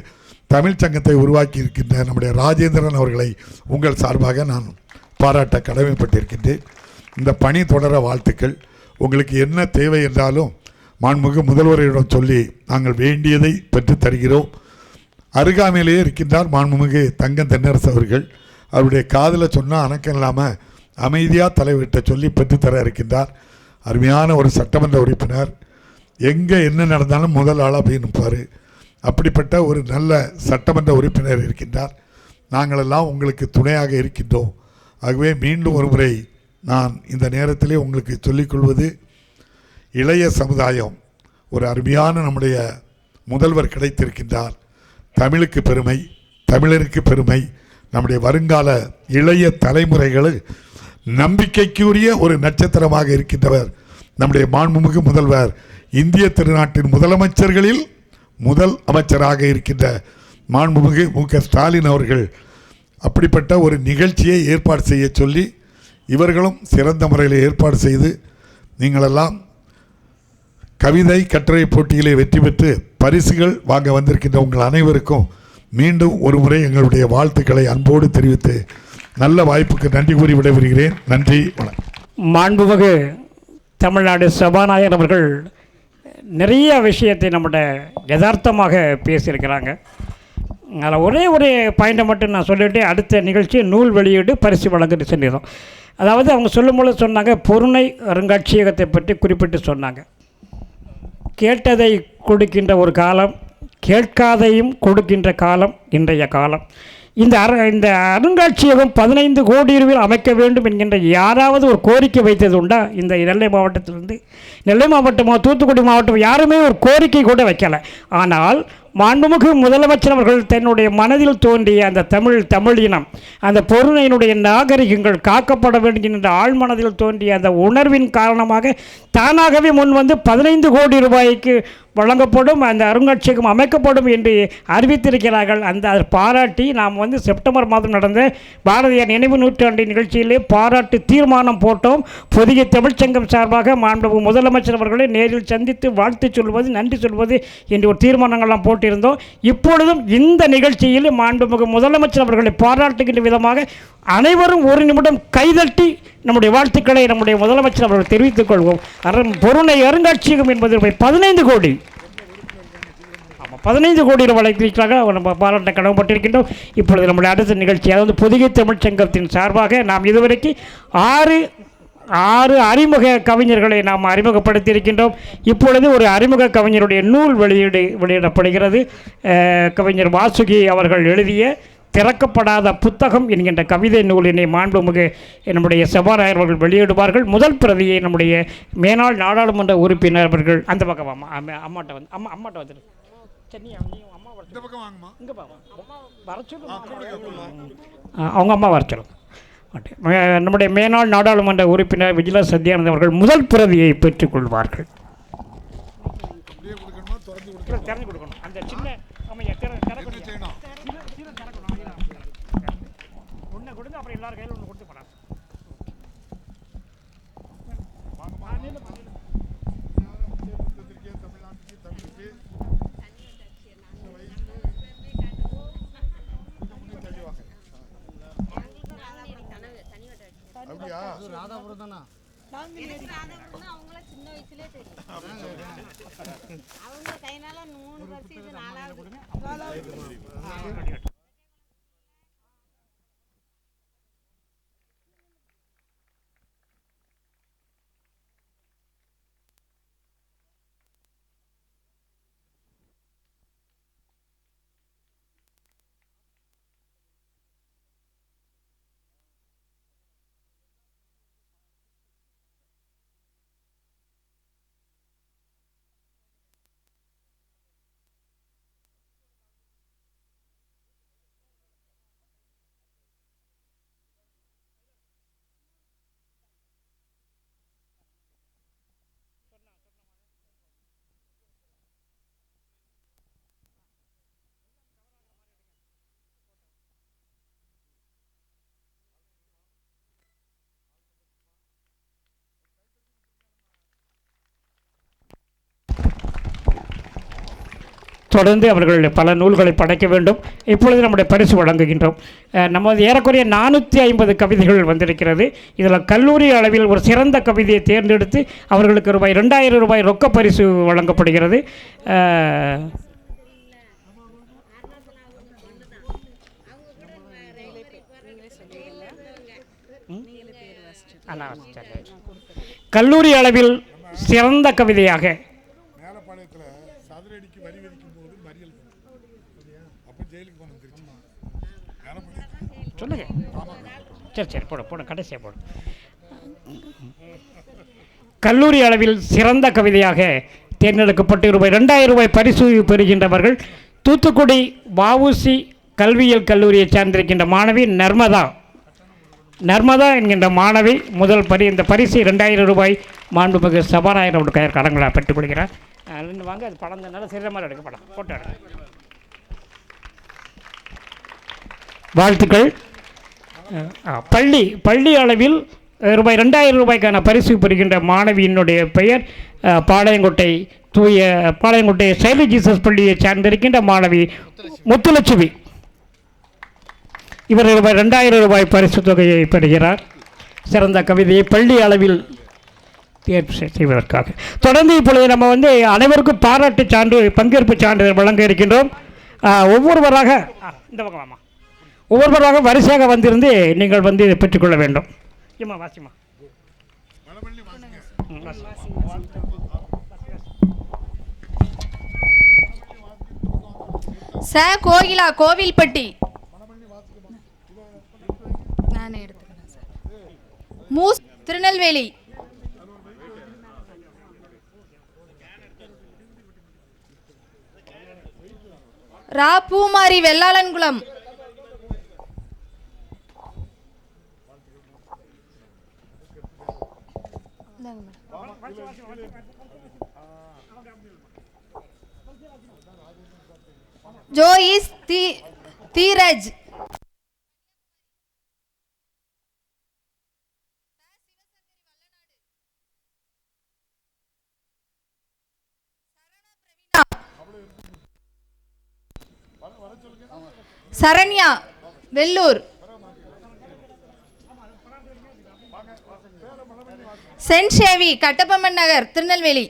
தமிழ் சங்கத்தை உருவாக்கி இருக்கின்ற நம்முடைய ராஜேந்திரன் அவர்களை உங்கள் சார்பாக நான் பாராட்ட கடமைப்பட்டிருக்கின்றேன். இந்த பணி தொடர வாழ்த்துக்கள். உங்களுக்கு என்ன தேவை என்றாலும் மாண்புமிகு முதல்வரிடம் சொல்லி நாங்கள் வேண்டியதை பெற்று தருகிறோம். அருகாமையிலேயே இருக்கின்றார் மாண்புமிகு தங்கம் தென்னரசு அவருடைய காதில் சொன்னால் அணக்கம் இல்லாமல் அமைதியாக தலைவிட்ட சொல்லி பெற்றுத்தர இருக்கின்றார். அருமையான ஒரு சட்டமன்ற உறுப்பினர். எங்கே என்ன நடந்தாலும் முதல் ஆளாக போய் நிற்பார். அப்படிப்பட்ட ஒரு நல்ல சட்டமன்ற உறுப்பினர் இருக்கின்றார். நாங்களெல்லாம் உங்களுக்கு துணையாக இருக்கின்றோம். ஆகவே மீண்டும் ஒரு முறை நான் இந்த நேரத்திலே உங்களுக்கு சொல்லிக்கொள்வது, இளைய சமுதாயம் ஒரு அருமையான நம்முடைய முதல்வர் கிடைத்திருக்கின்றார். தமிழுக்கு பெருமை, தமிழருக்கு பெருமை. நம்முடைய வருங்கால இளைய தலைமுறைகள் நம்பிக்கைக்குரிய ஒரு நட்சத்திரமாக இருக்கின்றவர் நம்முடைய மாண்புமிகு முதல்வர், இந்திய திருநாட்டின் முதலமைச்சர்களில் முதல் அமைச்சராக இருக்கின்ற மாண்புமிகு மு.க. ஸ்டாலின் அவர்கள் அப்படிப்பட்ட ஒரு நிகழ்ச்சியை ஏற்பாடு செய்ய சொல்லி இவர்களும் சிறந்த முறையில் ஏற்பாடு செய்து நீங்களெல்லாம் கவிதை கட்டுரை போட்டியிலே வெற்றி பெற்று பரிசுகள் வாங்க வந்திருக்கின்ற உங்கள் அனைவருக்கும் மீண்டும் ஒரு முறை எங்களுடைய வாழ்த்துக்களை அன்போடு தெரிவித்து நல்ல வாய்ப்புக்கு நன்றி கூறி விடைபெறுகிறேன். நன்றி, வணக்கம். மாண்புமிகு தமிழ்நாடு சபாநாயகர் அவர்கள் நிறைய விஷயத்தை நம்முடைய யதார்த்தமாக பேசியிருக்கிறாங்க. அதில் ஒரே ஒரு பாயிண்டை மட்டும் நான் சொல்லிவிட்டு அடுத்த நிகழ்ச்சி நூல் வெளியீடு பரிசு வழங்கிட்டு சென்றோம். அதாவது அவங்க சொல்லும்போது சொன்னாங்க, பொருணை அருங்காட்சியகத்தை பற்றி குறிப்பிட்டு சொன்னாங்க. கேட்டதை கொடுக்கின்ற ஒரு காலம், கேட்காதையும் கொடுக்கின்ற காலம் இன்றைய காலம். இந்த அருங்காட்சியகம் 15 கோடி ரூபாயில் அமைக்க வேண்டும் என்கின்ற யாராவது ஒரு கோரிக்கை வைத்தது உண்டா? இந்த நெல்லை மாவட்டத்திலிருந்து, நெல்லை மாவட்டமோ தூத்துக்குடி மாவட்டம் யாருமே ஒரு கோரிக்கை கூட வைக்கலை. ஆனால் மாண்புமிகு முதலமைச்சர் அவர்கள் தன்னுடைய மனதில் தோன்றிய அந்த தமிழ் இனம், அந்த பொருணையினுடைய நாகரிகங்கள் காக்கப்பட வேண்டும் என்ற ஆழ்மனதில் தோன்றிய அந்த உணர்வின் காரணமாக தானாகவே முன் வந்து 15 கோடி ரூபாய்க்கு வழங்கப்படும், அந்த அருங்காட்சியகம் அமைக்கப்படும் என்று அறிவித்திருக்கிறார்கள். அந்த பாராட்டி நாம் வந்து செப்டம்பர் மாதம் நடந்த பாரதியார் நினைவு நூற்றாண்டு நிகழ்ச்சியிலே பாராட்டு தீர்மானம் போட்டோம். புதிய தமிழ்ச்சங்கம் சார்பாக மாண்புமிகு முதலமைச்சர் அவர்களை நேரில் சந்தித்து வாழ்த்து சொல்வது, நன்றி சொல்வது என்று ஒரு தீர்மானங்கள்லாம் போட்டிருந்தோம். இப்பொழுதும் இந்த நிகழ்ச்சியில் மாண்புமிகு முதலமைச்சர் அவர்களை பாராட்டுகின்ற விதமாக அனைவரும் ஒரு நிமிடம் கைதட்டி நம்முடைய வாழ்த்துக்களை நம்முடைய முதலமைச்சர் அவர்கள் தெரிவித்துக் கொள்வோம். பொருணை அருங்காட்சியகம் என்பது 15 கோடி, ஆமாம் 15 கோடி ரூபாய் வழங்கியிருக்கிறாங்க. நம்ம பாராட்ட கடமைப்பட்டிருக்கின்றோம். இப்பொழுது நம்முடைய அடுத்த நிகழ்ச்சி, அதாவது புதிய தமிழ்ச்சங்கத்தின் சார்பாக நாம் இதுவரைக்கு 6 அறிமுக கவிஞர்களை நாம் அறிமுகப்படுத்தியிருக்கின்றோம். இப்பொழுது ஒரு அறிமுக கவிஞருடைய நூல் வெளியிடப்படுகிறது. கவிஞர் வாசுகி அவர்கள் எழுதிய திறக்கப்படாத புத்தகம் என்கின்ற கவிதை நூலினை மாண்புமிகு நம்முடைய சபாநாயகர் அவர்கள் வெளியிடுவார்கள். முதல் பிரதியை நம்முடைய மேனாள் நாடாளுமன்ற உறுப்பினர் அவர்கள் அந்த பக்கம் அம்மாட்ட வந்துடும் சரி நீ அம்மா வர இந்த பக்கம் வாங்கம்மா. இங்கே பாப்பா வர சொல்லு. அவங்க அம்மா வர சொல்லுங்க. நம்முடைய மேனாள் நாடாளுமன்ற உறுப்பினர் விஜிலா சத்யானந்த் அவர்கள் முதல் பிரதியை பெற்றுக்கொள்வார்கள். அப்படியே கொடுக்கணுமா திறந்து கொடுக்கணும்? திறந்து கொடுக்கணும். அந்த சின்ன ஆமாம் திறக்கணும். செய்யணும். ஒன்று கொடுங்க, அப்புறம் எல்லாரும் கையில் ஒன்று கொடுத்து போனாங்க. தமிழ்நாட்டுக்கு தமிழுக்கு அப்படியா? ராதாபுரம் தானா? அவங்கள சின்ன வயசுலயே தெரியும். அவங்க கைனால 3 வருஷம் இது 4வது. தொடர்ந்து அவர்கள் பல நூல்களை படைக்க வேண்டும். இப்பொழுது நம்முடைய பரிசு வழங்குகின்றோம். நமது ஏறக்குறைய 450 கவிதைகள் வந்திருக்கிறது. இதில் கல்லூரி அளவில் ஒரு சிறந்த கவிதையை தேர்ந்தெடுத்து அவர்களுக்கு ரூபாய் 2000 ரொக்க பரிசு வழங்கப்படுகிறது. கல்லூரி அளவில் சிறந்த கவிதையாக மேலப்பாளையத்தில் சதுரடிக்கு வரி விதிக்கும் போது மறியல் அப்போ ஜெயிலுக்கு போனோம் திருச்சி. சொல்லுங்க. சரி போடும் கடைசியாக போடும். கல்லூரி அளவில் சிறந்த கவிதையாக தேர்ந்தெடுக்கப்பட்டு ரூபாய் 2000 பரிசு பெறுகின்றவர்கள் தூத்துக்குடி வஉசி கல்வியியல் கல்லூரியை சார்ந்திருக்கின்ற மாணவி நர்மதா என்கின்ற மாணவி முதல் இந்த பரிசு 2000 மாண்புமிகு சபாநாயகர் அவருடைய கடன்களாக பெற்றுக் கொடுக்கிறார். ரெண்டு வாங்க, அது படம் நல்ல சிறிய மாதிரி எடுக்க படம் போட்டோ எடுக்க. வாழ்த்துக்கள். பள்ளி அளவில் ரூபாய் 2000 பரிசு பெறுகின்ற மாணவியினுடைய பெயர் பாளையங்கோட்டை செயின்ட் ஜீசஸ் பள்ளியை சார்ந்திருக்கின்ற மாணவி முத்துலட்சுமி. இவர் ரூபாய் 2000 பரிசு தொகையை பெறுகிறார் சிறந்த கவிதையை பள்ளி அளவில் தேர்வு செய்வதற்காக. தொடர்ந்து இப்பொழுது நம்ம அனைவருக்கும் பாராட்டு சான்று பங்கேற்பு சான்றிதழ் வழங்க இருக்கின்றோம். ஒவ்வொருவராக இந்த பக்கமாமா ஒவ்வொருவராக வரிசையாக வந்திருந்து நீங்கள் இதை பெற்றுக்கொள்ள வேண்டும். ஏமா வாசிமா கோகிலா கோவில்பட்டி. நானே எடுத்துக்கிறேன் சார். மூஸ் திருநெல்வேலி. ரா பூமாரி வெள்ளாளன்குளம். ஜோயிஸ் தீரஜ். சரண்யா வெள்ளூர். சென்ட் ஷேவி கட்டபொம்மன் நகர் திருநெல்வேலி.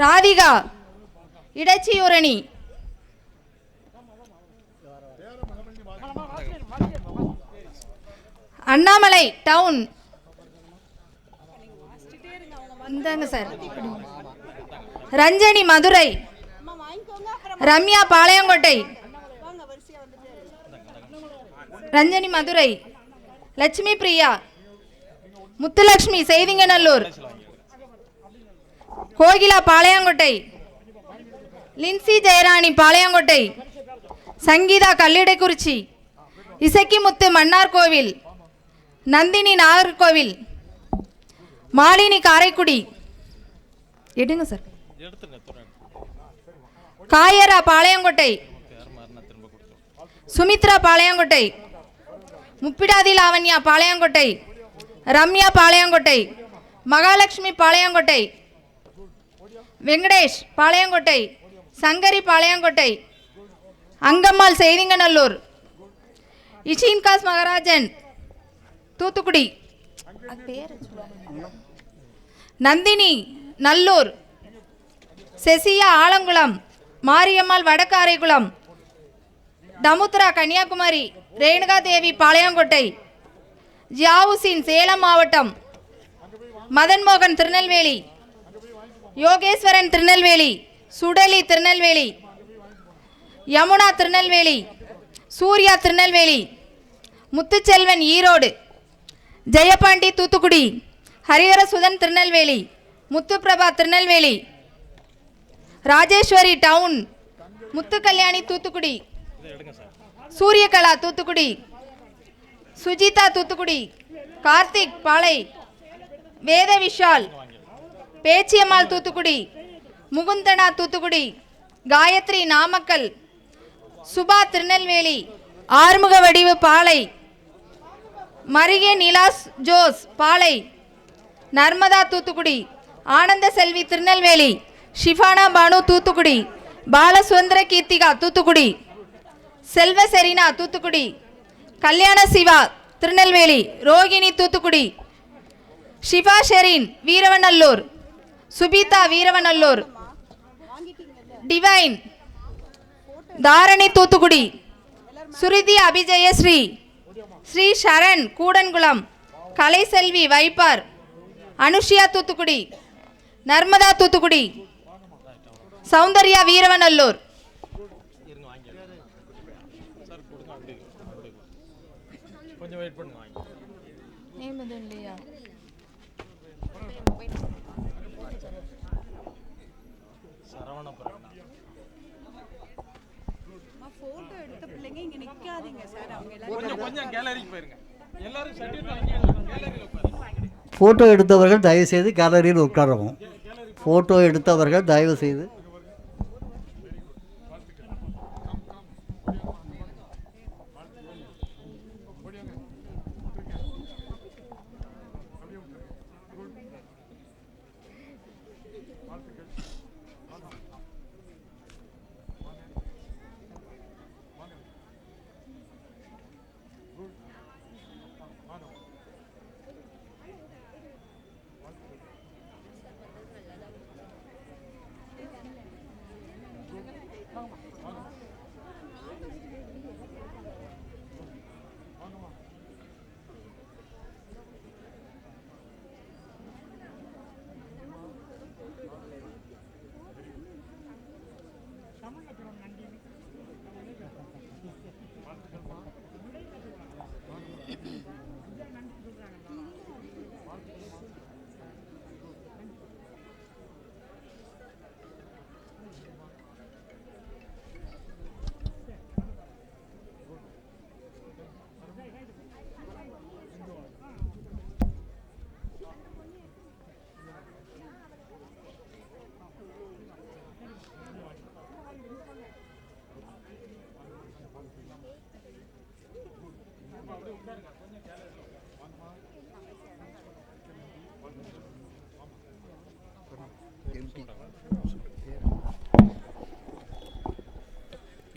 ராதிகா இடச்சியூரணி. அண்ணாமலை டவுன். இந்தாங்க சார். ரஞ்சனி மதுரை. ரம்யா பாளையங்கோட்டை. ரஞ்சனி மதுரை. லட்சுமி பிரியா. முத்துலட்சுமி செய்திங்கநல்லூர். கோகிலா பாளையங்கோட்டை, லின்சி ஜெயராணி பாளையங்கோட்டை, சங்கீதா கல்லிடைக்குறிச்சி, இசக்கிமுத்து மன்னார்கோவில், நந்தினி நாகர்கோவில், மாலினி காரைக்குடி, எடுங்க சார், காயரா பாளையங்கோட்டை, சுமித்ரா பாளையங்கோட்டை, முப்பிடாதி லாவண்யா பாளையங்கோட்டை, ரம்யா பாளையங்கோட்டை, மகாலட்சுமி பாளையங்கோட்டை, வெங்கடேஷ் பாளையங்கோட்டை, சங்கரி பாளையங்கோட்டை, அங்கம்மாள் செய்திங்கநல்லூர், இஷின்காஸ் மகராஜன் தூத்துக்குடி, நந்தினி நல்லூர், செசியா ஆலங்குளம், மாரியம்மாள் வடக்காரைக்குளம், தமுத்ரா கன்னியாகுமரி, ரேணுகா தேவி பாளையங்கோட்டை, ஜியாவுசின் சேலம் மாவட்டம், மதன்மோகன் திருநெல்வேலி, யோகேஸ்வரன் திருநெல்வேலி, சுடலி திருநெல்வேலி, யமுனா திருநெல்வேலி, சூர்யா திருநெல்வேலி, முத்துச்செல்வன் ஈரோடு, ஜெயபாண்டி தூத்துக்குடி, ஹரிஹரசுதன் திருநெல்வேலி, முத்துப்பிரபா திருநெல்வேலி, ராஜேஸ்வரி டவுன், முத்துக்கல்யாணி தூத்துக்குடி, சூரியகலா தூத்துக்குடி, சுஜிதா தூத்துக்குடி, கார்த்திக் பாளை, வேத விஷால், பேச்சியம்மாள் தூத்துக்குடி, முகுந்தனா தூத்துக்குடி, காயத்ரி நாமக்கல், சுபா திருநெல்வேலி, ஆறுமுக வடிவு பாளை, மரியே நிலாஸ் ஜோஸ் பாளை, நர்மதா தூத்துக்குடி, ஆனந்த செல்வி திருநெல்வேலி, ஷிஃபானா பானு தூத்துக்குடி, பாலசுந்தர கீர்த்திகா தூத்துக்குடி, செல்வ செரினா தூத்துக்குடி, கல்யாண சிவா திருநெல்வேலி, ரோகிணி தூத்துக்குடி, ஷிஃபா ஷெரீன் வீரவநல்லூர், சுபிதா வீரவநல்லூர், டிவைன் தாரணி தூத்துக்குடி, சுருதி அபிஜயஸ்ரீ, ஸ்ரீ சரண் கூடன்குளம், கலைசெல்வி வைப்பார், அனுஷியா தூத்துக்குடி, நர்மதா தூத்துக்குடி, சௌந்தர்யா வீரவநல்லூர், போட்டோ எடுத்த பிள்ளைங்க இங்க நிக்காதீங்க சார், அவங்க ஃபோட்டோ எடுத்தவர்கள் தயவுசெய்து கேலரியில் உட்காரவும். ஃபோட்டோ எடுத்தவர்கள் தயவு செய்து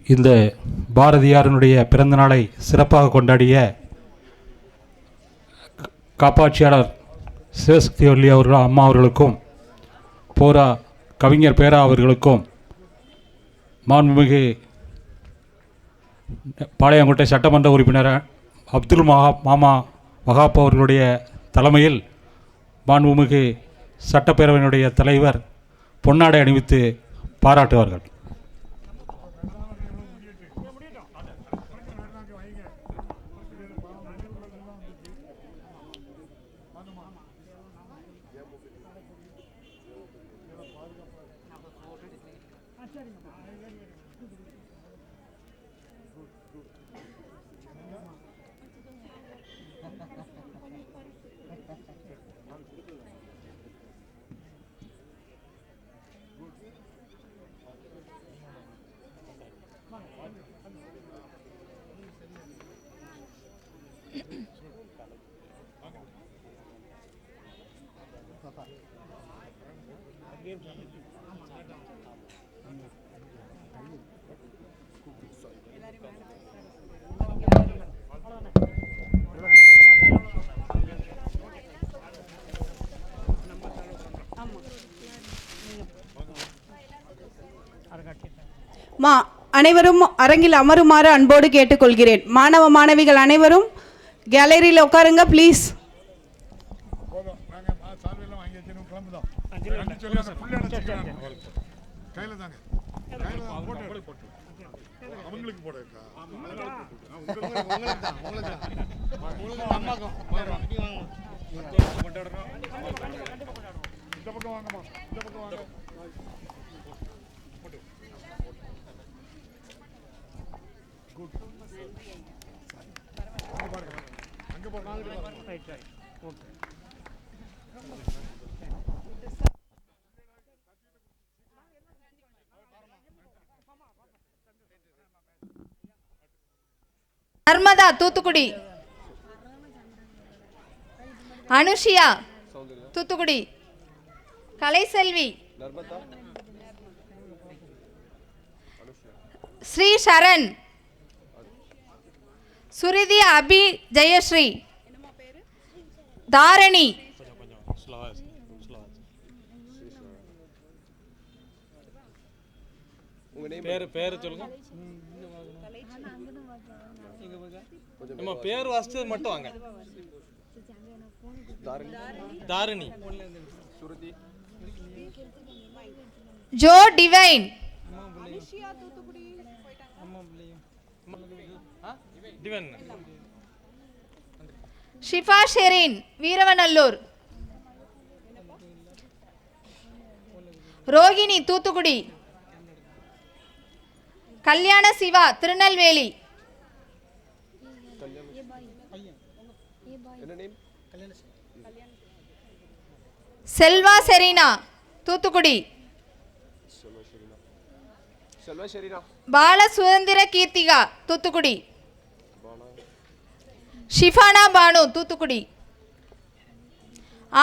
இந்த பாரதியாரினுடைய பிறந்த நாளை சிறப்பாக கொண்டாடிய காப்பாட்சியாளர் சிவசக்திவல்லி அவர்கள் அம்மா அவர்களுக்கும் போரா கவிஞர் பேரா அவர்களுக்கும் மாண்புமிகு பாளையங்கோட்டை சட்டமன்ற உறுப்பினர் அப்துல் மாமா வகாப் அவர்களுடைய தலைமையில் மாண்புமிகு சட்டப்பேரவையினுடைய தலைவர் பொன்னாடை அணிவித்து பாராட்டுவார்கள். அனைவரும் அரங்கில் அமருமாறு அன்போடு கேட்டுக்கொள்கிறேன். மாணவ மாணவிகள் அனைவரும் கேலரியில் உட்காருங்க ப்ளீஸ். நர்மதா தூத்துக்குடி, அனுஷியா தூத்துக்குடி, கலைசெல்வி, ஸ்ரீ சரண், சுருதி அபி ஜெயஸ்ரீ, தாரணி, பேர் சொல்லுங்க. நம்ம பேர் வாசிச்சது மட்டும் வாங்க. தாரணி, சுருதி, ஜோ டிவைன், ஷிஃபா ஷெரீன் வீரவநல்லூர், ரோகிணி தூத்துக்குடி, கல்யாண சிவா திருநெல்வேலி, செல்வா செரீனா தூத்துக்குடி, பால சுதந்திர கீர்த்திகா தூத்துக்குடி, ஷிஃபானா பானு தூத்துக்குடி,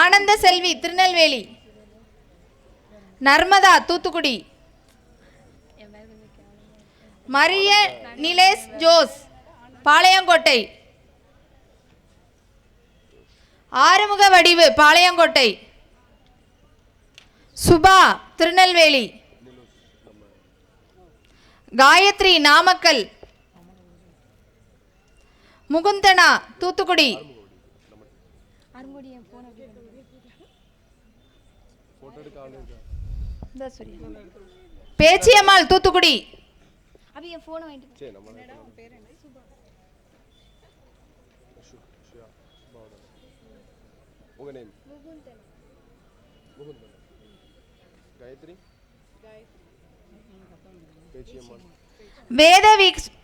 ஆனந்த செல்வி திருநெல்வேலி, நர்மதா தூத்துக்குடி, மரிய நிலேஷ் ஜோஸ் பாளையங்கோட்டை, ஆறுமுக வடிவு பாளையங்கோட்டை, சுபா திருநெல்வேலி, காயத்ரி நாமக்கல், முகுந்தனா தூத்துக்குடி, பேச்சியம்மாள் தூத்துக்குடி, வேத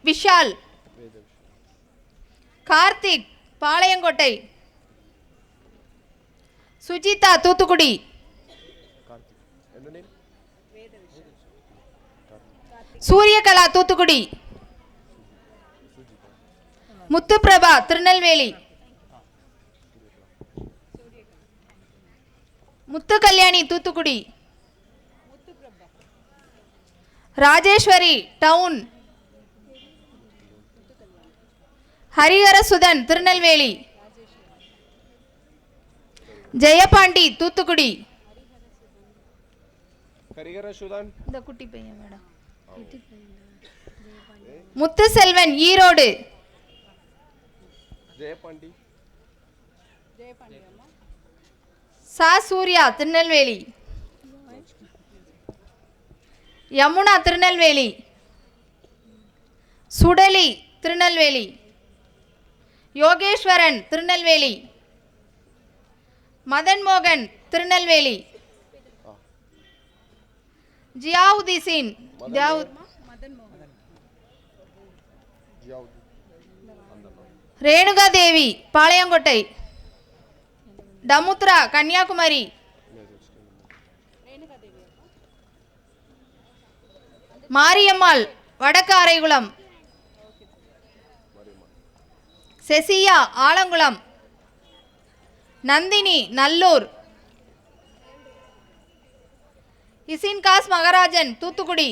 விஷால், கார்த்திக் பாளையங்கோட்டை, சுஜிதா தூத்துக்குடி, சூரியகலா தூத்துக்குடி, முத்துப்பிரபா திருநெல்வேலி, முத்து கல்யாணி தூத்துக்குடி, ராஜேஸ்வரி டவுன், ஹரிஹரசுதன் திருநெல்வேலி, ஜெயபாண்டி தூத்துக்குடி, இந்த குட்டி பையன் மேடம், முத்துசெல்வன் ஈரோடு, ஜெயபாண்டி, சா சூர்யா திருநெல்வேலி, யமுனா திருநெல்வேலி, சுடலி திருநெல்வேலி, யோகேஸ்வரன் திருநெல்வேலி, மதன் மோகன் திருநெல்வேலி, ஜியாவுதீன் ரேணுகா தேவி பாளையங்கோட்டை. டமுத்ரா கன்னியாகுமரி. மாரியம்மாள் வடக்கு அரைகுளம். செசியா ஆலங்குளம். நந்தினி நல்லூர். இசின்காஸ் மகராஜன் தூத்துக்குடி.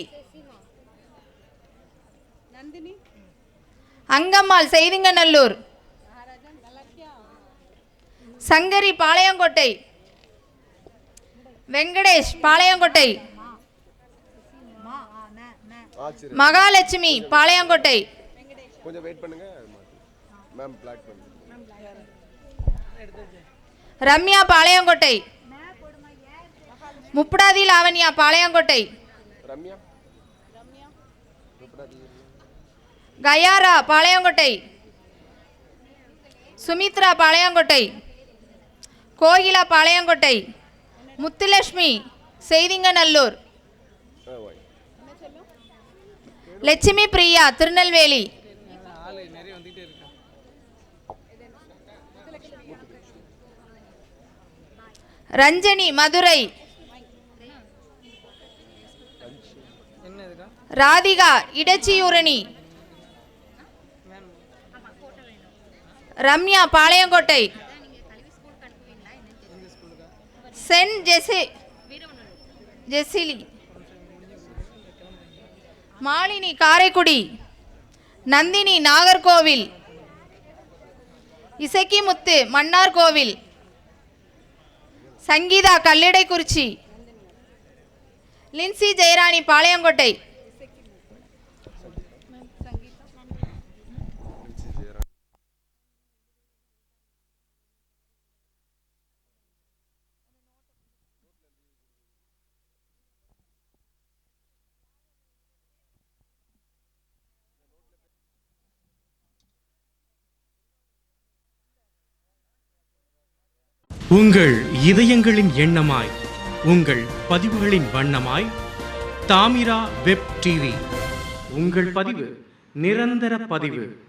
அங்கம்மாள் செய்திங்கநல்லூர். சங்கரி பாளையங்கோட்டை. வெங்கடேஷ் பாளையங்கோட்டை. மகாலட்சுமி பாளையங்கோட்டை. ரம்யா பாளையங்கோட்டை. முப்படாதி லாவண்யா பாளையங்கோட்டை. கயாரா பாளையங்கோட்டை. சுமித்ரா பாளையங்கோட்டை. கோகிலா பாளையங்கோட்டை. முத்துலட்சுமி செய்திங்கநல்லூர். லட்சுமி பிரியா திருநெல்வேலி. ரஞ்சனி மதுரை. ராதிகா இடச்சியூரணி. ரம்யா பாளையங்கோட்டை. சென்ட் ஜெசிலி. மாலினி காரைக்குடி. நந்தினி நாகர்கோவில். இசக்கிமுத்து மன்னார்கோவில். சங்கீதா கல்லிடைக்குறிச்சி. லின்சி ஜெயராணி பாளையங்கோட்டை. உங்கள் இதயங்களின் எண்ணமாய், உங்கள் பதிவுகளின் வண்ணமாய் தாமிரா வெப் டிவி. உங்கள் பதிவு நிரந்தர பதிவு.